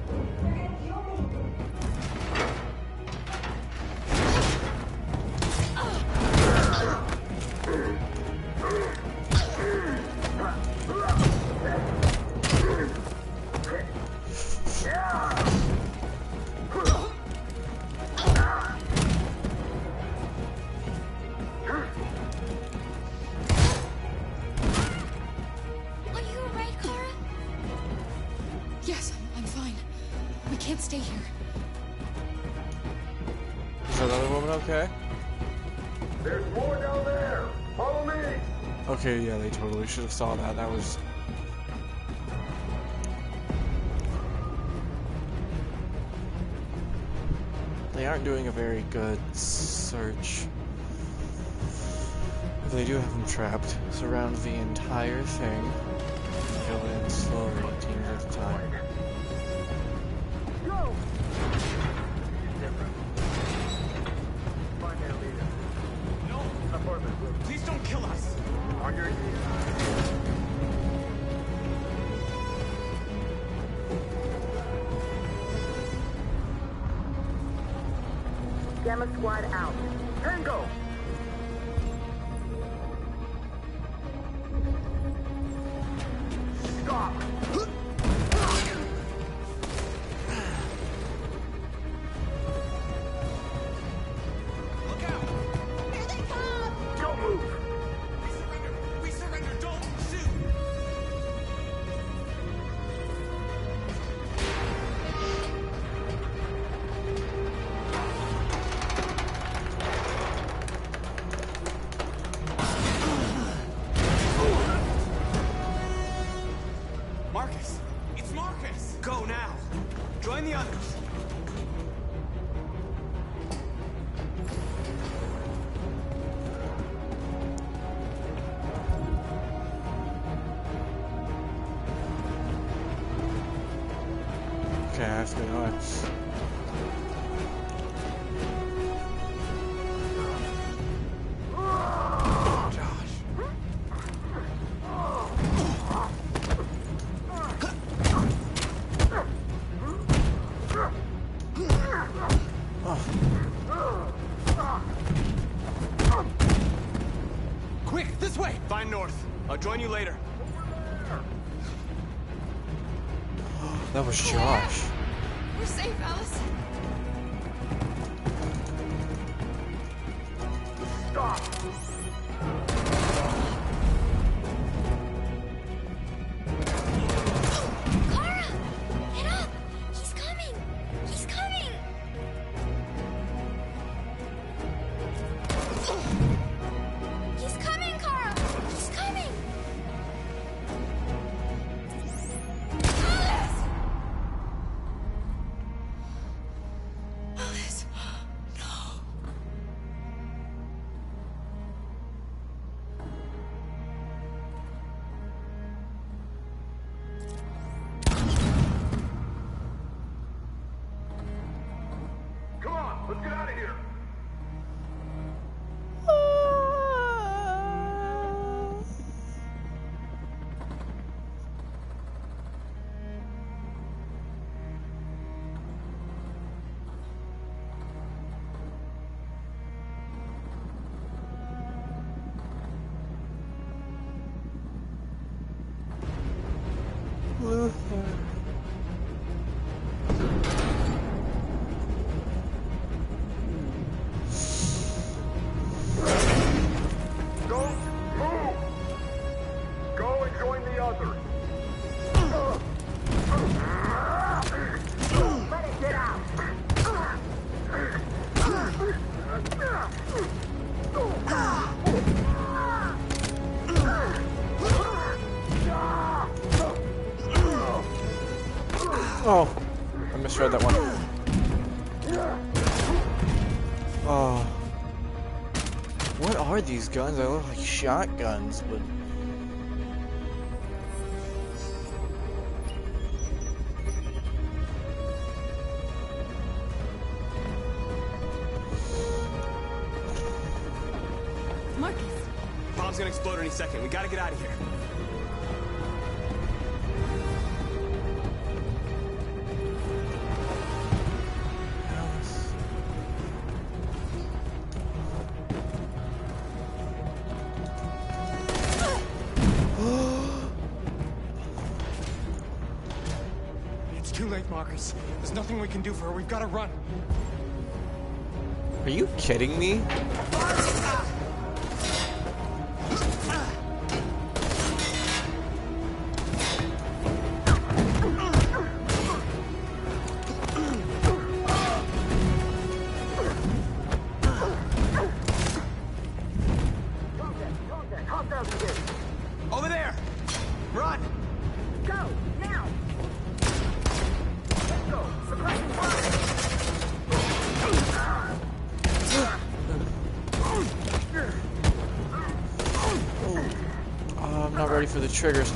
Are you alright, Kara? Yes, I'm fine. We can't stay here. Is that other woman okay? There's more down there. Follow me. Okay, yeah, they totally should have saw that. That was... They aren't doing a very good search. They do have him trapped. Surround the entire thing. Kill in slowly, teams at a time. Go. Different. Find their leader. No. Apartment. Please don't kill us. On your knees. Gamma squad out. Tango! Stop! Look out. Here they come! Don't move! We surrender. We surrender. Don't shoot. Marcus. It's Marcus. Go now. Join the others. Okay, that's good. Quick, this way. Find North. I'll join you later. That was Josh. We're safe, Alice. Stop! Don't move! Go and join the others. Let it get out! Oh, I misread that one. Oh. What are these guns? They look like shotguns, but... Marcus! Bomb's gonna explode any second. We gotta get out of here. It's too late, Marcus. There's nothing we can do for her. We've got to run. Are you kidding me? Over there! Run! Go, now! Let's go! Suppressing fire! I'm not ready for the triggers.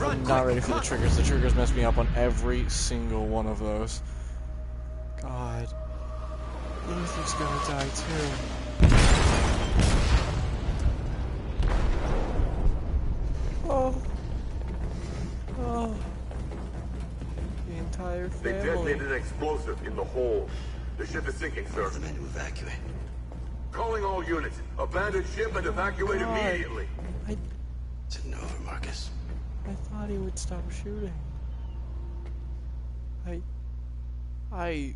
I'm not ready for the triggers. The triggers mess me up on every single one of those. God. Luther's gonna die too. Oh. Oh. The entire They family. detonated an explosive in the hold. The ship is sinking, sir. The men to evacuate. Calling all units. Abandon ship and evacuate immediately. It's over, Marcus. I thought he would stop shooting. I...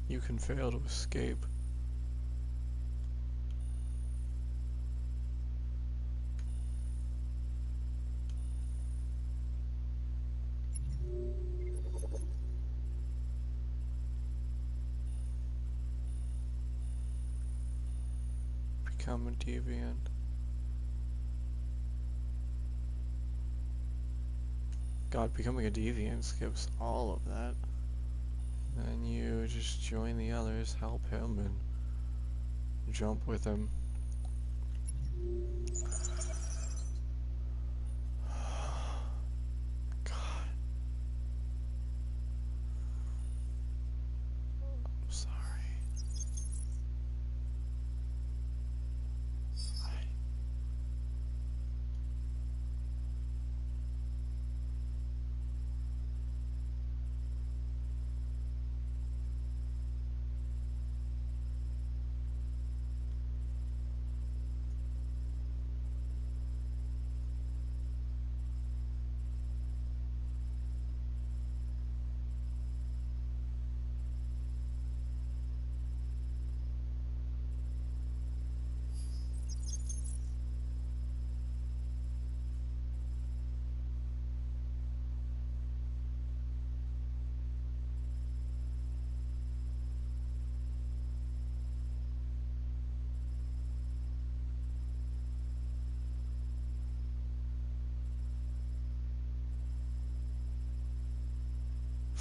You can fail to escape. Become a deviant. God, becoming a deviant skips all of that. Then you just join the others, help him, and jump with him. God. I'm sorry.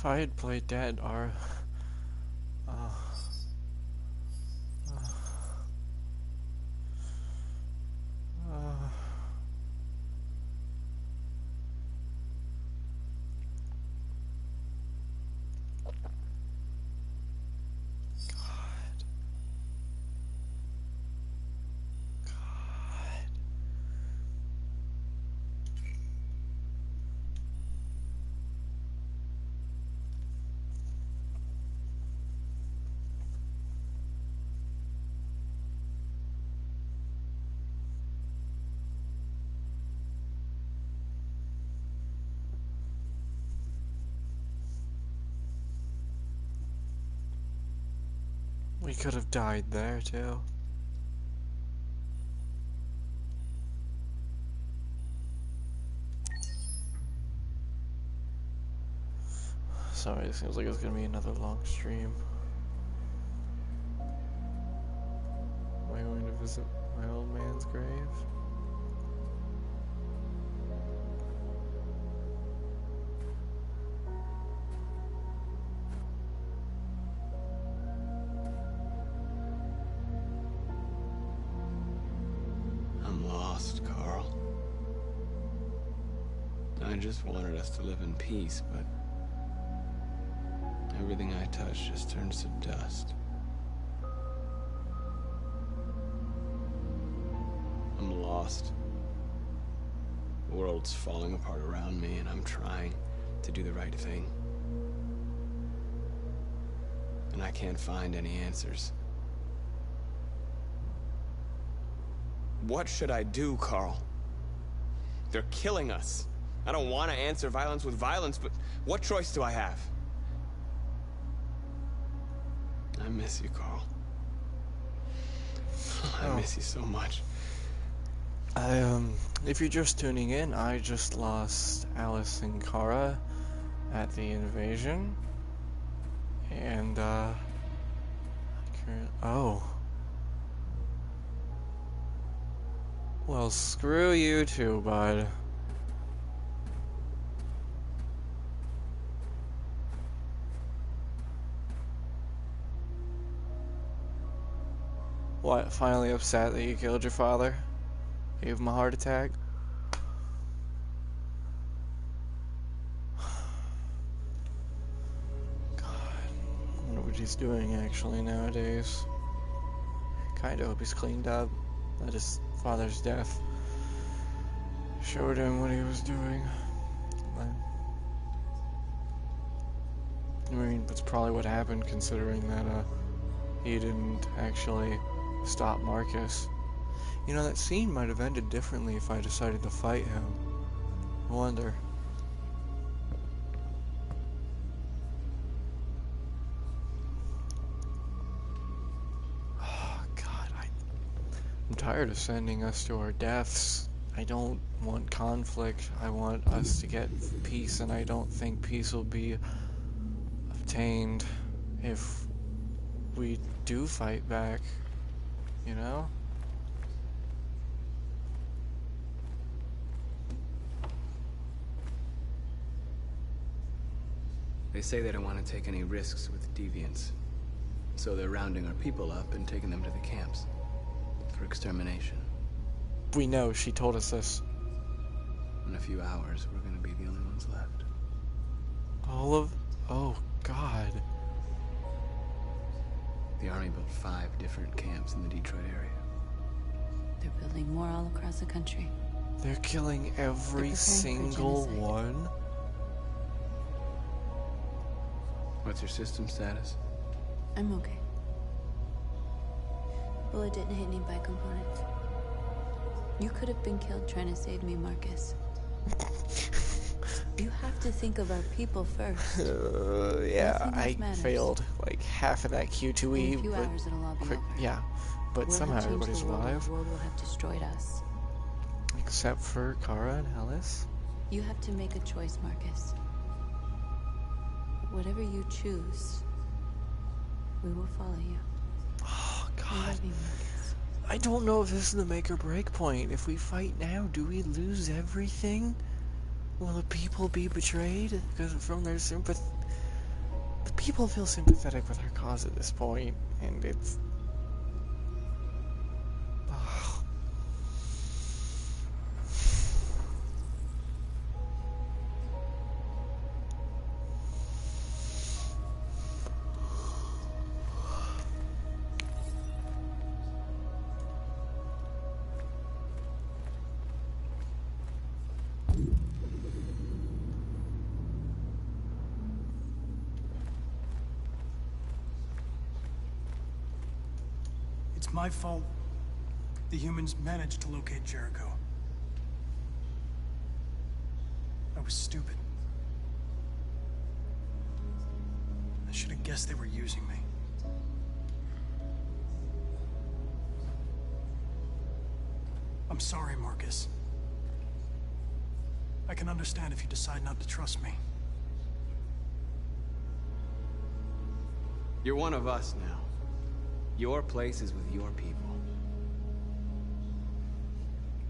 If I had played dead, our... Uh, uh, we could have died there, too. Sorry, it seems like it's gonna be another long stream. Am I going to visit my old man's grave? I'm lost, Carl. I just wanted us to live in peace, but everything I touch just turns to dust. I'm lost. The world's falling apart around me, and I'm trying to do the right thing. And I can't find any answers. What should I do, Carl? They're killing us. I don't want to answer violence with violence, but what choice do I have? I miss you, Carl. I miss you so much. If you're just tuning in, I just lost Alice and Kara at the invasion. And, oh. Well, screw you too, bud. What, finally upset that you killed your father? Gave him a heart attack? God, I wonder what he's doing actually nowadays. Kinda hope he's cleaned up. That his father's death showed him what he was doing. I mean, that's probably what happened, considering that he didn't actually stop Marcus. You know, that scene might have ended differently if I decided to fight him. I wonder. Oh, God, I'm tired of sending us to our deaths. I don't want conflict. I want us to get peace, and I don't think peace will be obtained if we do fight back, you know? They say they don't want to take any risks with deviants. So they're rounding our people up and taking them to the camps for extermination. We know, she told us this. In a few hours, we're gonna be the only ones left. All of... Oh, God. The army built 5 different camps in the Detroit area. They're building more all across the country. They're killing every single one? What's your system status? I'm okay. Bullet didn't hit any bicomponents. You could have been killed trying to save me, Marcus. You have to think of our people first. Yeah, I failed like half of that Q2E. In a few hours, it'll all be over. Yeah, but We'll somehow have changed everybody's the world, alive. The world will have destroyed us. Except for Kara and Alice. You have to make a choice, Marcus. Whatever you choose, we will follow you. Oh, God. I love you, Marcus. I don't know if this is the make or break point. If we fight now, do we lose everything? Will the people be betrayed because from their sympathy? People feel sympathetic with her cause at this point, and it's... It's my fault the humans managed to locate Jericho. I was stupid. I should have guessed they were using me. I'm sorry, Marcus. I can understand if you decide not to trust me. You're one of us now. Your place is with your people.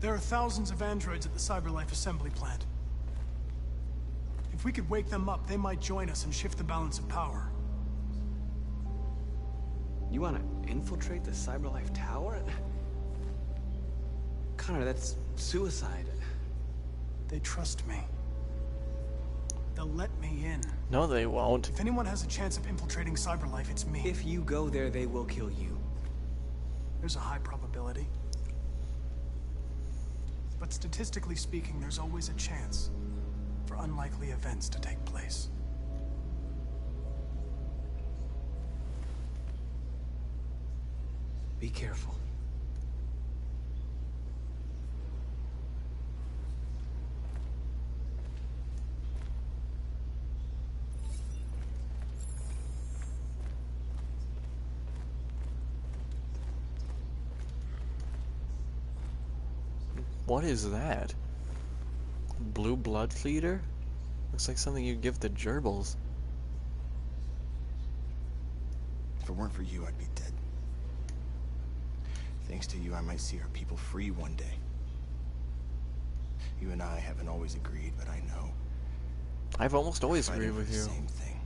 There are thousands of androids at the CyberLife assembly plant. If we could wake them up, they might join us and shift the balance of power. You want to infiltrate the CyberLife tower? Connor, that's suicide. They trust me. They'll let me in. No, they won't. If anyone has a chance of infiltrating CyberLife, it's me. If you go there, they will kill you. There's a high probability. But statistically speaking, there's always a chance for unlikely events to take place. Be careful. What is that? Blue blood feeder? Looks like something you'd give the gerbils. If it weren't for you, I'd be dead. Thanks to you, I might see our people free one day. You and I haven't always agreed, but I know. I've almost always We're fighting agreed with for the you. Same thing.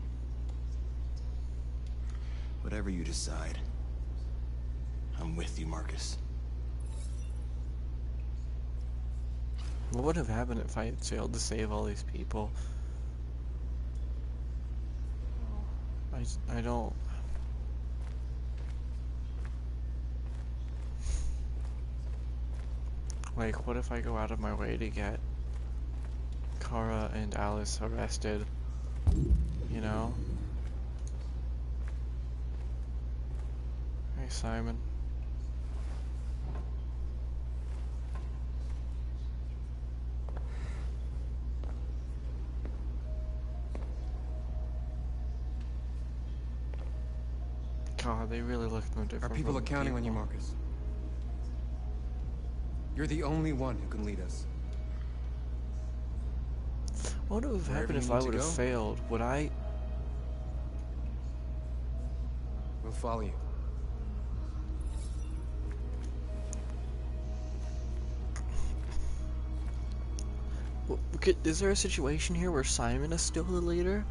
Whatever you decide, I'm with you, Marcus. What would have happened if I had failed to save all these people? I don't... Like, what if I go out of my way to get Kara and Alice arrested? You know? Hey, Simon. God, they really look no different. Our people from are counting on you, people. Marcus. You're the only one who can lead us. What would have Wherever happened if you I need to would have go. failed? Would I... We'll follow you. Is there a situation here where Simon is still the leader?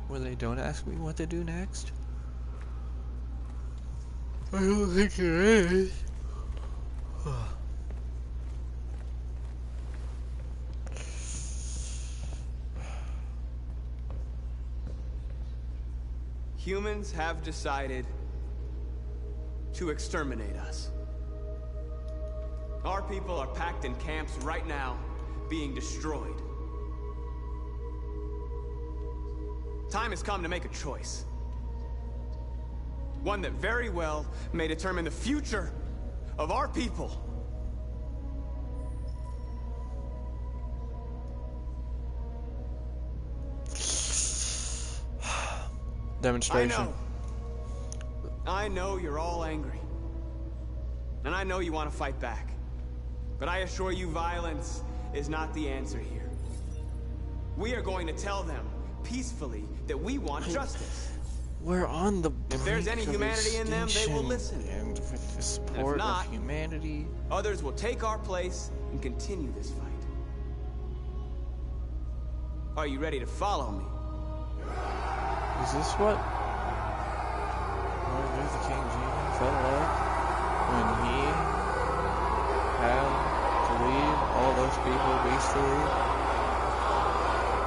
Where they don't ask me what to do next? I don't think there is. Humans have decided to exterminate us. Our people are packed in camps right now, being destroyed. Time has come to make a choice. One that very well may determine the future of our people. Demonstration. I know you're all angry. And I know you want to fight back. But I assure you, violence is not the answer here. We are going to tell them peacefully that we want justice. We're on the brink If there's any of humanity in them, they will extinction, listen. And with the And if support not, of humanity... others will take our place and continue this fight. Are you ready to follow me? Is this what Martin Luther King Jr. felt like when he had to leave all those people peacefully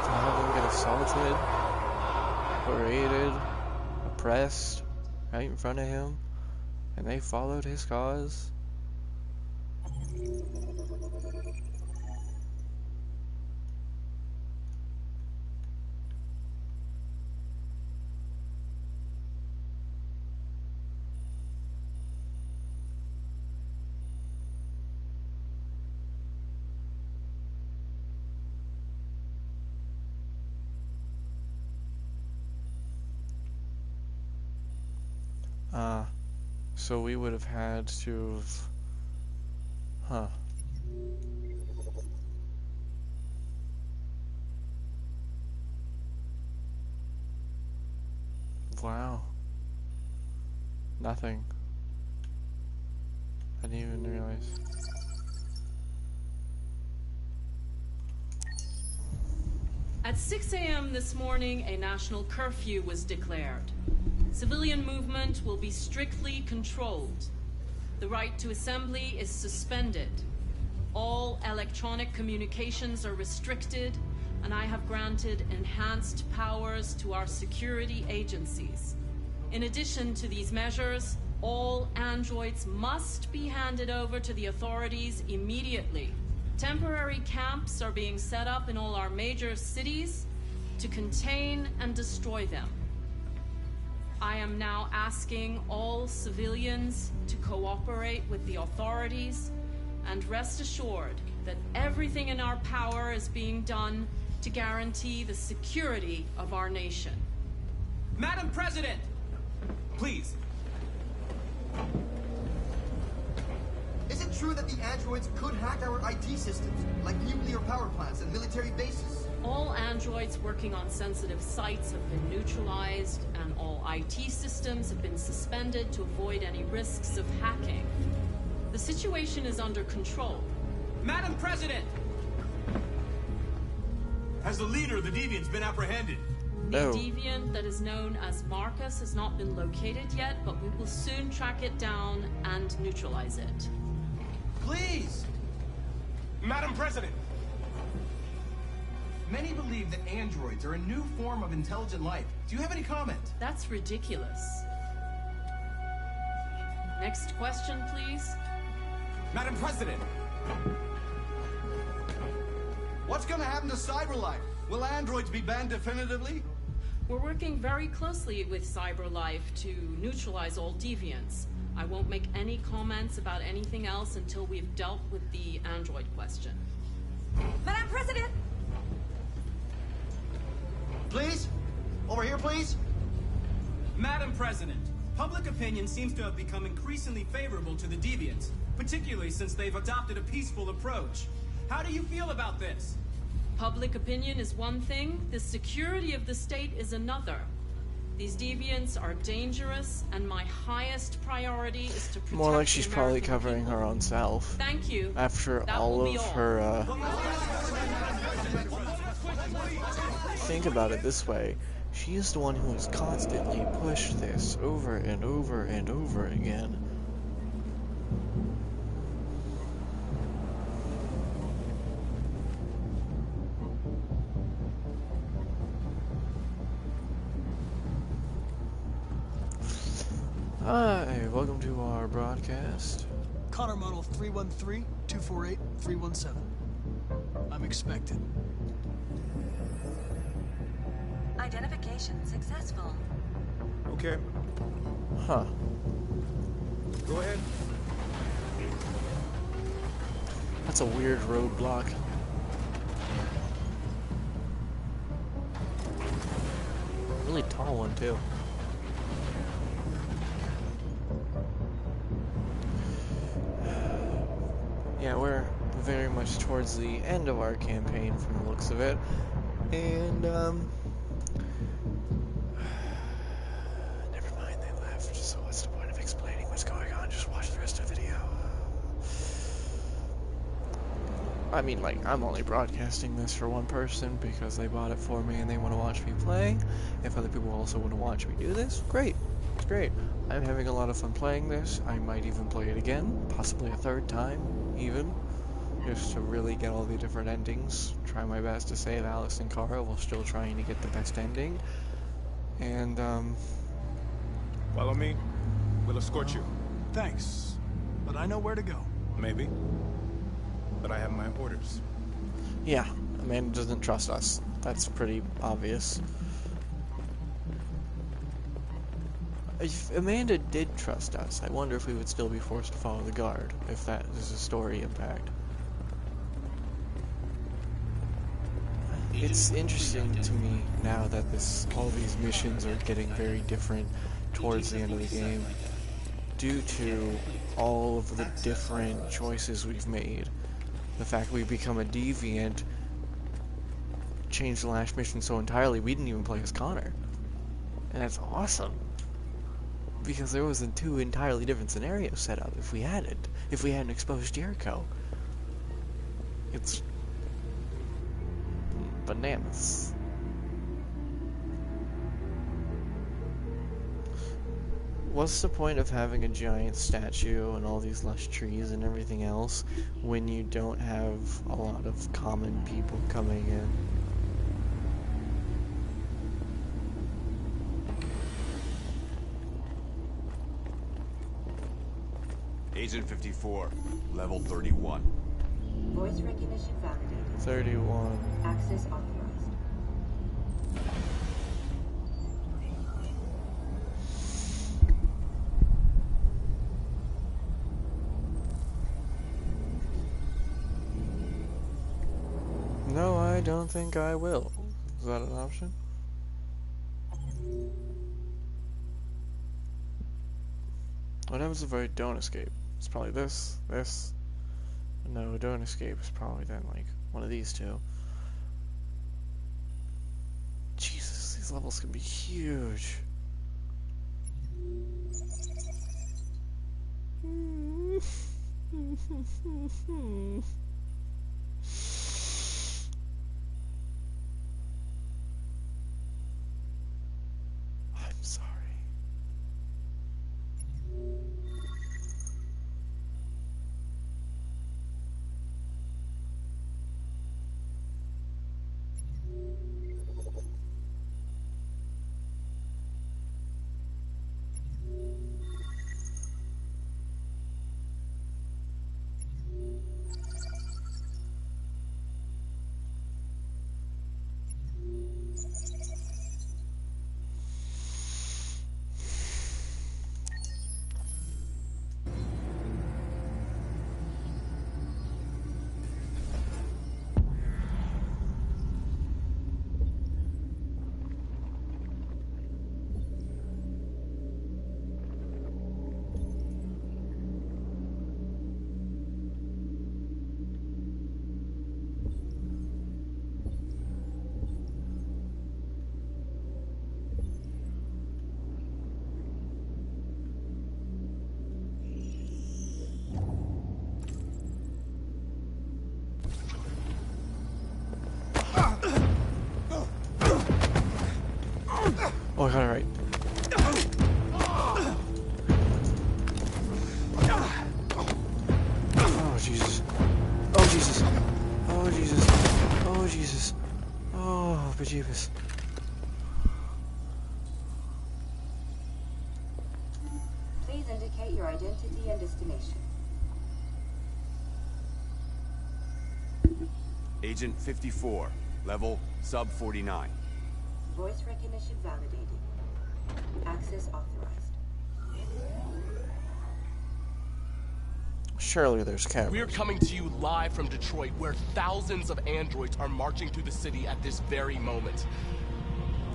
to have them get assaulted, paraded, oppressed right in front of him, and they followed his cause? So we would have had to have... Huh. Wow. Nothing. I didn't even realize. At 6 a.m. this morning, a national curfew was declared. Civilian movement will be strictly controlled. The right to assembly is suspended. All electronic communications are restricted, and I have granted enhanced powers to our security agencies. In addition to these measures, all androids must be handed over to the authorities immediately. Temporary camps are being set up in all our major cities to contain and destroy them. I am now asking all civilians to cooperate with the authorities and rest assured that everything in our power is being done to guarantee the security of our nation. Madam President! Please. Is it true that the androids could hack our IT systems, like nuclear power plants and military bases? All androids working on sensitive sites have been neutralized, and all IT systems have been suspended to avoid any risks of hacking. The situation is under control. Madam President! Has the leader of the Deviants been apprehended? The deviant that is known as Marcus has not been located yet, but we will soon track it down and neutralize it. Please! Madam President! Many believe that androids are a new form of intelligent life. Do you have any comment? That's ridiculous. Next question, please. Madam President! What's gonna happen to CyberLife? Will androids be banned definitively? We're working very closely with CyberLife to neutralize all deviants. I won't make any comments about anything else until we've dealt with the android question. Madam President! Please? Over here, please? Madam President, public opinion seems to have become increasingly favorable to the Deviants, particularly since they've adopted a peaceful approach. How do you feel about this? Public opinion is one thing, the security of the state is another. These deviants are dangerous, and my highest priority is to protect More like the she's probably American covering people. her own self. Thank you. After That all will be of all. her, think about it this way. She is the one who has constantly pushed this over and over and over again. Hi, welcome to our broadcast. Connor model 313-248-317. I'm expected. Identification successful. Okay. Huh. Go ahead. That's a weird roadblock. Really tall one, too. Yeah, we're very much towards the end of our campaign from the looks of it. And, never mind, they left, so what's the point of explaining what's going on? Just watch the rest of the video. I mean, like, I'm only broadcasting this for one person because they bought it for me and they want to watch me play. If other people also want to watch me do this, great. It's great. I'm having a lot of fun playing this. I might even play it again, possibly a third time, even, just to really get all the different endings. Try my best to save Alice and Kara while still trying to get the best ending. And, Follow me. We'll escort you. Thanks, but I know where to go. Maybe. But I have my orders. yeah, Amanda doesn't trust us. That's pretty obvious. If Amanda did trust us, I wonder if we would still be forced to follow the guard, if that is a story impact. It's interesting to me now that all these missions are getting very different towards the end of the game due to all of the different choices we've made. The fact we've become a deviant changed the last mission so entirely we didn't even play as Connor. And that's awesome. Because there was two entirely different scenarios set up if we hadn't exposed Jericho. It's bananas. What's the point of having a giant statue and all these lush trees and everything else when you don't have a lot of common people coming in? Agent 54, level 31. Voice recognition validated. 31. Access authorized. No, I don't think I will. Is that an option? What happens if I don't escape? It's probably this. No, don't escape is probably then like one of these two. Jesus, these levels can be huge. I'm sorry. Oh, I got it right. Oh, Jesus. Oh, Jesus. Oh, Jesus. Oh, Jesus. Oh, bejeebus. Please indicate your identity and destination. Agent 54, level sub 49. Voice recognition validated. Access authorized. Surely there's cameras. We're coming to you live from Detroit, where thousands of androids are marching through the city at this very moment.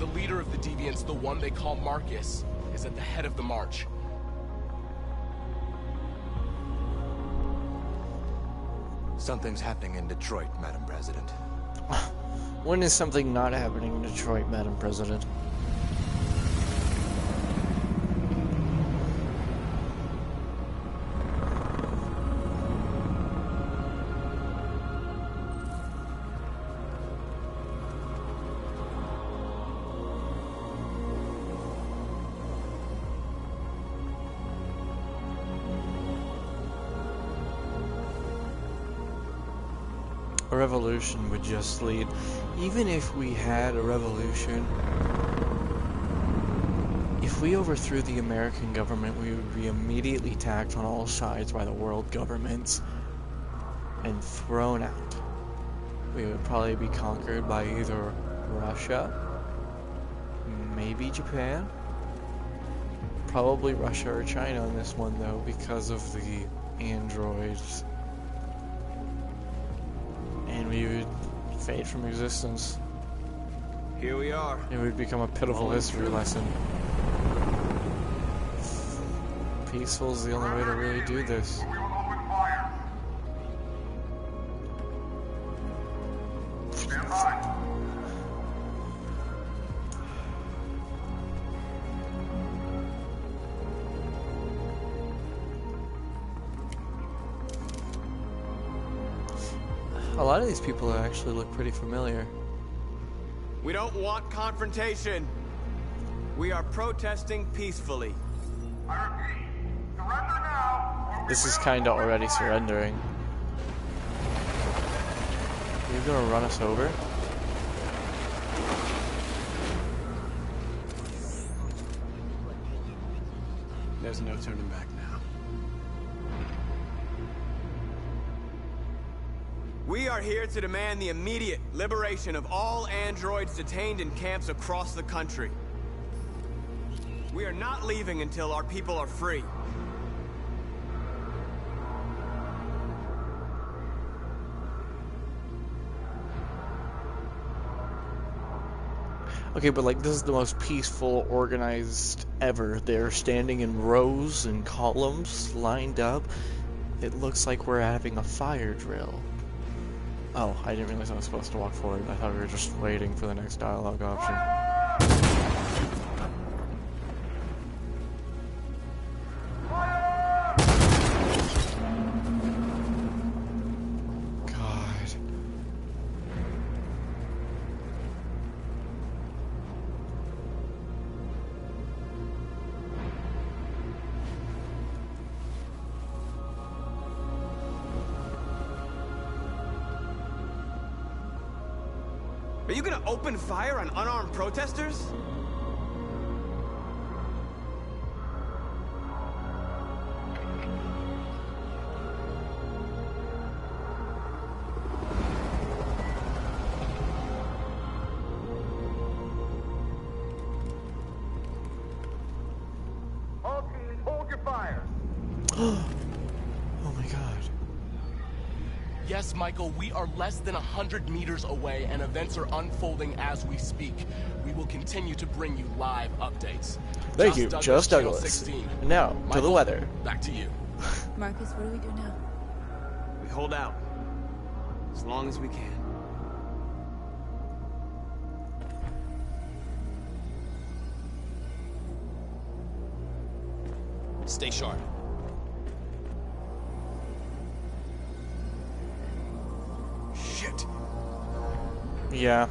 The leader of the Deviants, the one they call Marcus, is at the head of the march. Something's happening in Detroit, Madam President. When is something not happening in Detroit, Madam President? a revolution would just lead. Even if we had a revolution, if we overthrew the American government, we would be immediately attacked on all sides by the world governments and thrown out. We would probably be conquered by either Russia, maybe Japan, probably Russia or China on this one though, because of the androids. And we would fade from existence. Here we are. It would become a pitiful history lesson. Peaceful is the only way to really do this. A lot of these people actually look pretty familiar. We don't want confrontation. We are protesting peacefully. This is kinda already surrendering. Are you gonna run us over? There's no turning back now. We are here to demand the immediate liberation of all androids detained in camps across the country. We are not leaving until our people are free. Okay, but like this is the most peaceful, organized ever. They're standing in rows and columns, lined up. It looks like we're having a fire drill. Oh, I didn't realize I was supposed to walk forward. I thought we were just waiting for the next dialogue option. God. Are you gonna open fire on unarmed protesters? All teams, hold your fire. Oh my god. Yes, Michael, we are less than 100 meters away, and events are unfolding as we speak. We will continue to bring you live updates. Thank you, Just Channel Douglas. 16. And now, to Michael, the weather. Back to you. Marcus, what do we do now? We hold out. As long as we can. Stay sharp. Shit. Yeah.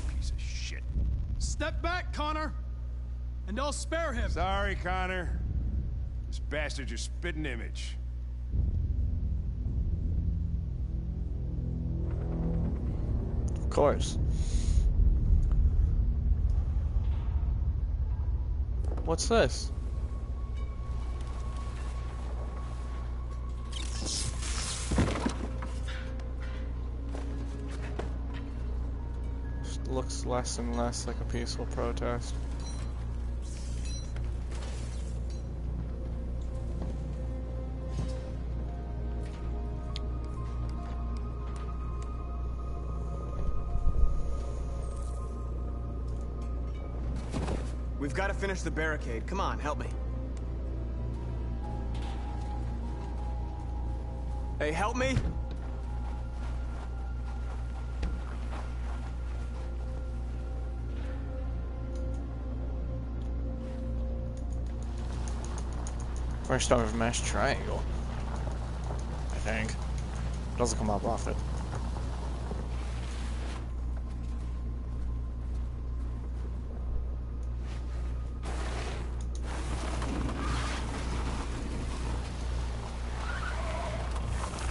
Piece of shit. Step back, Connor, and I'll spare him. Sorry, Connor. This bastard's your spitting image. Of course. What's this? less and less like a peaceful protest. We've got to finish the barricade. Come on, help me. Hey, help me! First time I've mashed triangle. I think. Doesn't come up often.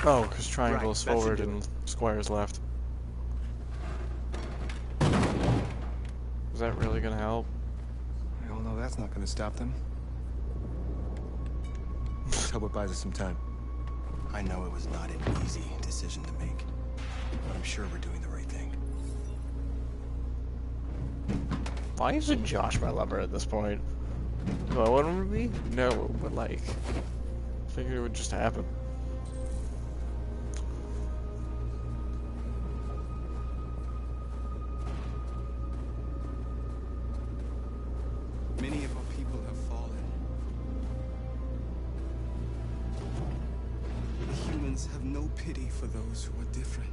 Oh, because triangle is forward and square is left. Is that really gonna help? We all know that's not gonna stop them. Let's hope it buys us some time. I know it was not an easy decision to make, but I'm sure we're doing the right thing. Why isn't Josh my lover at this point? Do I want him to be? No, but like, I figured it would just happen. Many of our people have fallen. The humans have no pity for those who are different.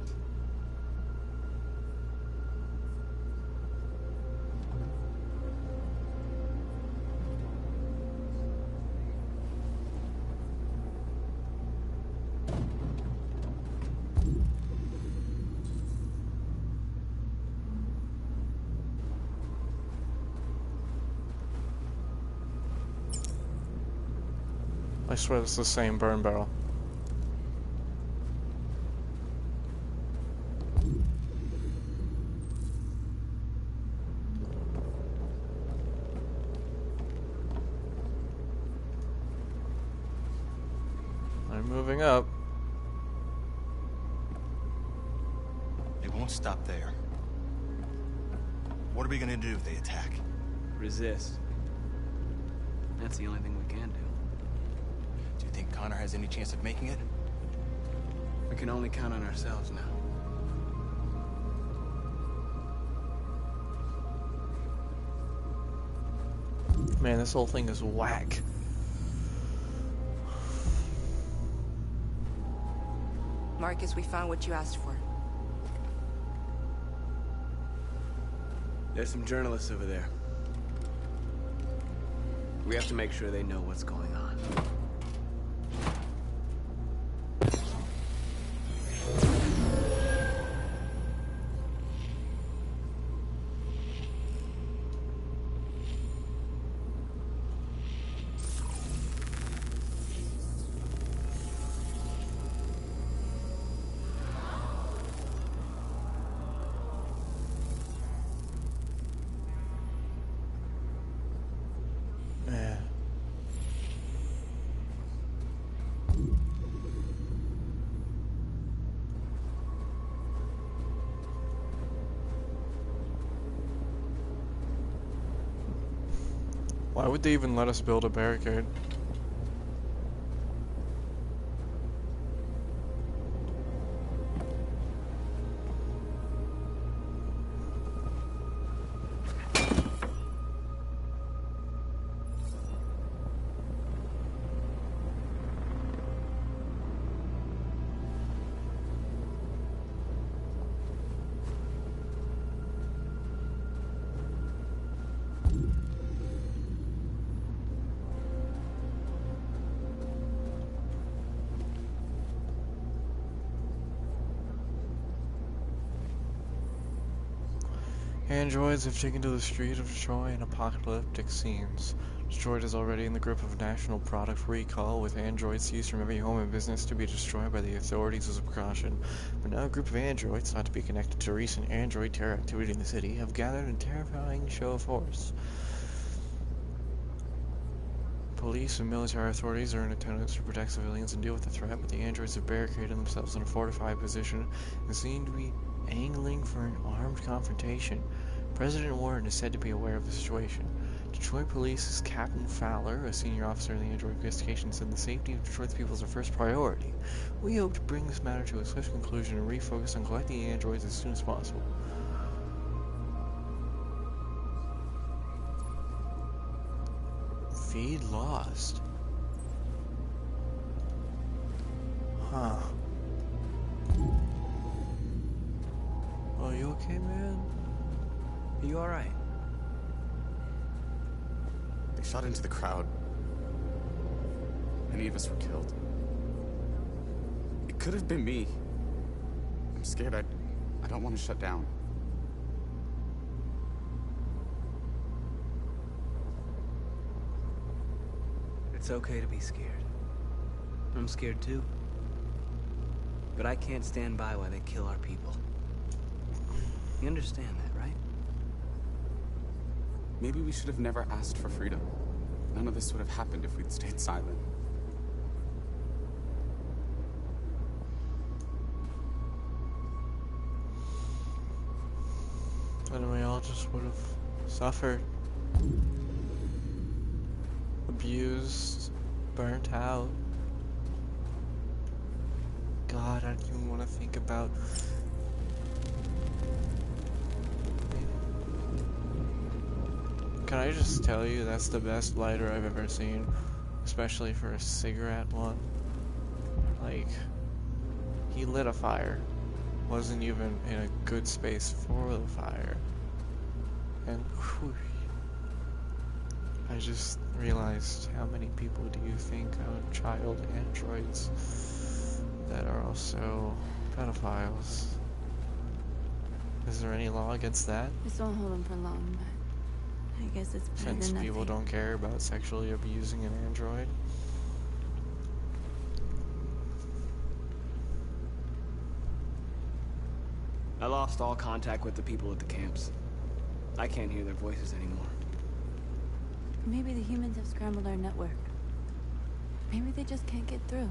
I swear it's the same burn barrel. I'm moving up. It won't stop there. What are we gonna do if they attack? Resist. That's the only thing we can do. Do you think Connor has any chance of making it? We can only count on ourselves now. Man, this whole thing is whack. Marcus, we found what you asked for. There's some journalists over there. We have to make sure they know what's going on. Man. Why would they even let us build a barricade? Androids have taken to the street of Detroit in apocalyptic scenes. Detroit is already in the grip of national product recall, with androids seized from every home and business to be destroyed by the authorities as a precaution. But now a group of androids, thought to be connected to recent android terror activity in the city, have gathered in terrifying show of force. Police and military authorities are in attendance to protect civilians and deal with the threat, but the androids have barricaded themselves in a fortified position and seem to be angling for an armed confrontation. President Warren is said to be aware of the situation. Detroit Police's Captain Fowler, a senior officer in the Android investigation, said the safety of Detroit's people is our first priority. We hope to bring this matter to a swift conclusion and refocus on collecting the androids as soon as possible. Feed lost. Huh. Are you okay, man? Are you alright? They shot into the crowd. Many of us were killed. It could have been me. I'm scared. I don't want to shut down. It's okay to be scared. I'm scared too. But I can't stand by while they kill our people. You understand that, right? Maybe we should have never asked for freedom. None of this would have happened if we'd stayed silent. And we all just would have suffered. Abused. Burnt out. God, I don't even want to think about... Can I just tell you, that's the best lighter I've ever seen, especially for a cigarette one. Like, he lit a fire, wasn't even in a good space for the fire, and whew, I just realized how many people do you think are child androids that are also pedophiles? Is there any law against that? This won't hold him for long, but I guess it's better Since than people nothing. don't care about sexually abusing an android. I lost all contact with the people at the camps. I can't hear their voices anymore. Maybe the humans have scrambled our network. Maybe they just can't get through.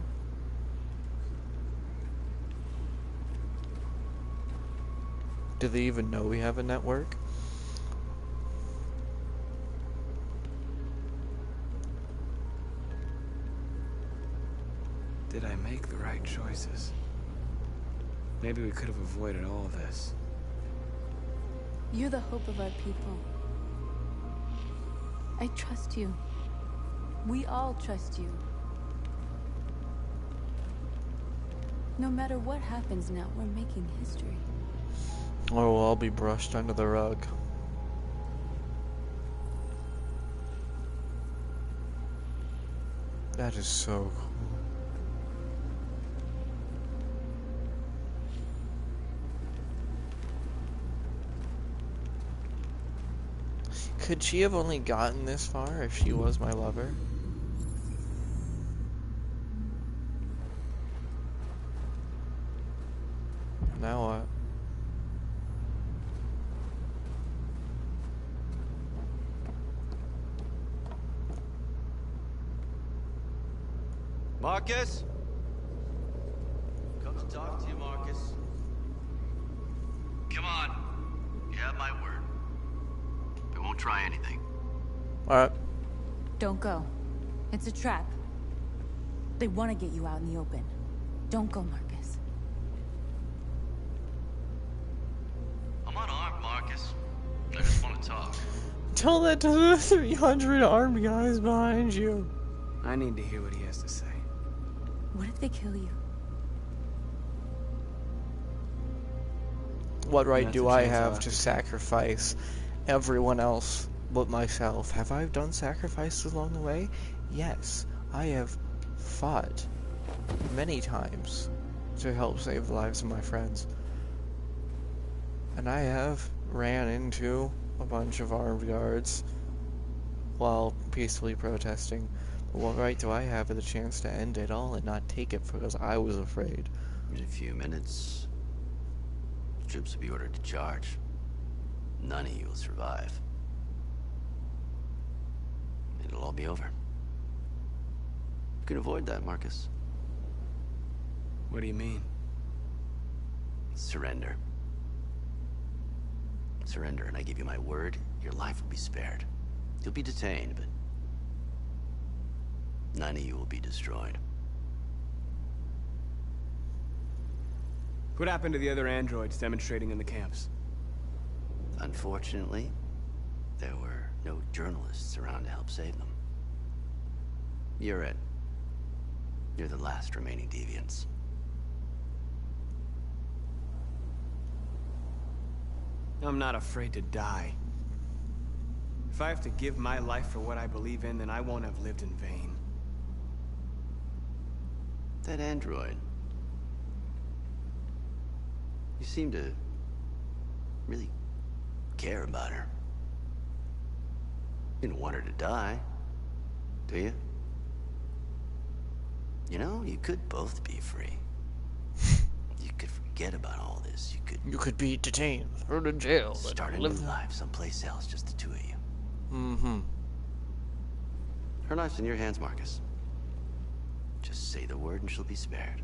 Do they even know we have a network? Did I make the right choices? Maybe we could have avoided all of this. You're the hope of our people. I trust you. We all trust you. No matter what happens now, we're making history. Or we'll all be brushed under the rug. That is so cool. Could she have only gotten this far if she was my lover? Now what? Marcus? Come to talk to you, Marcus. Come on. You have my word. I won't try anything. Alright. Don't go. It's a trap. They want to get you out in the open. Don't go, Marcus. I'm unarmed, Marcus. I just want to talk. Tell that to the 300 armed guys behind you. I need to hear what he has to say. What if they kill you? What right That's do a I chance I'll have have to to sacrifice everyone else but myself? Have I done sacrifices along the way? Yes, I have fought many times to help save the lives of my friends. And I have ran into a bunch of armed guards while peacefully protesting. But what right do I have with a chance to end it all and not take it because I was afraid? In a few minutes, the troops will be ordered to charge. None of you will survive. It'll all be over. You can avoid that, Marcus. What do you mean? Surrender. Surrender, and I give you my word, your life will be spared. You'll be detained, but none of you will be destroyed. What happened to the other androids demonstrating in the camps? Unfortunately, there were no journalists around to help save them. You're it. You're the last remaining deviants. I'm not afraid to die. If I have to give my life for what I believe in, then I won't have lived in vain. That android. You seem to really care about her. You don't want her to die, do you? You know, you could both be free. You could forget about all this. You could be detained, thrown in jail, start a new life someplace else, just the two of you. Mm-hmm. Her life's in your hands, Marcus. Just say the word and she'll be spared.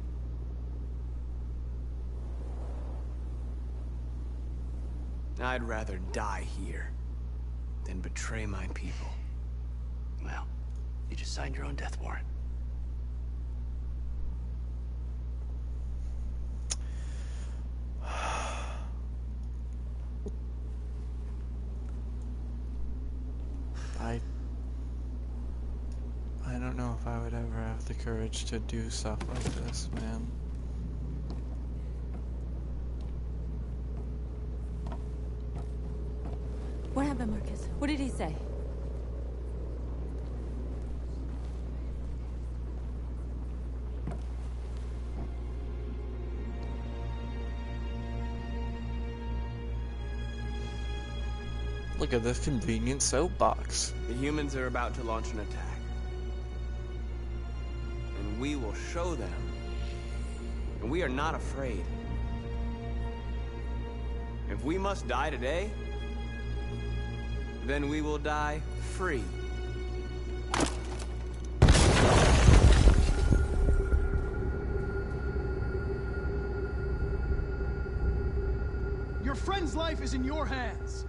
I'd rather die here than betray my people. Well, you just signed your own death warrant. I don't know if I would ever have the courage to do stuff like this, man. What happened, Marcus? What did he say? Look at this convenient soapbox. The humans are about to launch an attack. And we will show them. And we are not afraid. If we must die today, then we will die free. Your friend's life is in your hands.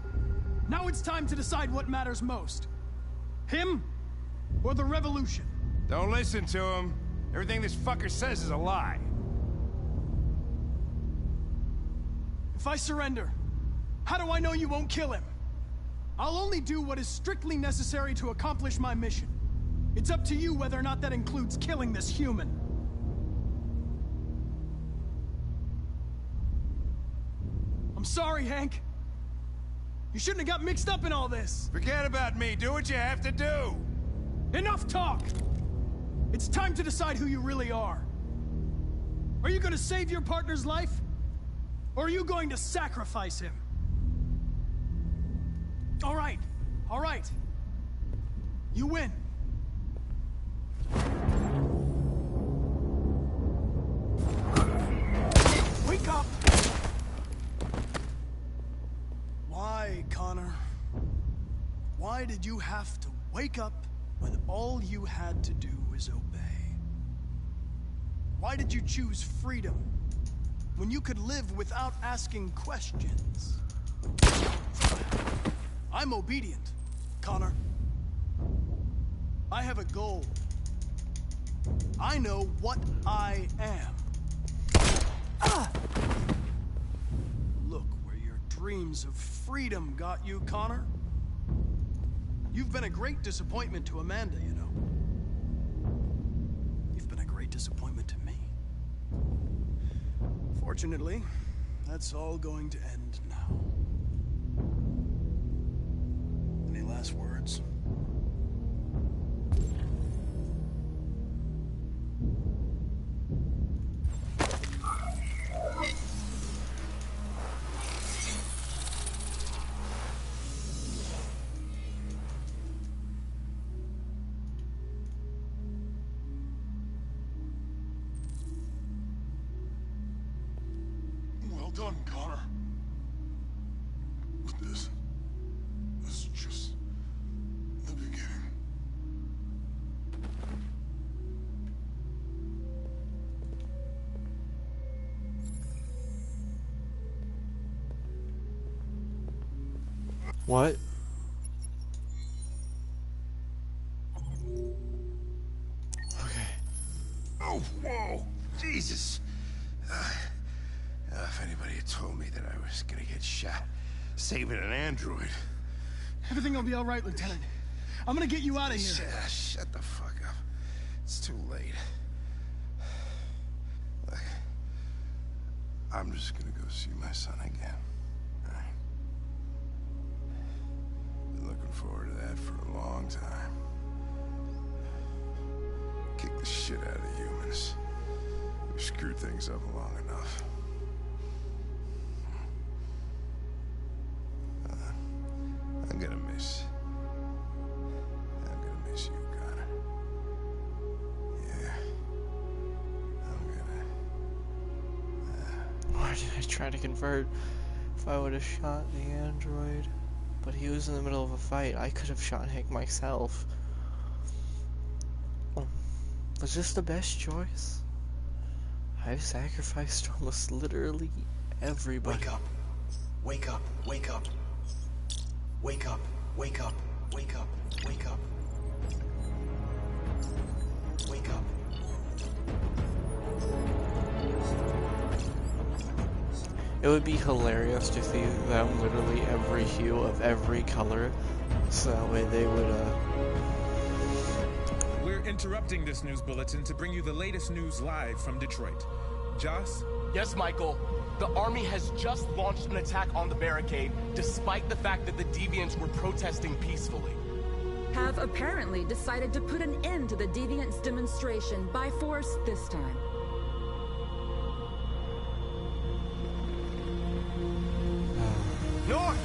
Now it's time to decide what matters most. Him or the revolution? Don't listen to him. Everything this fucker says is a lie. If I surrender, how do I know you won't kill him? I'll only do what is strictly necessary to accomplish my mission. It's up to you whether or not that includes killing this human. I'm sorry, Hank. You shouldn't have got mixed up in all this. Forget about me. Do what you have to do. Enough talk! It's time to decide who you really are. Are you going to save your partner's life? Or are you going to sacrifice him? All right. All right. You win. Wake up! Why, Connor? Why did you have to wake up when all you had to do was obey? Why did you choose freedom when you could live without asking questions? I'm obedient, Connor. I have a goal. I know what I am. Look where your dreams of freedom got you, Connor. You've been a great disappointment to Amanda, you know. You've been a great disappointment to me. Fortunately, that's all going to end now. Any last words? Well done, Connor. But this is just the beginning. What? Oh, whoa! Jesus! If anybody had told me that I was gonna get shot saving an android. Everything will be all right, Lieutenant. I'm gonna get you out of here. Shut the fuck up. It's too late. Look, I'm just gonna go see my son again. All right? Been looking forward to that for a long time. Kick the shit out of the humans. We've screwed things up long enough. I'm gonna miss you, Connor. Yeah. Why did I try to convert? If I would have shot the android, but he was in the middle of a fight, I could have shot Hank myself. Was this the best choice? I've sacrificed almost literally everybody. Wake up. Wake up. Wake up. Wake up. Wake up. Wake up. Wake up. Wake up. It would be hilarious to see them literally every hue of every color, so that way they would, We're interrupting this news bulletin to bring you the latest news live from Detroit. Joss? Yes, Michael. The army has just launched an attack on the barricade, despite the fact that the Deviants were protesting peacefully. Have apparently decided to put an end to the Deviants' demonstration by force this time. North!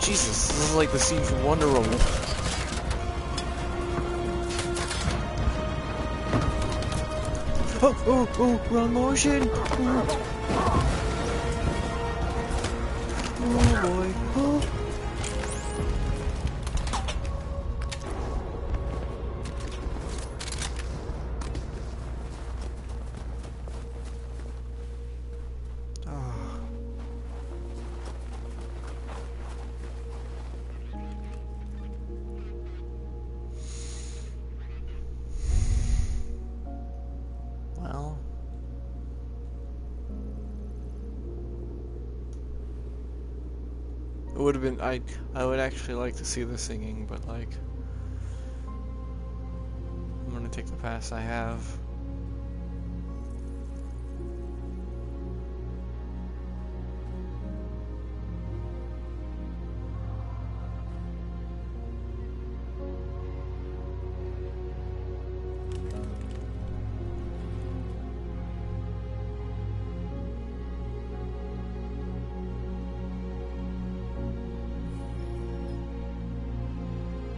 Jesus, this is like the scene from Wonder Woman. Oh, wrong motion! Oh boy. Oh. Well, it would have been, I would actually like to see the singing, but like, I'm gonna take the pass I have.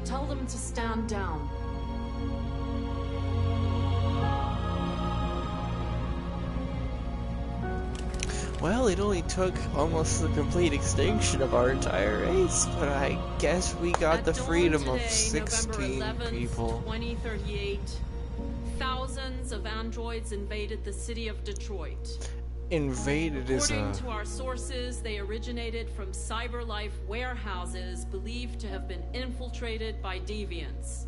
Tell them to stand down. Well, it only took almost the complete extinction of our entire race, but I guess we got the freedom of 16 people. 2038, thousands of androids invaded the city of Detroit. Invaded is According to our sources, they originated from CyberLife warehouses believed to have been infiltrated by deviants.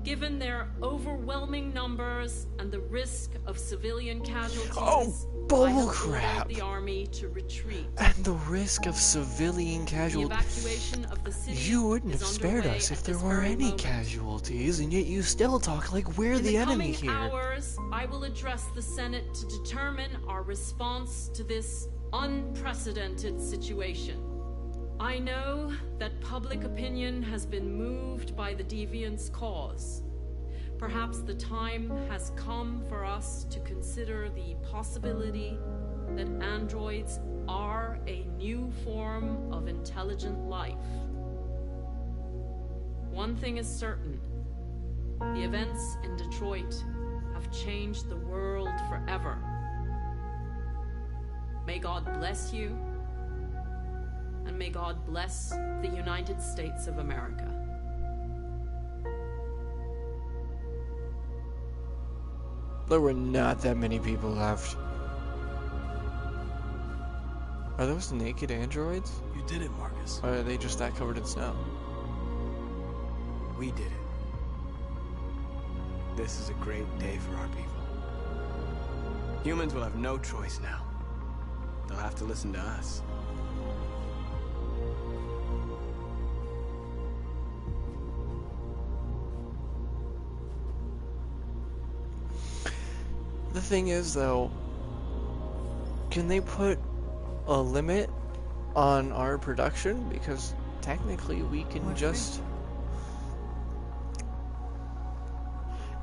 Given their overwhelming numbers and the risk of civilian casualties, I have ordered the army to retreat. And the risk of civilian The casualties. evacuation of the city You wouldn't have is spared underway us if at there this were very any moment. casualties, and yet you still talk like we're In the the enemy coming here. hours, I will address the Senate to determine our response to this unprecedented situation. I know that public opinion has been moved by the Deviants' cause. Perhaps the time has come for us to consider the possibility that androids are a new form of intelligent life. One thing is certain. The events in Detroit have changed the world forever. May God bless you, and may God bless the United States of America. There were not that many people left. Are those naked androids? You did it, Marcus. Or are they just that covered in snow? We did it. This is a great day for our people. Humans will have no choice now. They'll have to listen to us. The thing is, though, can they put a limit on our production? Because technically we can just...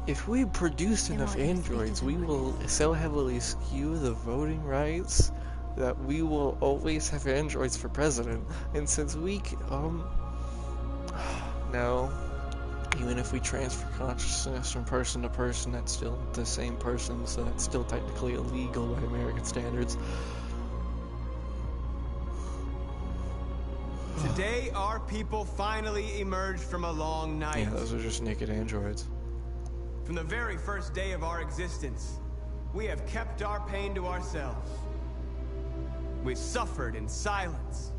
If we produce enough androids, we will so heavily skew the voting rights that we will always have androids for president. And since we no. Even if we transfer consciousness from person to person, that's still the same person, so that's still technically illegal by American standards. Today, our people finally emerged from a long night. Yeah, those are just naked androids. From the very first day of our existence, we have kept our pain to ourselves. We suffered in silence.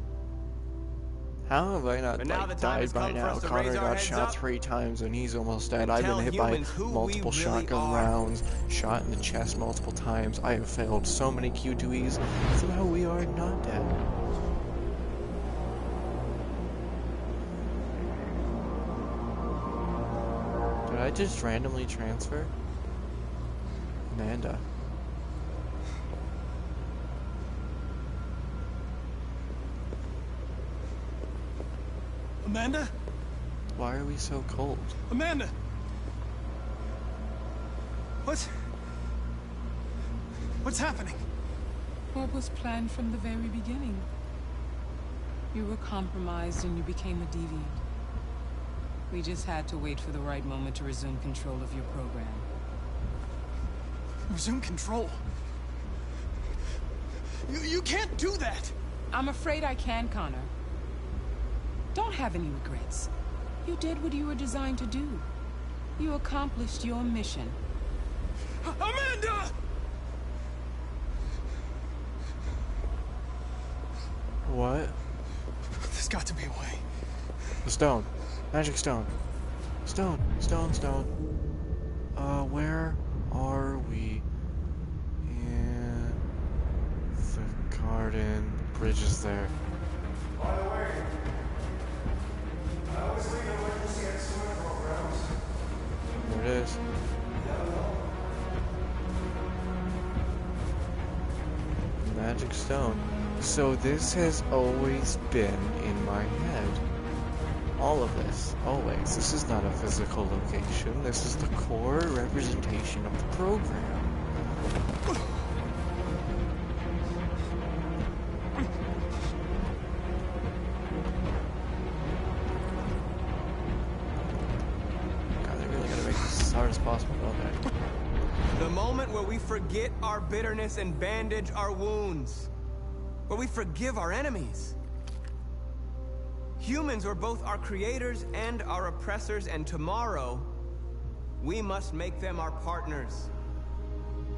How have I not But now the time died has by come for now? us to Connor raise our got heads shot up 3 times and he's almost dead. and I've been tell hit by humans who we multiple really shotgun are. rounds, shot in the chest multiple times. I have failed so many Q2Es. Somehow we are not dead. Did I just randomly transfer? Amanda. Amanda? Why are we so cold? Amanda! What's happening? What was planned from the very beginning? You were compromised and you became a deviant. We just had to wait for the right moment to resume control of your program. Resume control? You can't do that! I'm afraid I can, Connor. Don't have any regrets. You did what you were designed to do. You accomplished your mission. Amanda! What? There's got to be a way. The stone. Magic stone. Stone. Stone, stone. Where are we? In the garden. The bridge is there. By the way, I always leave emergency at swimming programs. There it is. Magic stone. So this has always been in my head. All of this. Always. This is not a physical location. This is the core representation of the program. God, they really gotta make this as hard as possible, don't they? The moment where we forget our bitterness and bandage our wounds. Where we forgive our enemies. Humans are both our creators and our oppressors, and tomorrow, we must make them our partners.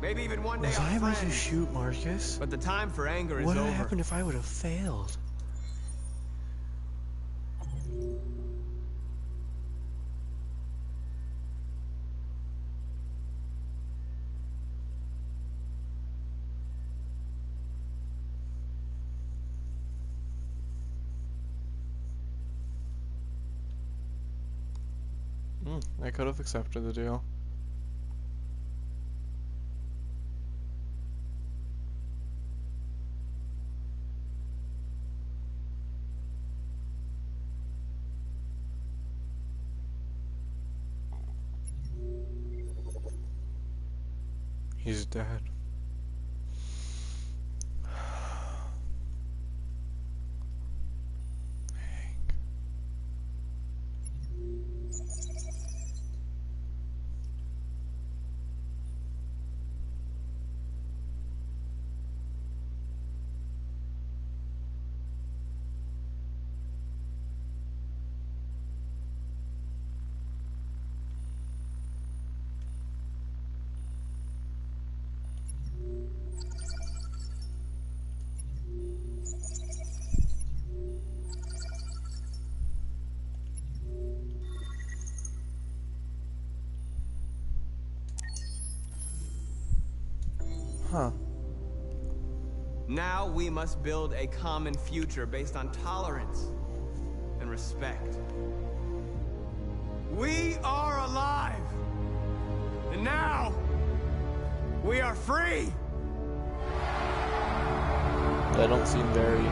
Maybe even one day Was our I able to friends. shoot Marcus? But the time for anger is What over. would have happened if I would have failed? I could have accepted the deal. He's dead. Huh. Now we must build a common future based on tolerance and respect. We are alive! And now, we are free! That don't seem very...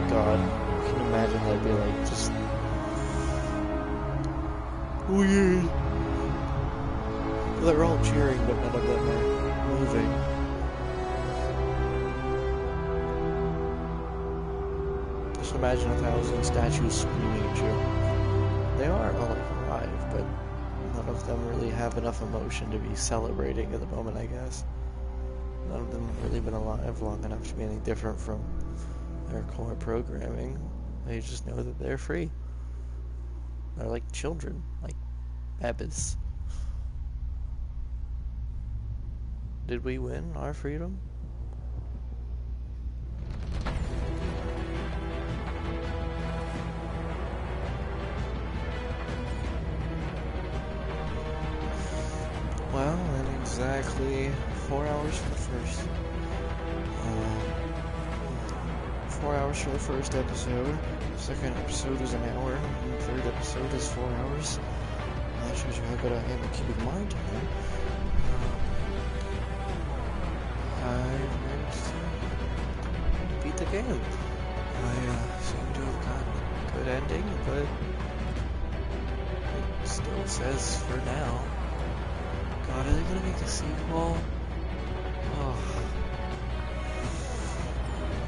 God, I can imagine that'd be like, just... weird. They're all cheering, but none of them are moving. Just imagine 1,000 statues screaming at you. They are alive, but none of them really have enough emotion to be celebrating at the moment, I guess. None of them have really been alive long enough to be any different from their core programming. They just know that they're free. They're like children, like babies. Did we win our freedom? Well, in exactly 4 hours for the first. 4 hours for the first episode. Second episode is an hour. And the third episode is 4 hours. That shows you how good I am at keeping my time. I managed to beat the game. I seem to have gotten a good ending, but it still says for now. God, are they gonna make a sequel? Oh.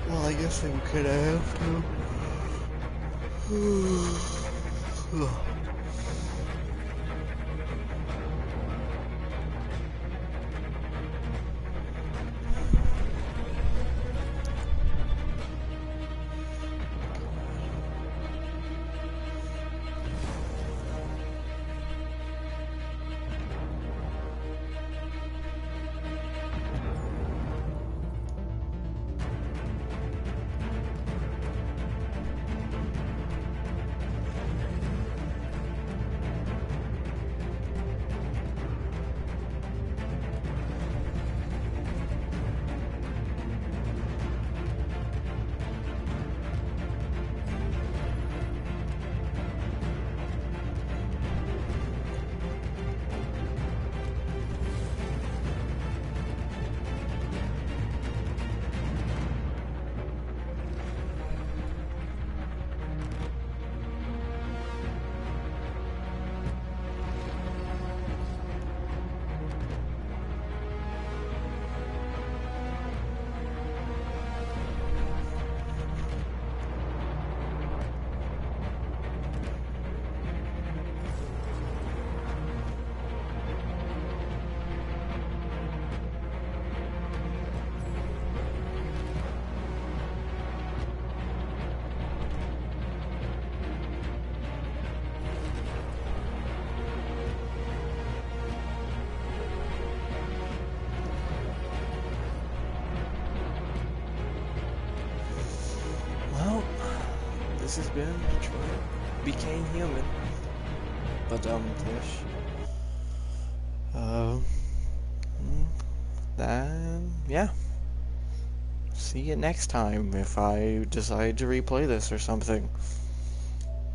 Well, I guess they could have to. This has been Detroit Became Human. But Tish. Then yeah. See you next time if I decide to replay this or something.